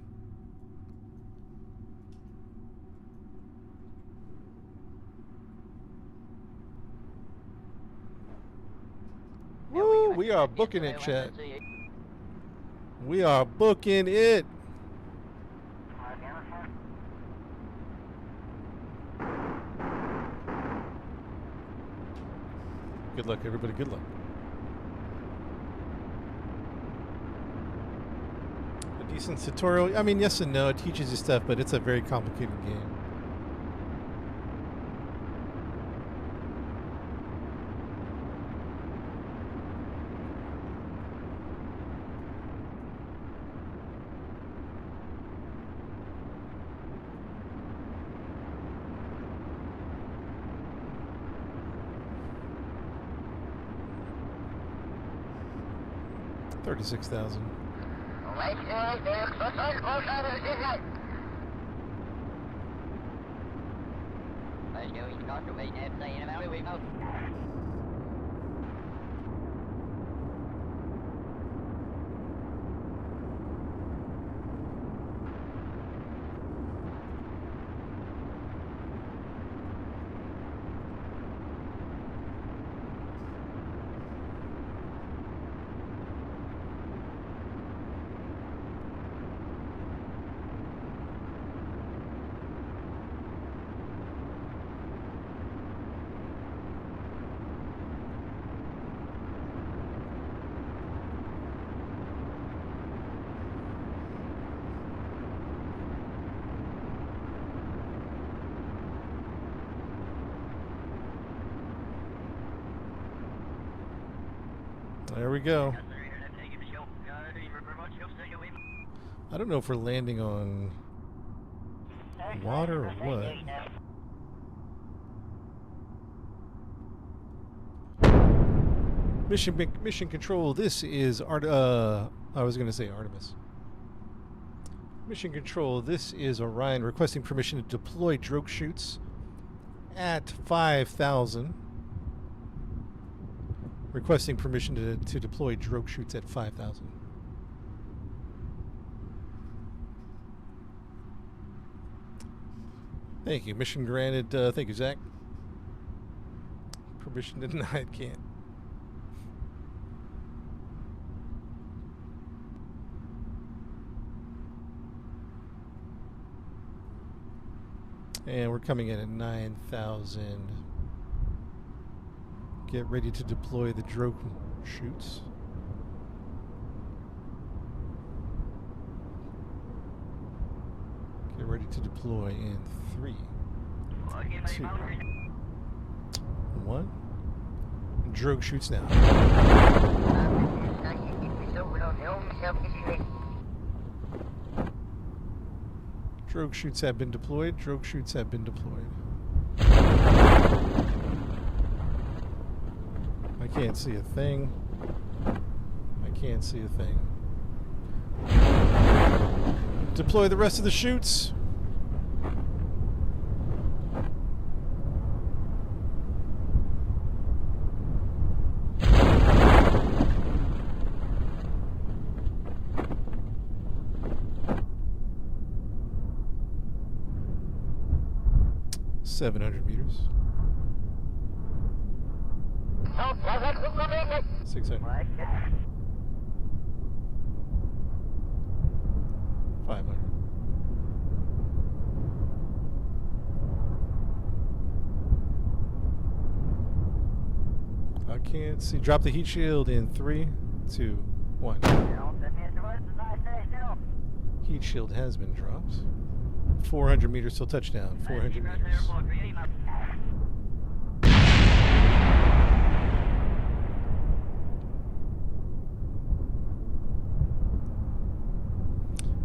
Woo! We are booking it, chat. We are booking it. Good luck, everybody. Good luck. A decent tutorial. I mean, yes and no. It teaches you stuff, but it's a very complicated game. $36,000. There we go. I don't know if we're landing on water or what. Mission Control, this is I was going to say Artemis. Mission Control, this is Orion requesting permission to deploy drogue chutes at 5,000. Requesting permission to deploy drogue chutes at 5,000. Thank you. Mission granted. Thank you, Zach. Permission denied. Can't. And we're coming in at 9,000. Get ready to deploy the drogue chutes. Get ready to deploy in 3, 2, 1. Drogue chutes now. Drogue chutes have been deployed. Drogue chutes have been deployed. can't see a thing. I can't see a thing. Deploy the rest of the chutes. $700 meters. 600. 500. I can't see. Drop the heat shield in 3, 2, 1. Heat shield has been dropped. 400 meters till touchdown. 400 meters.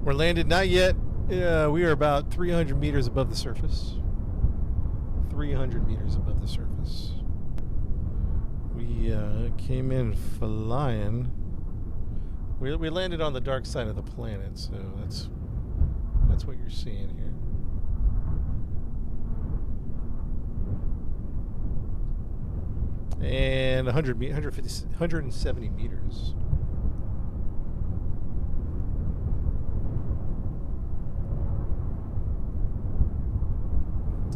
We're landed, not yet. We are about 300 meters above the surface. 300 meters above the surface. We came in flying. We landed on the dark side of the planet, so that's what you're seeing here. And 170 meters.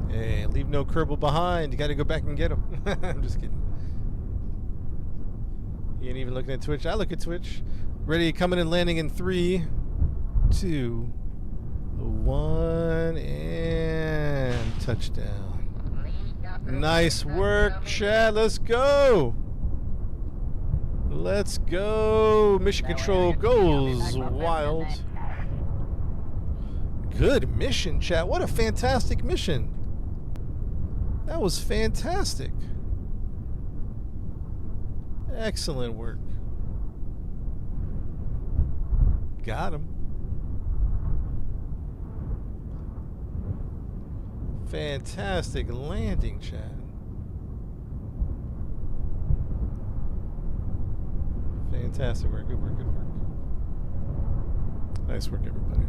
Hey, leave no Kerbal behind. You got to go back and get him. I'm just kidding. You ain't even looking at Twitch. I look at Twitch. Ready, coming and landing in 3, 2, 1, and touchdown. Nice work, chat. Let's go. Let's go. Mission control goes wild. Good mission, chat. What a fantastic mission. That was fantastic. Excellent work. Got him. Fantastic landing, chat. Fantastic work. Good work. Good work. Nice work, everybody.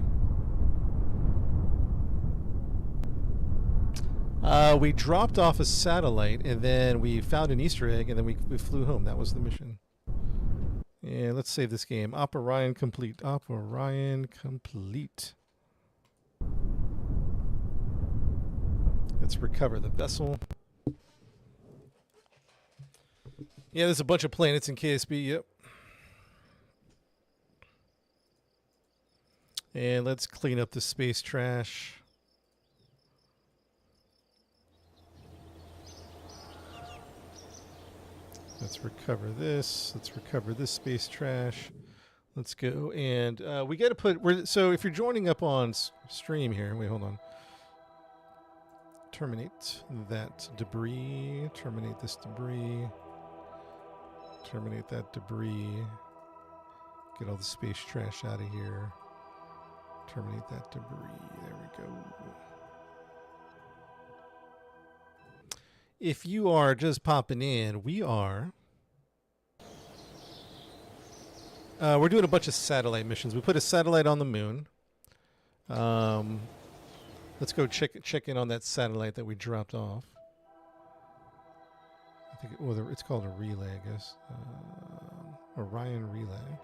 We dropped off a satellite, and then we found an Easter egg, and then we flew home. That was the mission. Yeah, let's save this game. Op Orion complete. Op Orion complete. Let's recover the vessel. Yeah, there's a bunch of planets in KSB. Yep. And let's clean up the space trash. Let's recover this. Let's recover this space trash. Let's go. And we got to put... So if you're joining up on stream here... Wait, hold on. Terminate that debris. Terminate this debris. Terminate that debris. Get all the space trash out of here. Terminate that debris. There we go. If you are just popping in, we are... we're doing a bunch of satellite missions. We put a satellite on the moon. Let's go check in on that satellite that we dropped off. I think it's called a relay, I guess. Orion relay.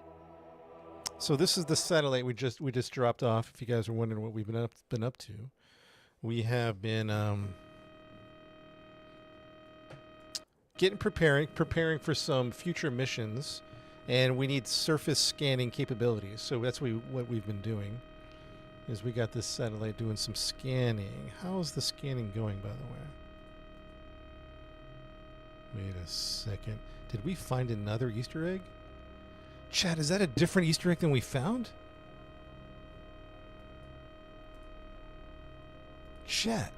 So this is the satellite we just dropped off. If you guys are wondering what we've been up to, we have been preparing for some future missions, and we need surface scanning capabilities. So that's what we've been doing. Is we got this satellite doing some scanning. How is the scanning going, by the way? Wait a second. Did we find another Easter egg? Chat, is that a different Easter egg than we found? Chat.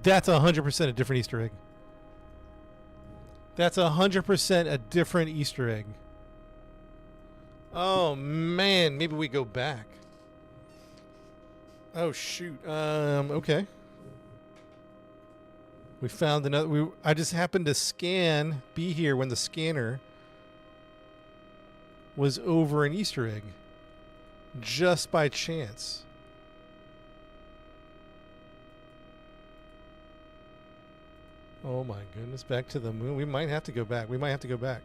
That's 100% a different Easter egg. That's 100% a different Easter egg. Oh man, maybe we go back. Oh shoot. Okay. We found another. I just happened to be here when the scanner was over an Easter egg, just by chance. Oh my goodness! Back to the moon. We might have to go back. We might have to go back.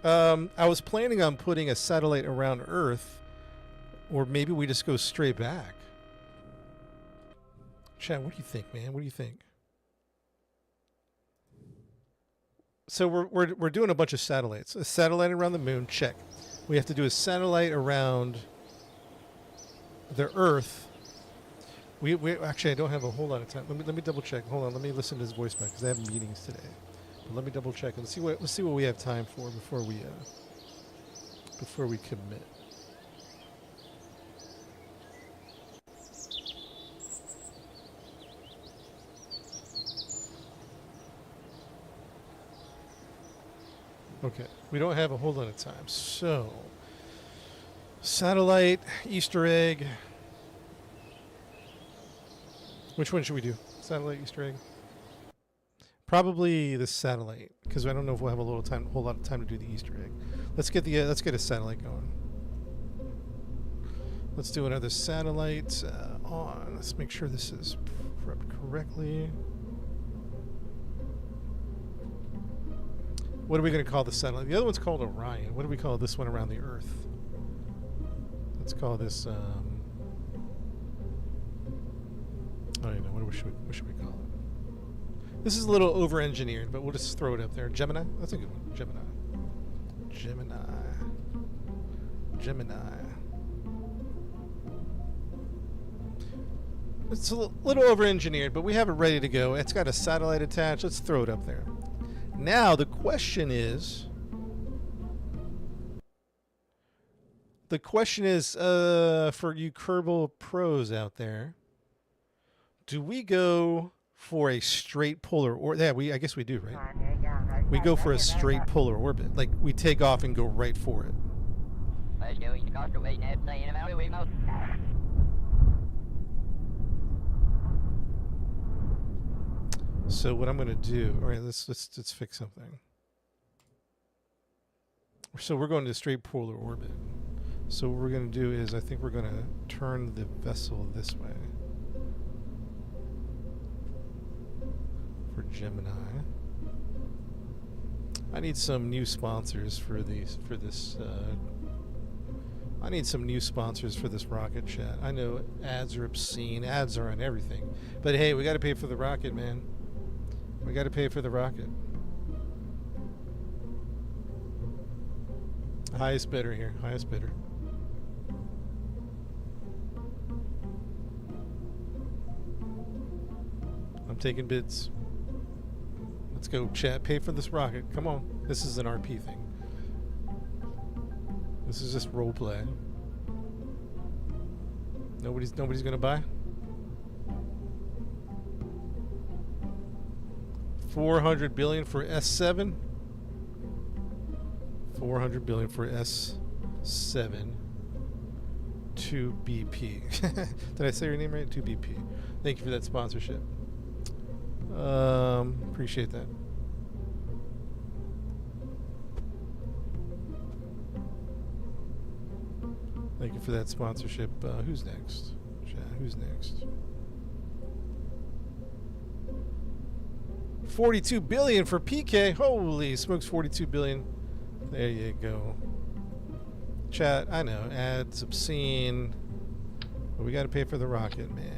I was planning on putting a satellite around Earth, or maybe we just go straight back. Chat, what do you think, man? What do you think? So we're doing a bunch of satellites. A satellite around the moon, check. We have to do a satellite around the Earth. We actually, I don't have a whole lot of time. Let me double check. Hold on, let me listen to his voice back because I have meetings today. But let me double check and let's see what we have time for before we commit. Okay, we don't have a whole lot of time. So, satellite, Easter egg. Which one should we do? Satellite, Easter egg? Probably the satellite, because I don't know if we'll have a whole lot of time to do the Easter egg. Let's get a satellite going. Let's do another satellite on. Let's make sure this is prepped correctly. What are we going to call the satellite? The other one's called Orion. What do we call this one around the Earth? Let's call this. I don't even know. What should we call it? This is a little over-engineered, but we'll just throw it up there. Gemini. That's a good one. Gemini. It's a little over-engineered, but we have it ready to go. It's got a satellite attached. Let's throw it up there. Now the question is for you Kerbal pros out there, do we go for a straight polar orbit? Yeah, I guess we do, right? We go for a straight polar orbit. Like we take off and go right for it. So what I'm going to do, all right, let's fix something. So we're going to straight polar orbit. So what we're going to do is I think we're going to turn the vessel this way. For Gemini. I need some new sponsors for this. I need some new sponsors for this rocket chat. I know ads are obscene. Ads are on everything. But hey, we got to pay for the rocket, man. We got to pay for the rocket. Highest bidder here. Highest bidder. I'm taking bids. Let's go, chat. Pay for this rocket. Come on. This is an RP thing. This is just role play. Nobody's gonna buy. 400 billion for S7. 400 billion for S7. 2BP. Did I say your name right? 2BP. Thank you for that sponsorship. Appreciate that. Thank you for that sponsorship. Who's next? Chat, who's next? 42 billion for PK. Holy smokes, 42 billion. There you go. Chat, I know, ads obscene. But we got to pay for the rocket, man.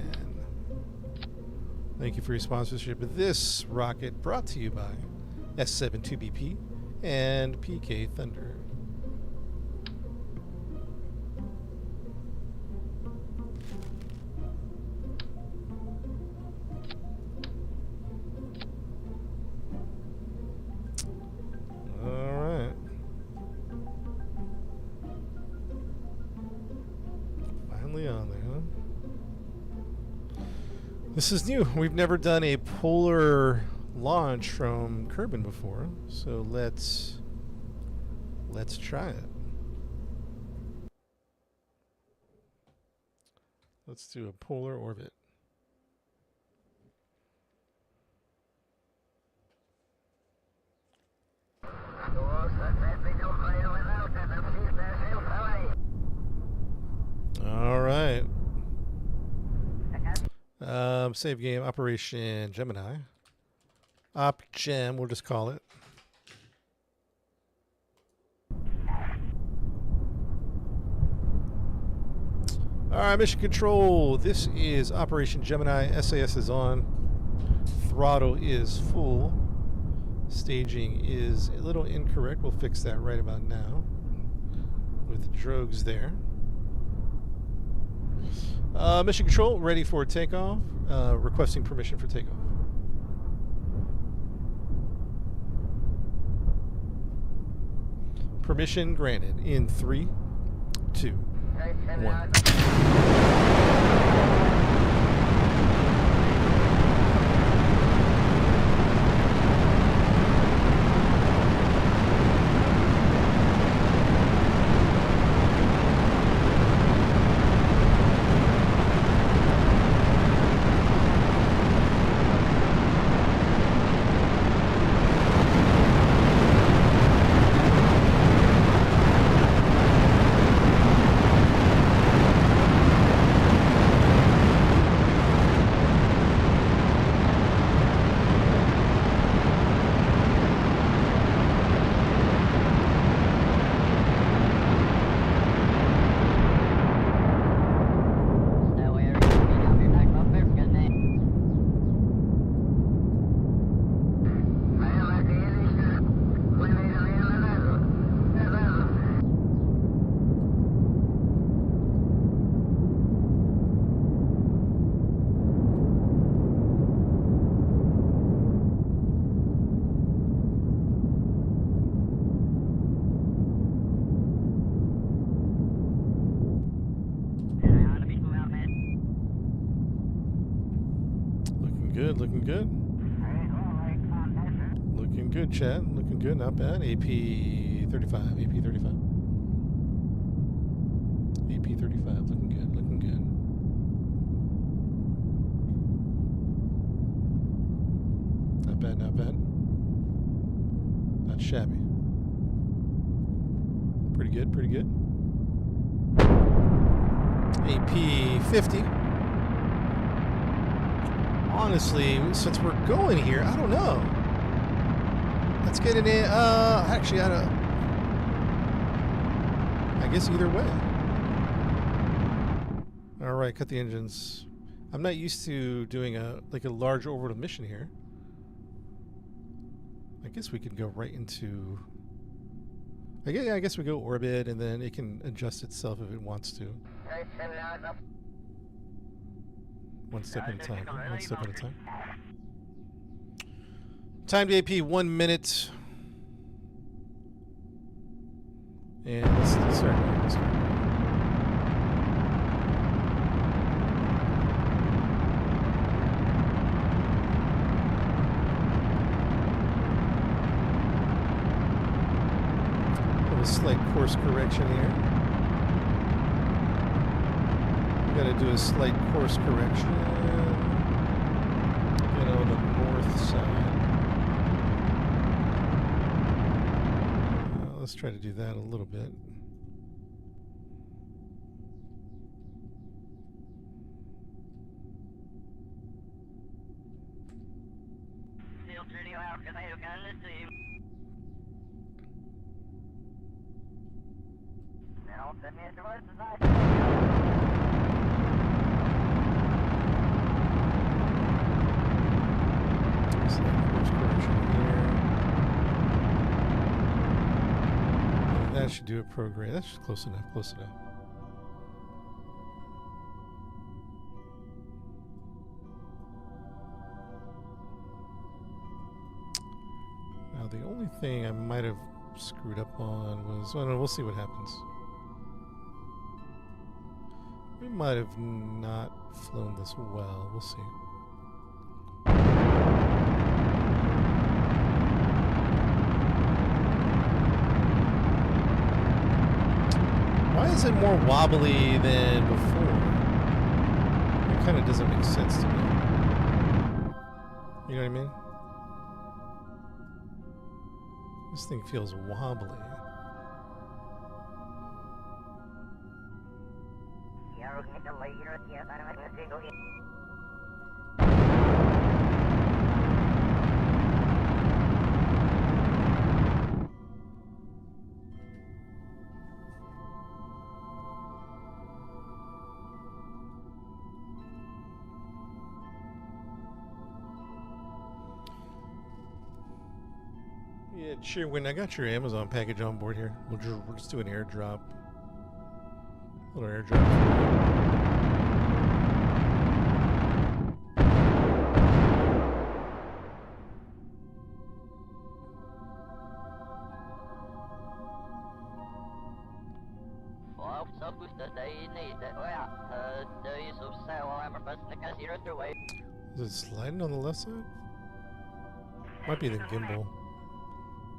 Thank you for your sponsorship of this rocket, brought to you by S72BP and PK Thunder. Alright. Finally on there, huh? This is new. We've never done a polar launch from Kerbal before, so let's try it. let's do a polar orbit. All right. Save game, Operation Gemini. Op Gem, we'll just call it. All right, mission control. This is Operation Gemini. SAS is on. Throttle is full. Staging is a little incorrect. We'll fix that right about now with drogues there. Mission control, ready for takeoff. Requesting permission for takeoff. Permission granted in 3, 2, 1. Looking good. Looking good, Chad. Looking good, not bad. AP 35. AP 35. AP 35. Looking good. Looking good. Not bad, not bad. Not shabby. Pretty good, pretty good. AP 50. Honestly, since we're going here, I don't know. Let's get it in. Actually, I guess either way. All right, cut the engines. I'm not used to doing a large orbital mission here. I guess we could go right into. I guess we go orbit, and then it can adjust itself if it wants to. One step at a time. One step at a time. Timed AP 1 minute. And let's start. Let's start. A slight course correction here. Got to do a slight course correction. Get on the north side. Let's try to do that a little bit. That should do it program. That's close enough, close enough. Now the only thing I might have screwed up on was, well, no, we'll see what happens. We might have not flown this well. We'll see. Why is it more wobbly than before? kind of doesn't make sense to me. You know what I mean? This thing feels wobbly. Yeah, sure. When I got your Amazon package on board here, we'll just do an airdrop. A little airdrop. Is it sliding on the left side? Might be the gimbal.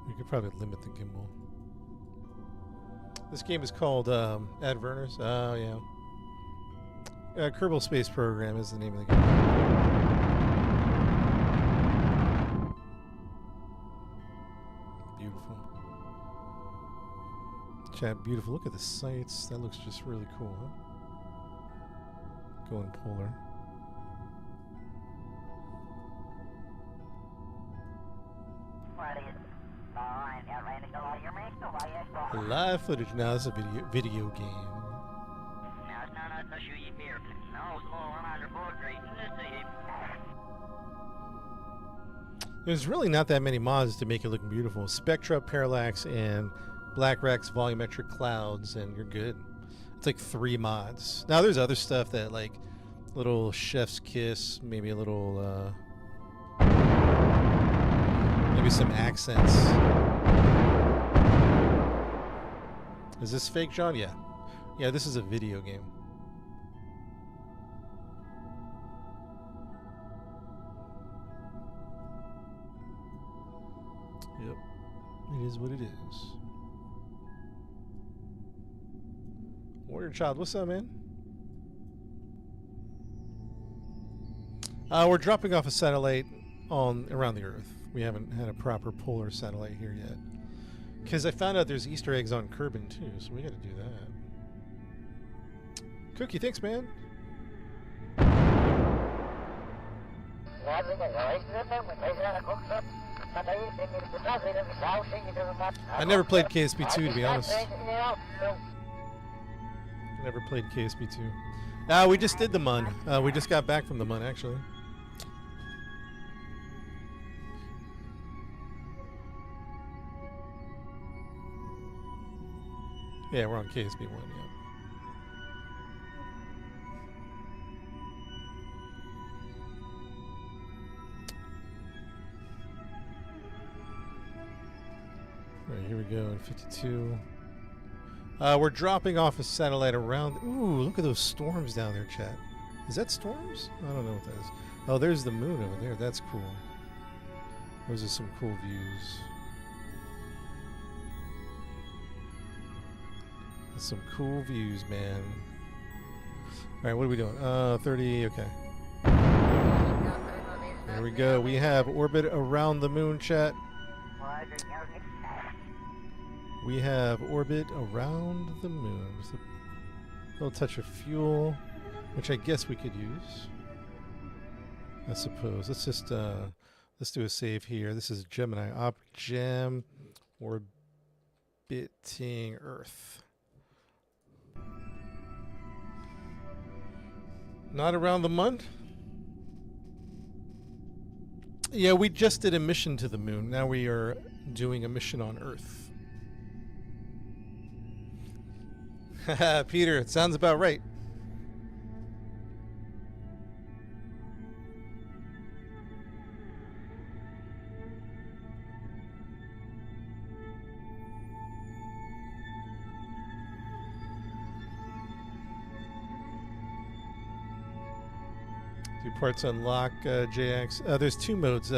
We could probably limit the gimbal. This game is called Advernus. Oh, yeah. Kerbal Space Program is the name of the game. Beautiful. Chat, beautiful. Look at the sights. That looks just really cool, huh? Going polar. Live footage now. This is a video game. There's really not that many mods to make it look beautiful. Spectra, Parallax, and Black Rex volumetric clouds, and you're good. It's like 3 mods. Now there's other stuff that like little chef's kiss, maybe a little maybe some accents. Is this fake, John? Yeah. Yeah, this is a video game. Yep. It is what it is. Warrior Child, what's up, man? We're dropping off a satellite around the Earth. We haven't had a proper polar satellite here yet. Because I found out there's Easter eggs on Kerbal too, so we gotta do that. Cookie, thanks, man. I never played KSP2, to be honest. Never played KSP2. We just did the MUN. We just got back from the MUN, actually. Yeah, we're on KSP1, yeah. Alright, here we go in 52. We're dropping off a satellite around... Ooh, look at those storms down there, chat. Is that storms? I don't know what that is. Oh, there's the moon over there. That's cool. Those are some cool views. Some cool views, man. Alright, what are we doing? 30, okay. There we go. We have orbit around the moon, chat. We have orbit around the moon. Just a little touch of fuel, which I guess we could use. I suppose. Let's just let's do a save here. This is Gemini Opgem orbiting Earth. Not around the month? Yeah, we just did a mission to the moon. Now we are doing a mission on Earth. Haha, Peter, it sounds about right. Do parts unlock, JX? There's 2 modes.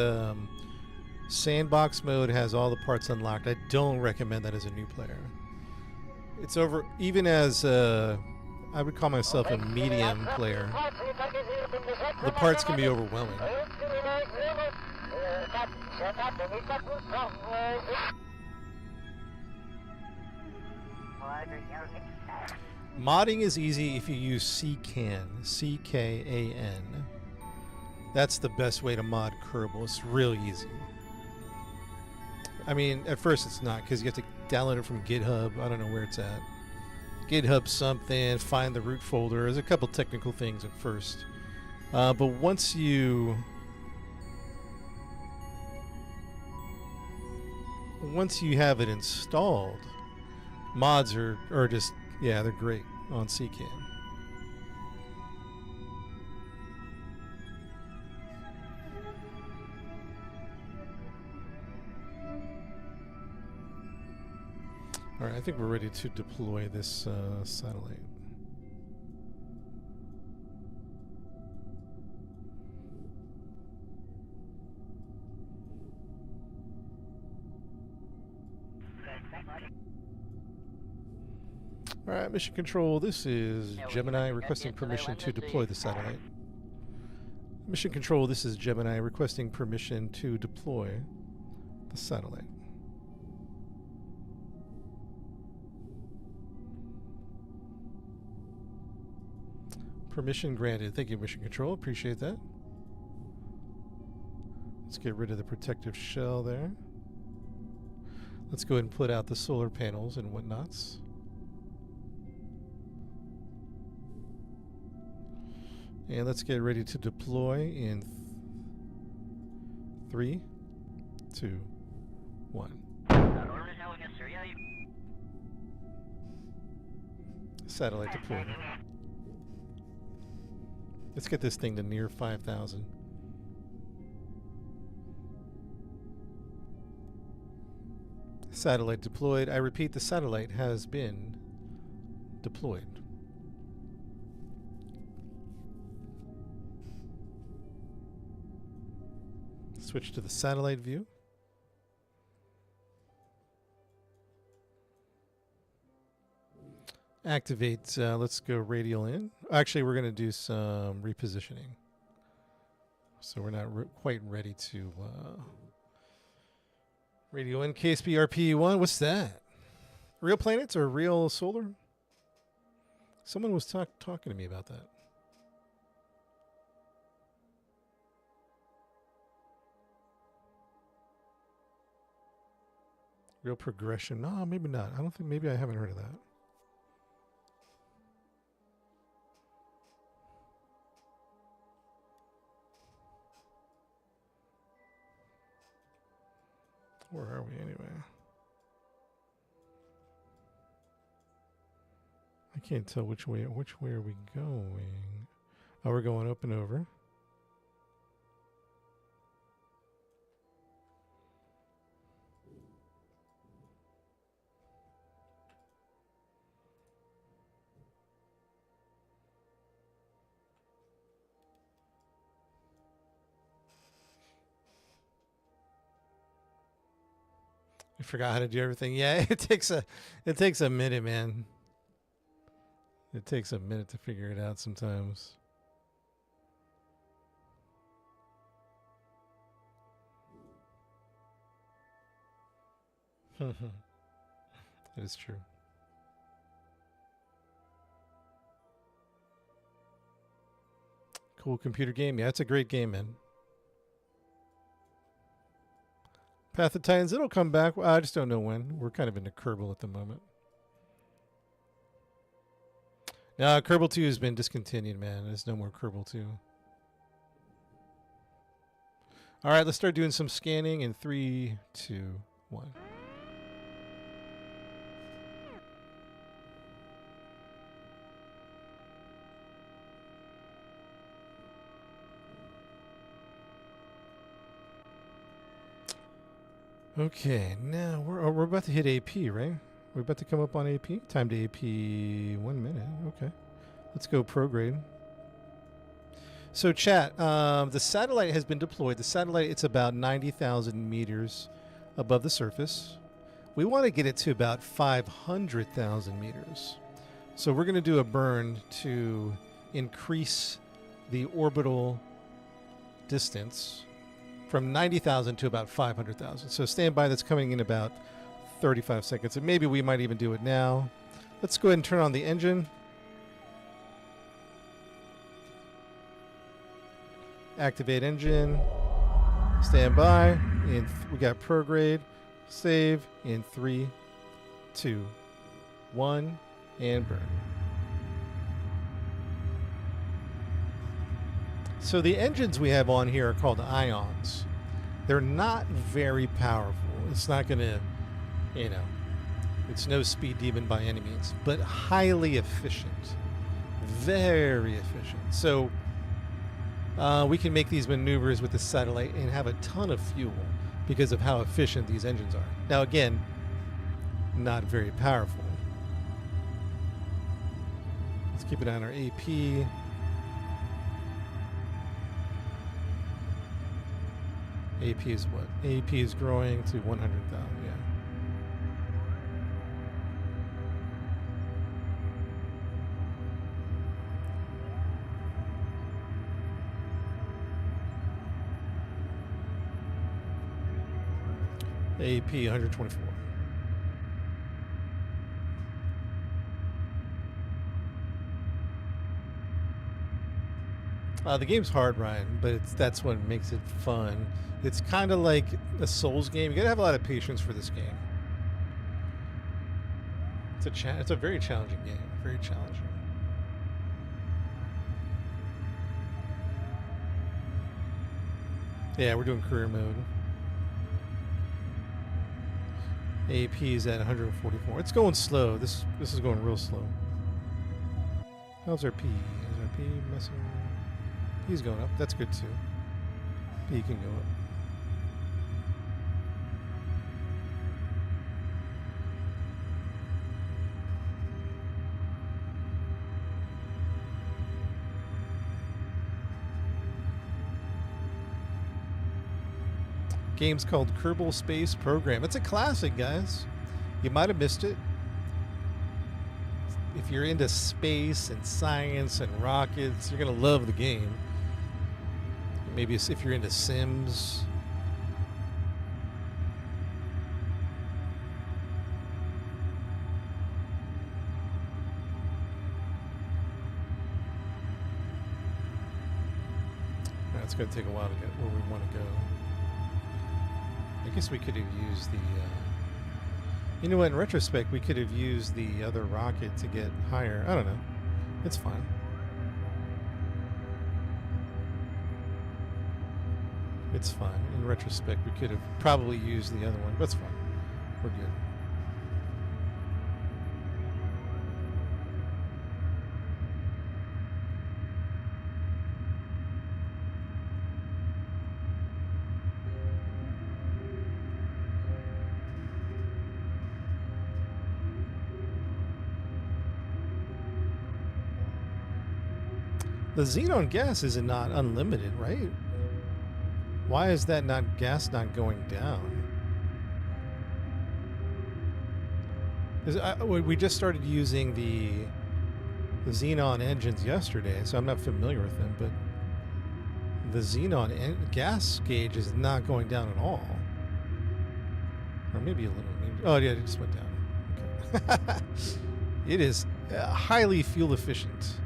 Sandbox mode has all the parts unlocked. I don't recommend that as a new player. It's over, even as I would call myself a medium player. The parts can be overwhelming. Modding is easy if you use CKAN, C-K-A-N. That's the best way to mod Kerbal. It's real easy. I mean, at first it's not, because you have to download it from GitHub. I don't know where it's at. GitHub something, find the root folder. There's a couple technical things at first. But once you have it installed, mods are just, yeah, they're great on CKAN. All right, I think we're ready to deploy this satellite. All right, Mission Control, this is Gemini requesting permission to deploy the satellite. Mission Control, this is Gemini requesting permission to deploy the satellite. Permission granted. Thank you, Mission Control. Appreciate that. Let's get rid of the protective shell there. Let's go ahead and put out the solar panels and whatnots. And let's get ready to deploy in 3, 2, 1. Satellite deployed. Let's get this thing to near 5,000. Satellite deployed. I repeat, the satellite has been deployed. Switch to the satellite view. Activate, let's go radial in. Actually, we're going to do some repositioning. So we're not quite ready to radial in. KSBRP1, what's that? Real planets or real solar? Someone was talking to me about that. Real progression. No, maybe not. I don't think, maybe I haven't heard of that. Where are we anyway? I can't tell which way are we going? Oh, we're going up and over. I forgot how to do everything. Yeah, it takes a minute, man. It takes a minute to figure it out sometimes. That is true. Cool computer game. Yeah, it's a great game, man. Path of Titans, it'll come back. I just don't know when. We're kind of into Kerbal at the moment. No, Kerbal 2 has been discontinued, man. There's no more Kerbal 2. All right, let's start doing some scanning in 3, 2, 1. Okay, now we're about to hit AP, right? We're about to come up on AP. Time to AP 1 minute. Okay, let's go prograde. So chat, the satellite has been deployed. The satellite, it's about 90,000 meters above the surface. We want to get it to about 500,000 meters. So we're going to do a burn to increase the orbital distance from 90,000 to about 500,000. So stand by, that's coming in about 35 seconds. And maybe we might even do it now. Let's go ahead and turn on the engine. Activate engine. Stand by. And we got prograde. Save in 3, 2, 1, and burn. So the engines we have on here are called ions. They're not very powerful. It's not going to, you know, it's no speed demon by any means, but highly efficient. Very efficient. So we can make these maneuvers with the satellite and have a ton of fuel because of how efficient these engines are. Now again, not very powerful. Let's keep it on our AP. AP is what? AP is growing to 100,000, yeah. AP 124. The game's hard, Ryan, but that's what makes it fun. It's kind of like a Souls game. You gotta have a lot of patience for this game. It's a very challenging game. Very challenging. Yeah, we're doing career mode. AP is at 144. It's going slow. This is going real slow. How's our P? Is our P messing? P's going up. That's good too. P can go up. Game's called Kerbal Space Program. It's a classic, guys. You might have missed it. If you're into space and science and rockets, you're going to love the game. Maybe if you're into Sims. It's going to take a while to get where we want to go. I guess we could have used the... you know what? In retrospect, we could have used the other rocket to get higher. I don't know. It's fine. It's fine. In retrospect, we could have probably used the other one. But it's fine. We're good. The xenon gas is not unlimited, right? Why is that gas not going down? We just started using the xenon engines yesterday, so I'm not familiar with them, but the xenon gas gauge is not going down at all. Or maybe a little. Oh, yeah, it just went down. Okay. It is highly fuel efficient.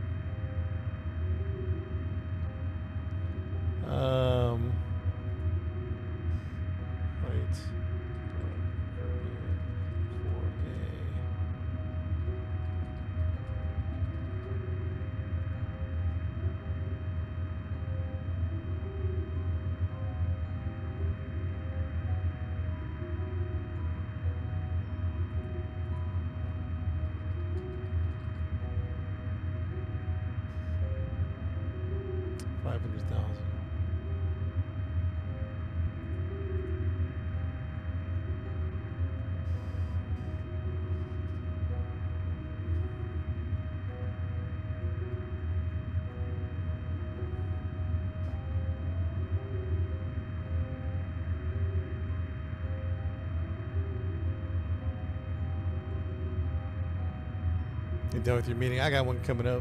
Right. You're done with your meeting. I got one coming up.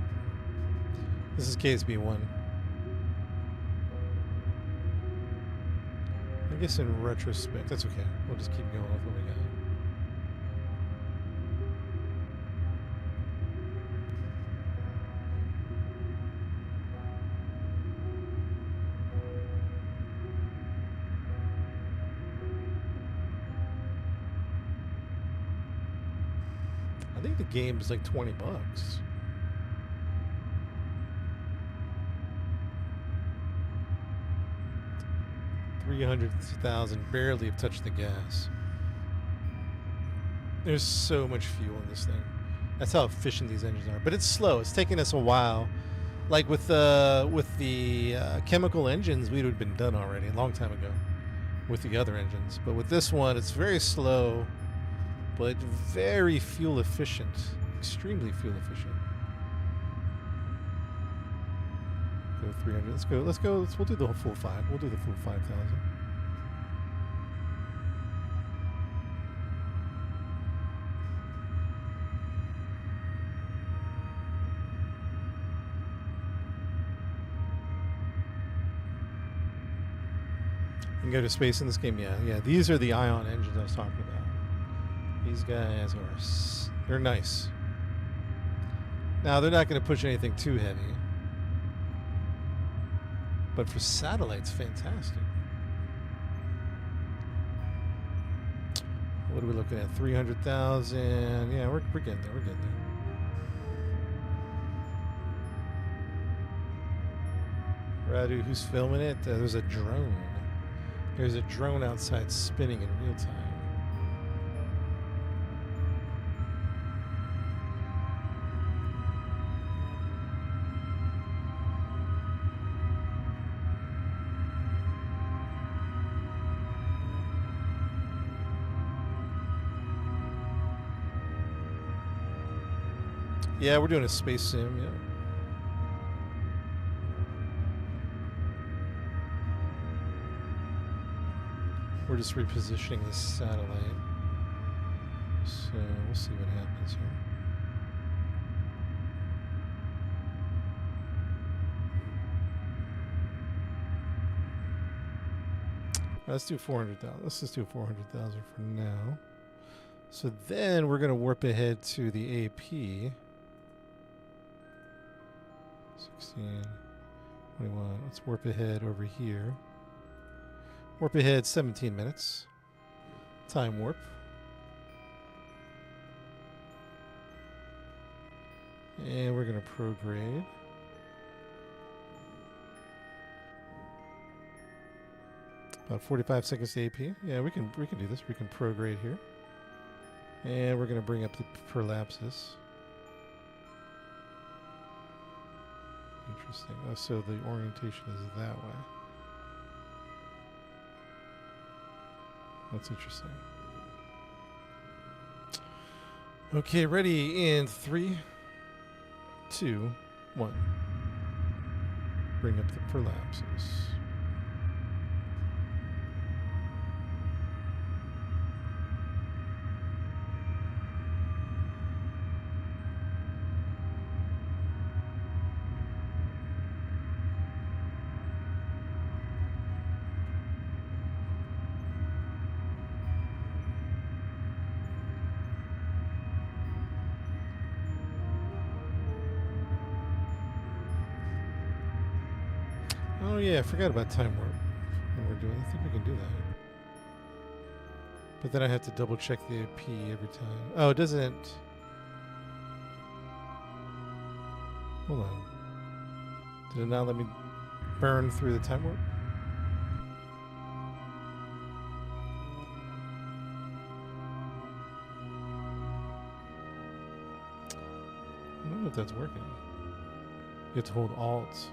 This is KSB1. I guess in retrospect, that's okay. We'll just keep going with what we got. I think the game is like $20. 300,000, barely have touched the gas. There's so much fuel in this thing. That's how efficient these engines are. But it's slow. It's taking us a while. Like with the chemical engines, we would have been done already a long time ago with the other engines. But with this one, it's very slow, but very fuel efficient. Extremely fuel efficient. Go 300. Let's go. We'll do the full 5. We'll do the full 5,000. You can go to space in this game. Yeah. These are the ion engines I was talking about. These guys they're nice. Now they're not going to push anything too heavy. But for satellites, fantastic. What are we looking at? 300,000. Yeah, we're getting there. We're getting there. Radu, who's filming it? There's a drone. There's a drone outside spinning in real time. Yeah, we're doing a space sim, yeah. We're just repositioning this satellite. So we'll see what happens here. Let's do 400,000. Let's just do 400,000 for now. So then we're going to warp ahead to the AP. 16, 21. Let's warp ahead over here. Warp ahead 17 minutes. Time warp. And we're going to prograde. About 45 seconds to AP. Yeah, we can do this. We can prograde here. And we're going to bring up the prolapses. Interesting. Oh, so the orientation is that way. That's interesting. Okay, ready in 3, 2, 1. Bring up the prolapses. Oh yeah, I forgot about time warp when we're doing. I think we can do that. But then I have to double check the AP every time. Oh, it doesn't. Hold on. Did it not let me burn through the time warp? I don't know if that's working. You have to hold Alt.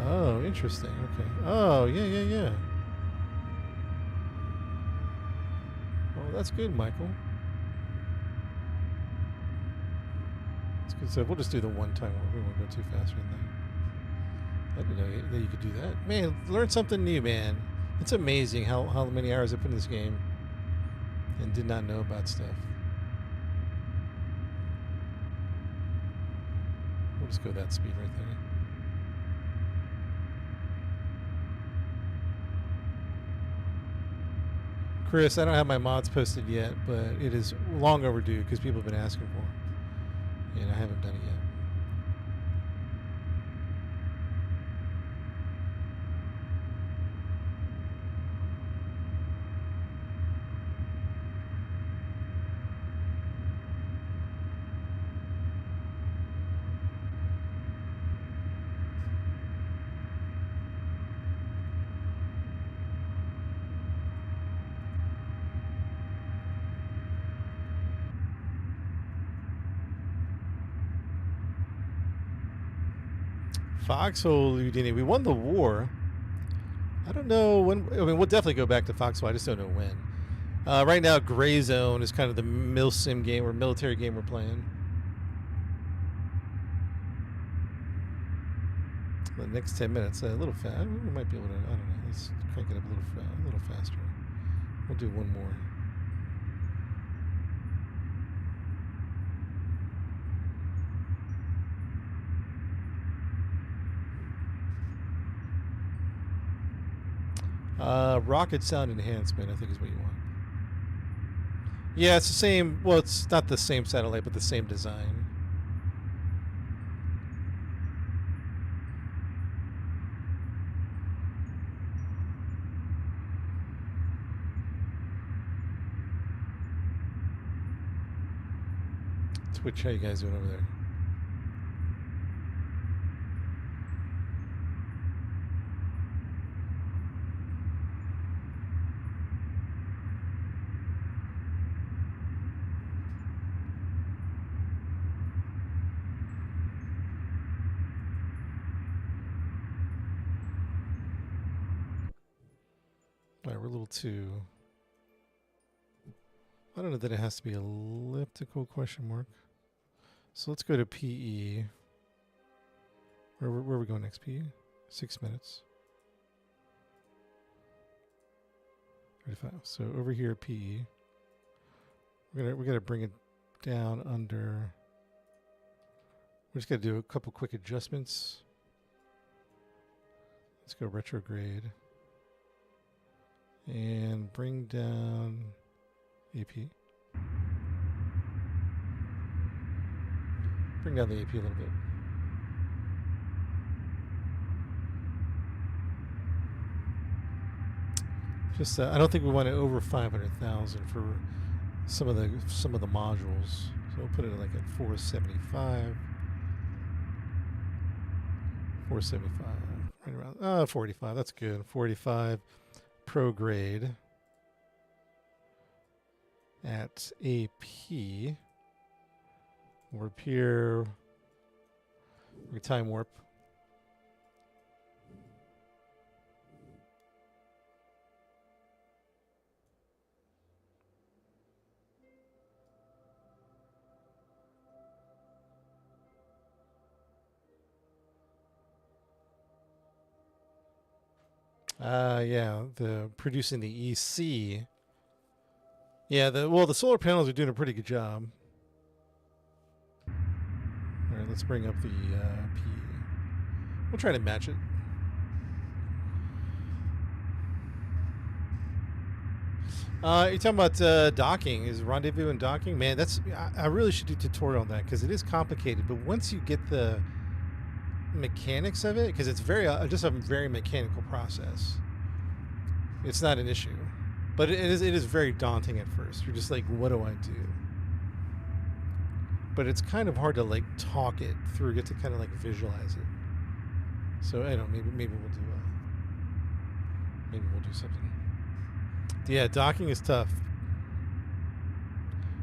Oh, interesting. Okay. Oh, yeah. Well, that's good, Michael. That's good stuff. We'll just do the one time warp. We won't go too fast than that. I didn't know that you could do that. Man, learn something new, man. It's amazing how many hours I put in this game and did not know about stuff. just go that speed right there. Chris, I don't have my mods posted yet, but it is long overdue because people have been asking for them. And I haven't done it yet. Foxhole Houdini. We won the war. I don't know when. I mean, we'll definitely go back to Foxhole. I just don't know when. Right now, Gray Zone is kind of the milsim game or military game we're playing. The next 10 minutes, a little fast. We might be able to. I don't know. Let's crank it up a little faster. We'll do one more. Rocket sound enhancement, I think, is what you want. Yeah, it's the same. Well, it's not the same satellite, but the same design. Twitch, how you guys doing over there? All right, we're a little too. I don't know that it has to be elliptical question mark. So let's go to PE. Where are we going next? PE? 6 minutes. 35. So over here, PE. We're gonna bring it down under. We're just gonna do a couple quick adjustments. Let's go retrograde. And bring down AP. Bring down the AP a little bit. Just, I don't think we want it over 500,000 for some of the modules. So we'll put it like at 475. 475. Right around 45. That's good. 45. Pro grade at AP. Warp here. We time warp. Yeah, the producing the EC. Yeah, the solar panels are doing a pretty good job. All right, let's bring up the P. We'll try to match it. You're talking about docking. Is rendezvous and docking? Man, that's I really should do a tutorial on that because it is complicated. But once you get the mechanics of it, because it's just a very mechanical process, it's not an issue. But it is very daunting at first. You're just like, what do I do? But it's kind of hard to like talk it through, get to kind of like visualize it. So I don't know, maybe we'll do something. Yeah, docking is tough.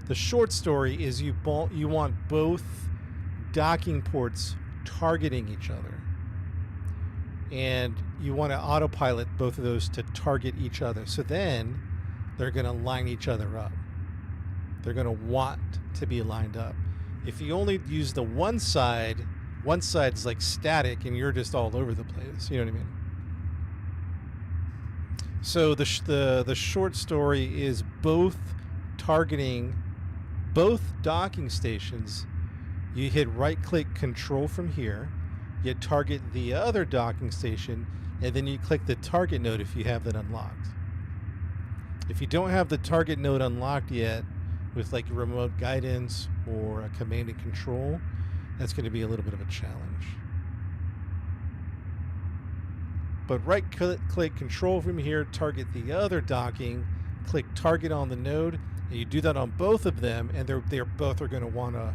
The short story is you want both docking ports targeting each other, and you want to autopilot both of those to target each other. So then they're going to line each other up. They're going to want to be lined up. If you only use the one side's like static and you're just all over the place. You know what I mean? So the short story is both targeting both docking stations You hit right-click Control from here. You target the other docking station, and then you click the target node if you have that unlocked. If you don't have the target node unlocked yet, with like remote guidance or a command and control, that's going to be a little bit of a challenge. But right-click Control from here, target the other docking, click Target on the node, and you do that on both of them, and they're both are going to want to.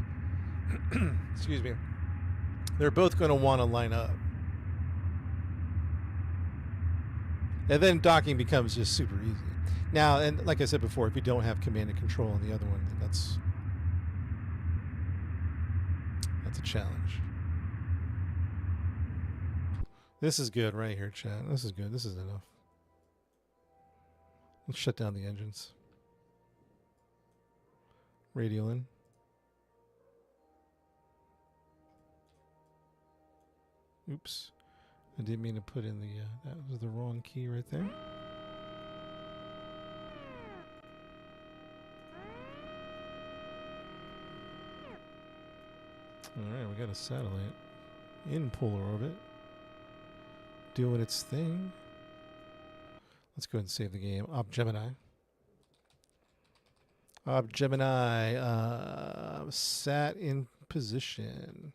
Excuse me. They're both going to want to line up, and then docking becomes just super easy. Now, and like I said before, if you don't have command and control on the other one, then that's a challenge. This is good right here, chat. This is good. This is enough. Let's shut down the engines. Radial in. Oops. I didn't mean to put in the... that was the wrong key right there. Alright, we got a satellite in polar orbit. Doing its thing. Let's go ahead and save the game. Gemini. Gemini sat in position.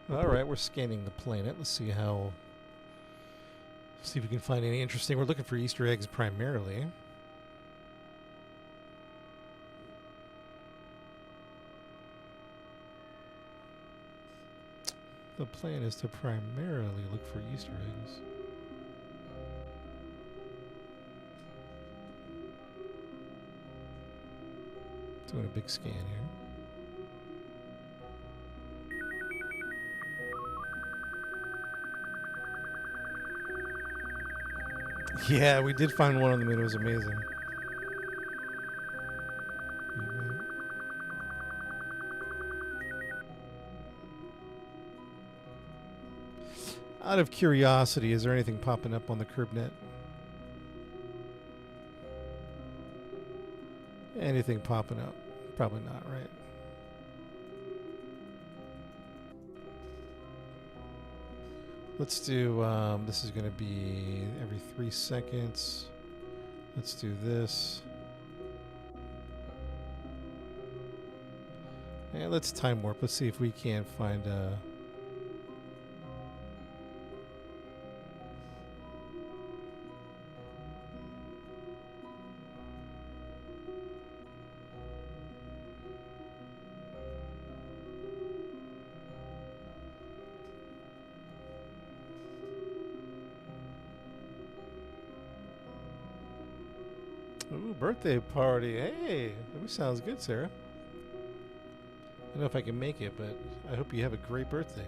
All right, we're scanning the planet. Let's see how. See if we can find any interesting. We're looking for Easter eggs primarily. The plan is to primarily look for Easter eggs. Doing a big scan here. Yeah, we did find one on the moon. It was amazing. Out of curiosity, is there anything popping up on the CurbNet? Anything popping up? Probably not, right? Let's do, this is going to be every 3 seconds. Let's do this. And let's time warp. Let's see if we can find a... Ooh, birthday party. Hey, that sounds good, Sarah. I don't know if I can make it, but I hope you have a great birthday.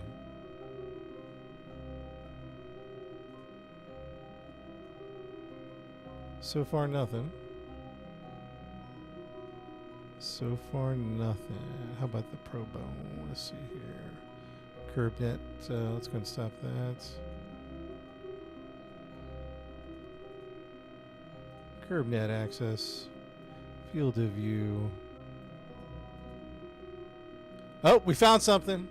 So far, nothing. So far, nothing. How about the Pro Bone? Let's see here. CurbNet. Let's go and stop that. CurbNet access, field of view. Oh, we found something.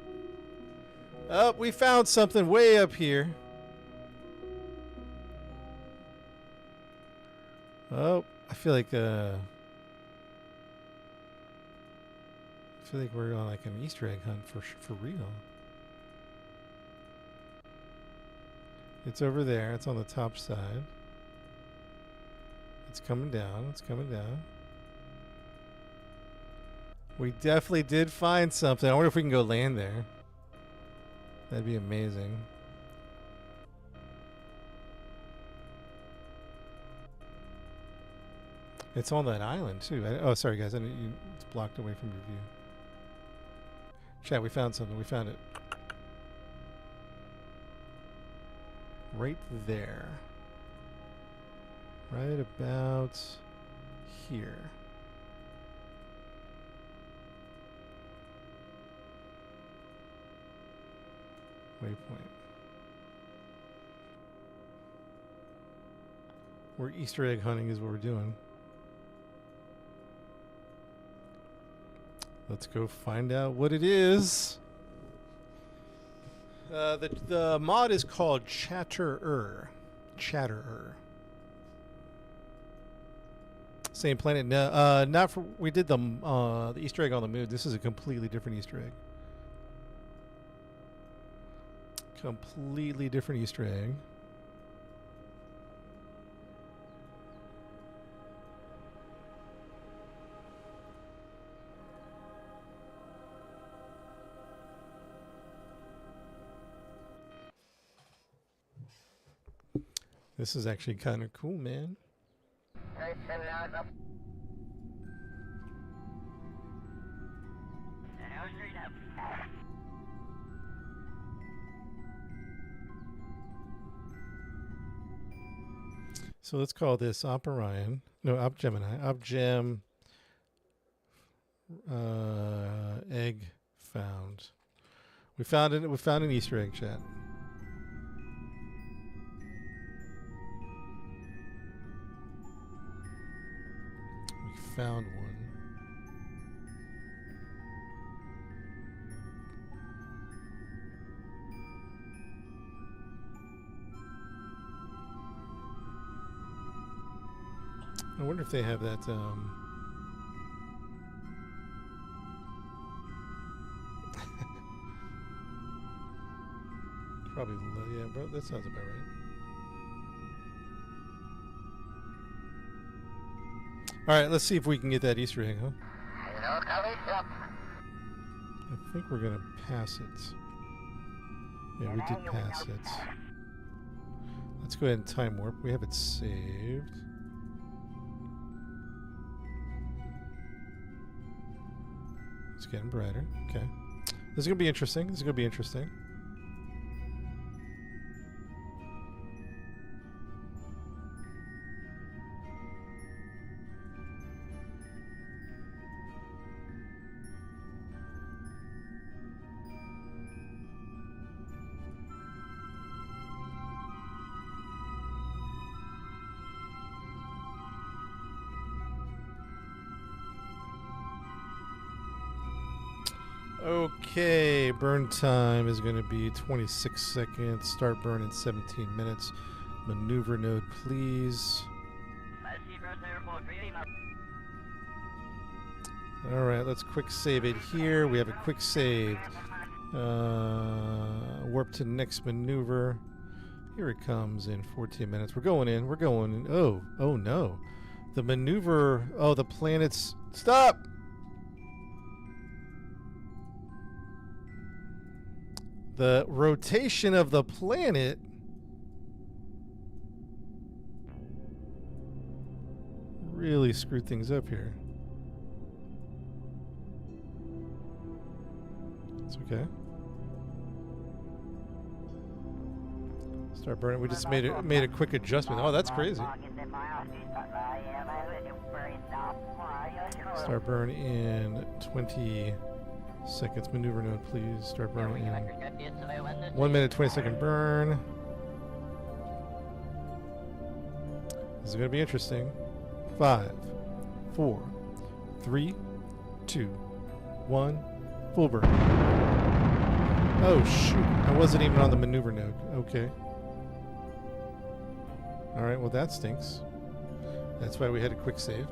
Oh, we found something way up here. Oh, I feel like we're on like an Easter egg hunt for real. It's over there. It's on the top side. It's coming down. It's coming down. We definitely did find something. I wonder if we can go land there. That'd be amazing. It's on that island too. Oh, sorry guys. It's blocked away from your view. Chat, we found something. We found it. Right there. Right about here. Waypoint. We're Easter egg hunting is what we're doing. Let's go find out what it is. The mod is called Chatterer. Chatterer. Same planet. No, not for. We did the Easter egg on the moon. This is a completely different Easter egg. Completely different Easter egg. This is actually kind of cool, man. So let's call this Op Orion. No, Op Gemini. Op Gem egg found. We found it. We found an Easter egg, chat. We found one. I wonder if they have that. Probably, yeah, bro. That sounds about right. All right, let's see if we can get that Easter egg, huh? I think we're gonna pass it. Yeah, we did pass it. Let's go ahead and time warp. We have it saved. It's getting brighter. Okay. This is going to be interesting. This is going to be interesting. Okay, burn time is going to be 26 seconds. Start burn in 17 minutes. Maneuver node, please. All right, let's quick save it here. We have a quick save. Warp to next maneuver. Here it comes in 14 minutes. We're going in. We're going in. Oh no. The maneuver. Oh, the planets. Stop! The rotation of the planet really screwed things up here. It's okay. Start burning. We just made a quick adjustment. Oh, that's crazy. Start burn in 20 seconds. Maneuver node, please. Start burning in 1 minute 20-second burn. This is going to be interesting. 5, 4, 3, 2, 1. Full burn. Oh shoot! I wasn't even on the maneuver node. Okay. All right. Well, that stinks. That's why we had a quick save.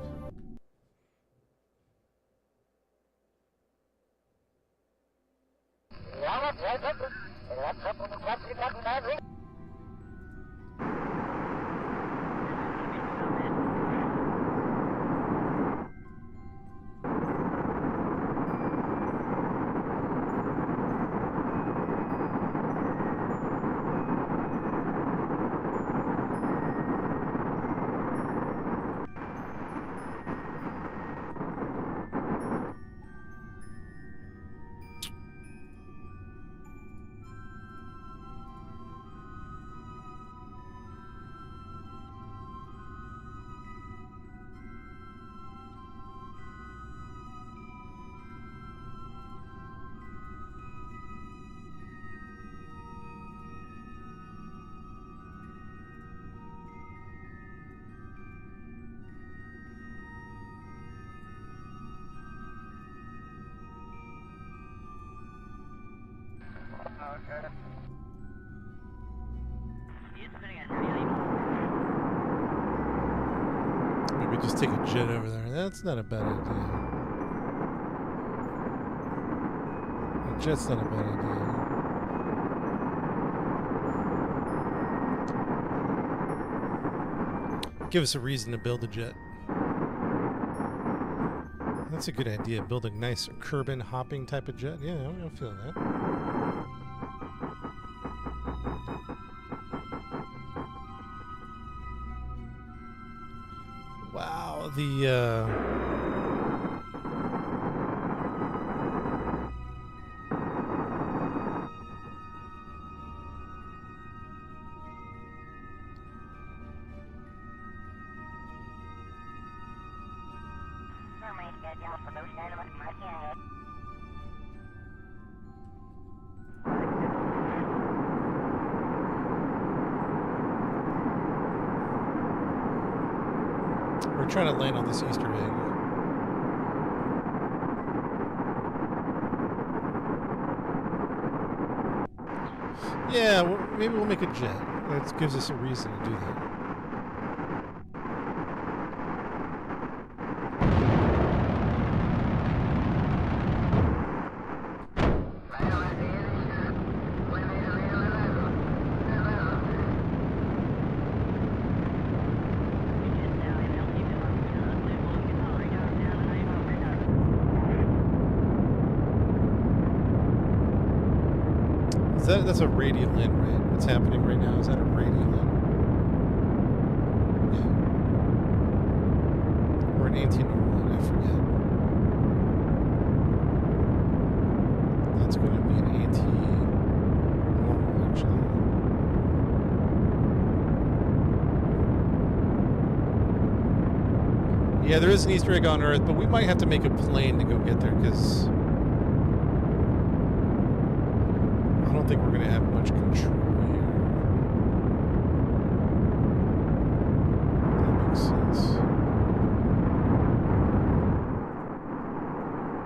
Maybe just take a jet over there. That's not a bad idea. A jet's not a bad idea. Give us a reason to build a jet. That's a good idea. Build a nice Kerbal hopping type of jet. Yeah, I'm feeling that. Wow, we're trying to land on this Easter egg. Yeah, well, maybe we'll make a jet. That gives us a reason to do that. That's a radial in, right? What's happening right now? Is that a radial in? Yeah. Or an anti-normal in, I forget. That's going to be an anti-normal, actually. Yeah, there is an Easter egg on Earth, but we might have to make a plane to go get there, because I don't think we're going to have much control here. That makes sense.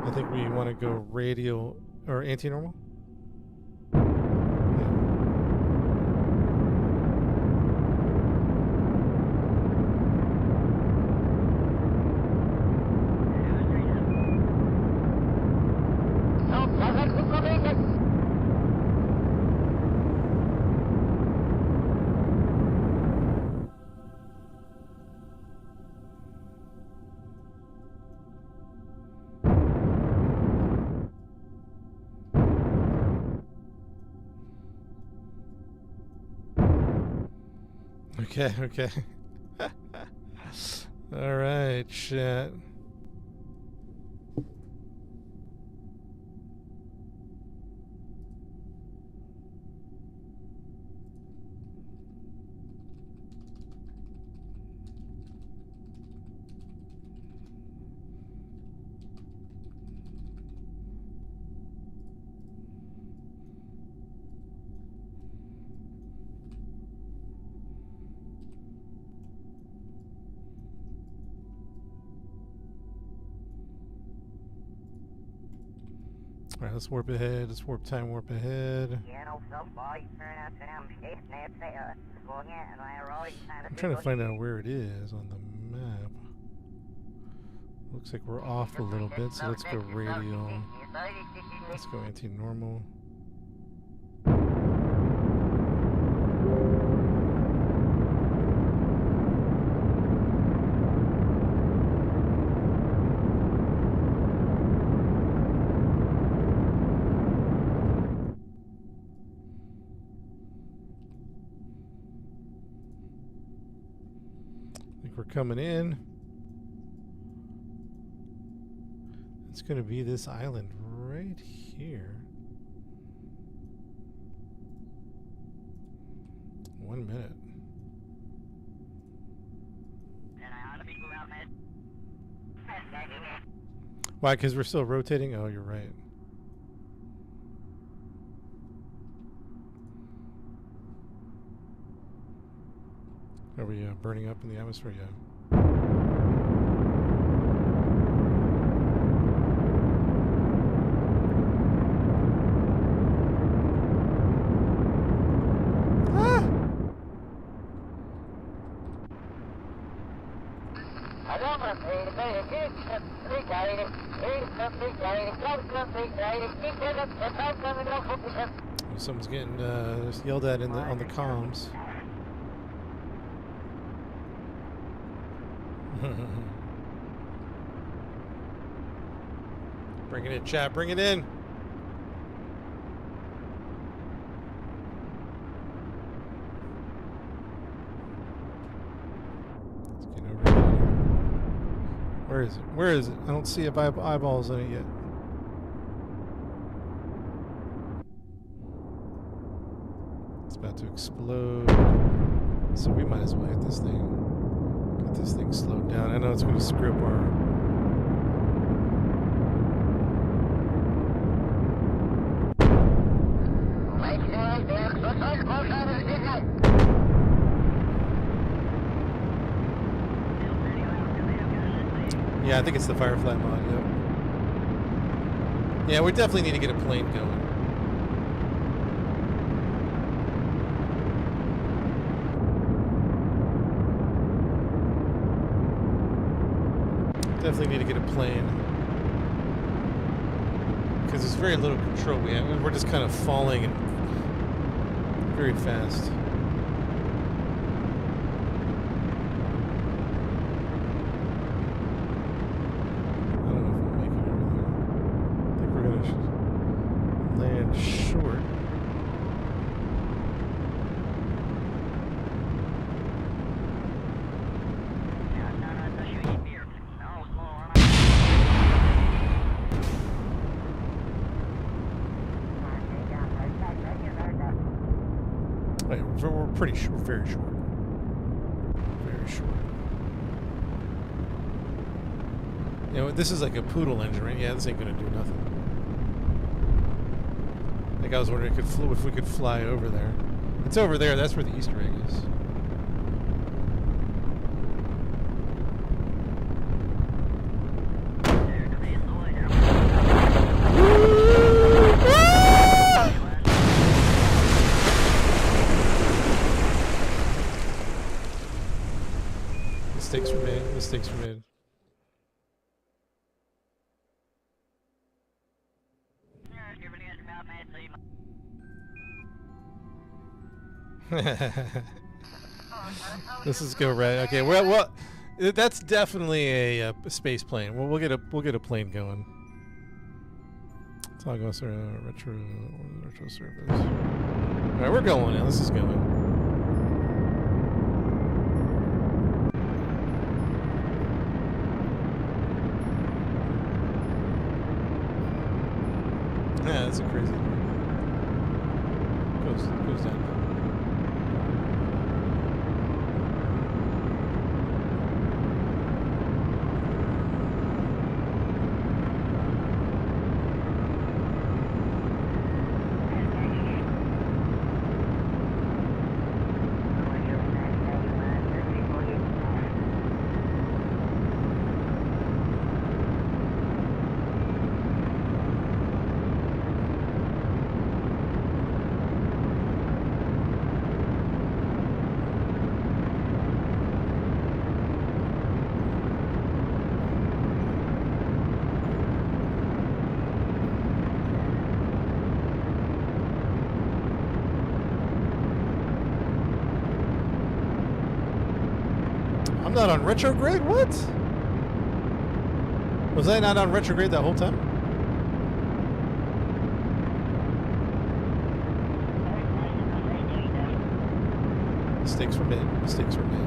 I think we want to go radial or anti-normal. Okay, okay. All right, chat. Alright, let's warp ahead. Let's warp time warp ahead. I'm trying to find out where it is on the map. Looks like we're off a little bit, so let's go radial. Let's go anti-normal. We're coming in. It's going to be this island right here. 1 minute. Why? Because we're still rotating? Oh, you're right. Are we burning up in the atmosphere? Yeah. Someone's getting yelled at on the comms. Bring it in, chat. Bring it in. Let's get over here. Where is it? Where is it? I don't see eyeballs on it yet. It's about to explode. So we might as well hit this thing. Get this thing slowed down. I know it's going to screw up our... Yeah, I think it's the Firefly mod, yep. Yeah, we definitely need to get a plane going. Definitely need to get a plane. Because there's very little control we have. We're just kind of falling and very fast. Short. Wait, we're pretty short, very short. Very short. You know, this is like a poodle engine, right? Yeah, this ain't gonna do nothing. Like I was wondering if we could fly over there. It's over there. That's where the Easter egg is. Mistakes were made. Mistakes were made. This is go right. Okay, well, that's definitely a space plane. Well, we'll get a plane going. Toggle retro service. All right, we're going now. This is going. Yeah, that's a crazy. Goes down. I'm not on retrograde? What? Was I not on retrograde that whole time? Mistakes were made. Mistakes were made.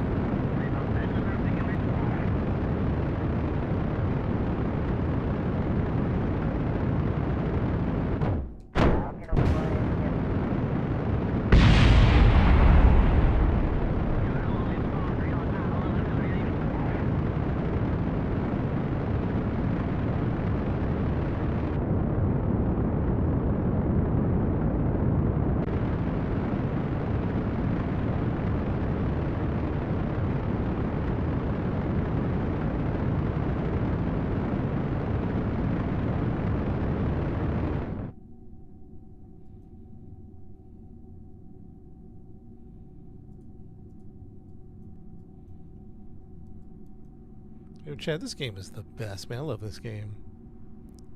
Yo, Chad, this game is the best, man. I love this game.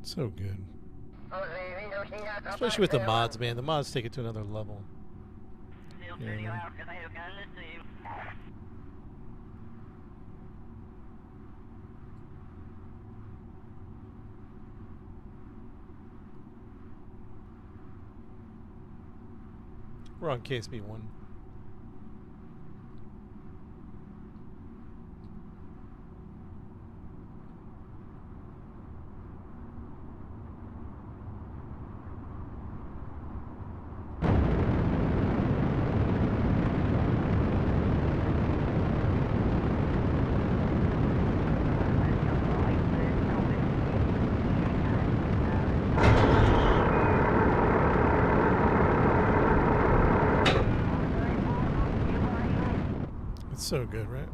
It's so good. Especially with the mods, man. The mods take it to another level. Yeah. We're on KSB1. It's so good, right?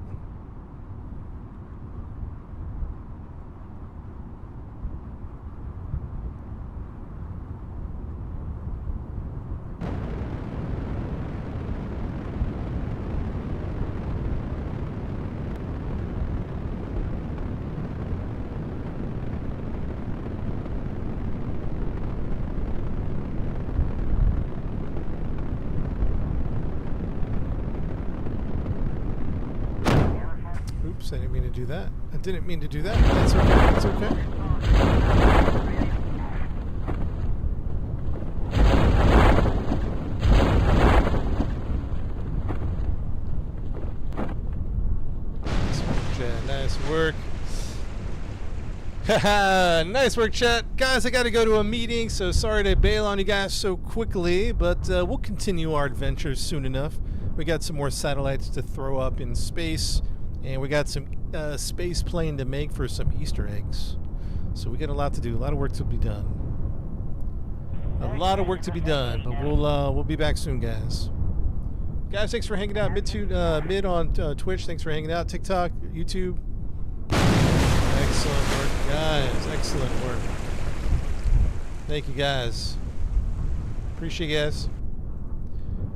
Oops, I didn't mean to do that. I didn't mean to do that. That's okay. That's okay. Nice work. Haha, nice work, chat. Guys, I got to go to a meeting, so sorry to bail on you guys so quickly, but we'll continue our adventures soon enough. We got some more satellites to throw up in space, and we got some space plane to make for some Easter eggs. So we got a lot to do, a lot of work to be done. A lot of work to be done, but we'll be back soon, guys. Guys, thanks for hanging out. Mid on Twitch, thanks for hanging out. TikTok, YouTube. Excellent work, guys. Excellent work. Thank you, guys. Appreciate you guys.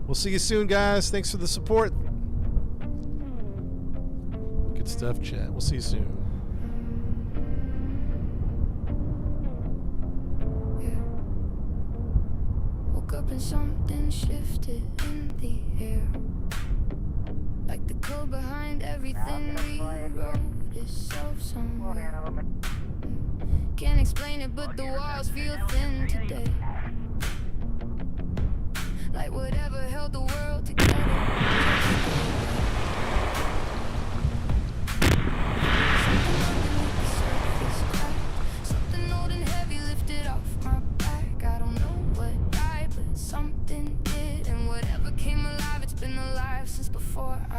We'll see you soon, guys. Thanks for the support. Good stuff, chat. We'll see you soon. Woke up and something shifted in the air. Like the code behind everything we wrote itself somewhere. Can't explain it, but the walls feel thin today. Like whatever held the world together. Something old and heavy lifted off my back. I don't know what died, but something did. And whatever came alive, it's been alive since before I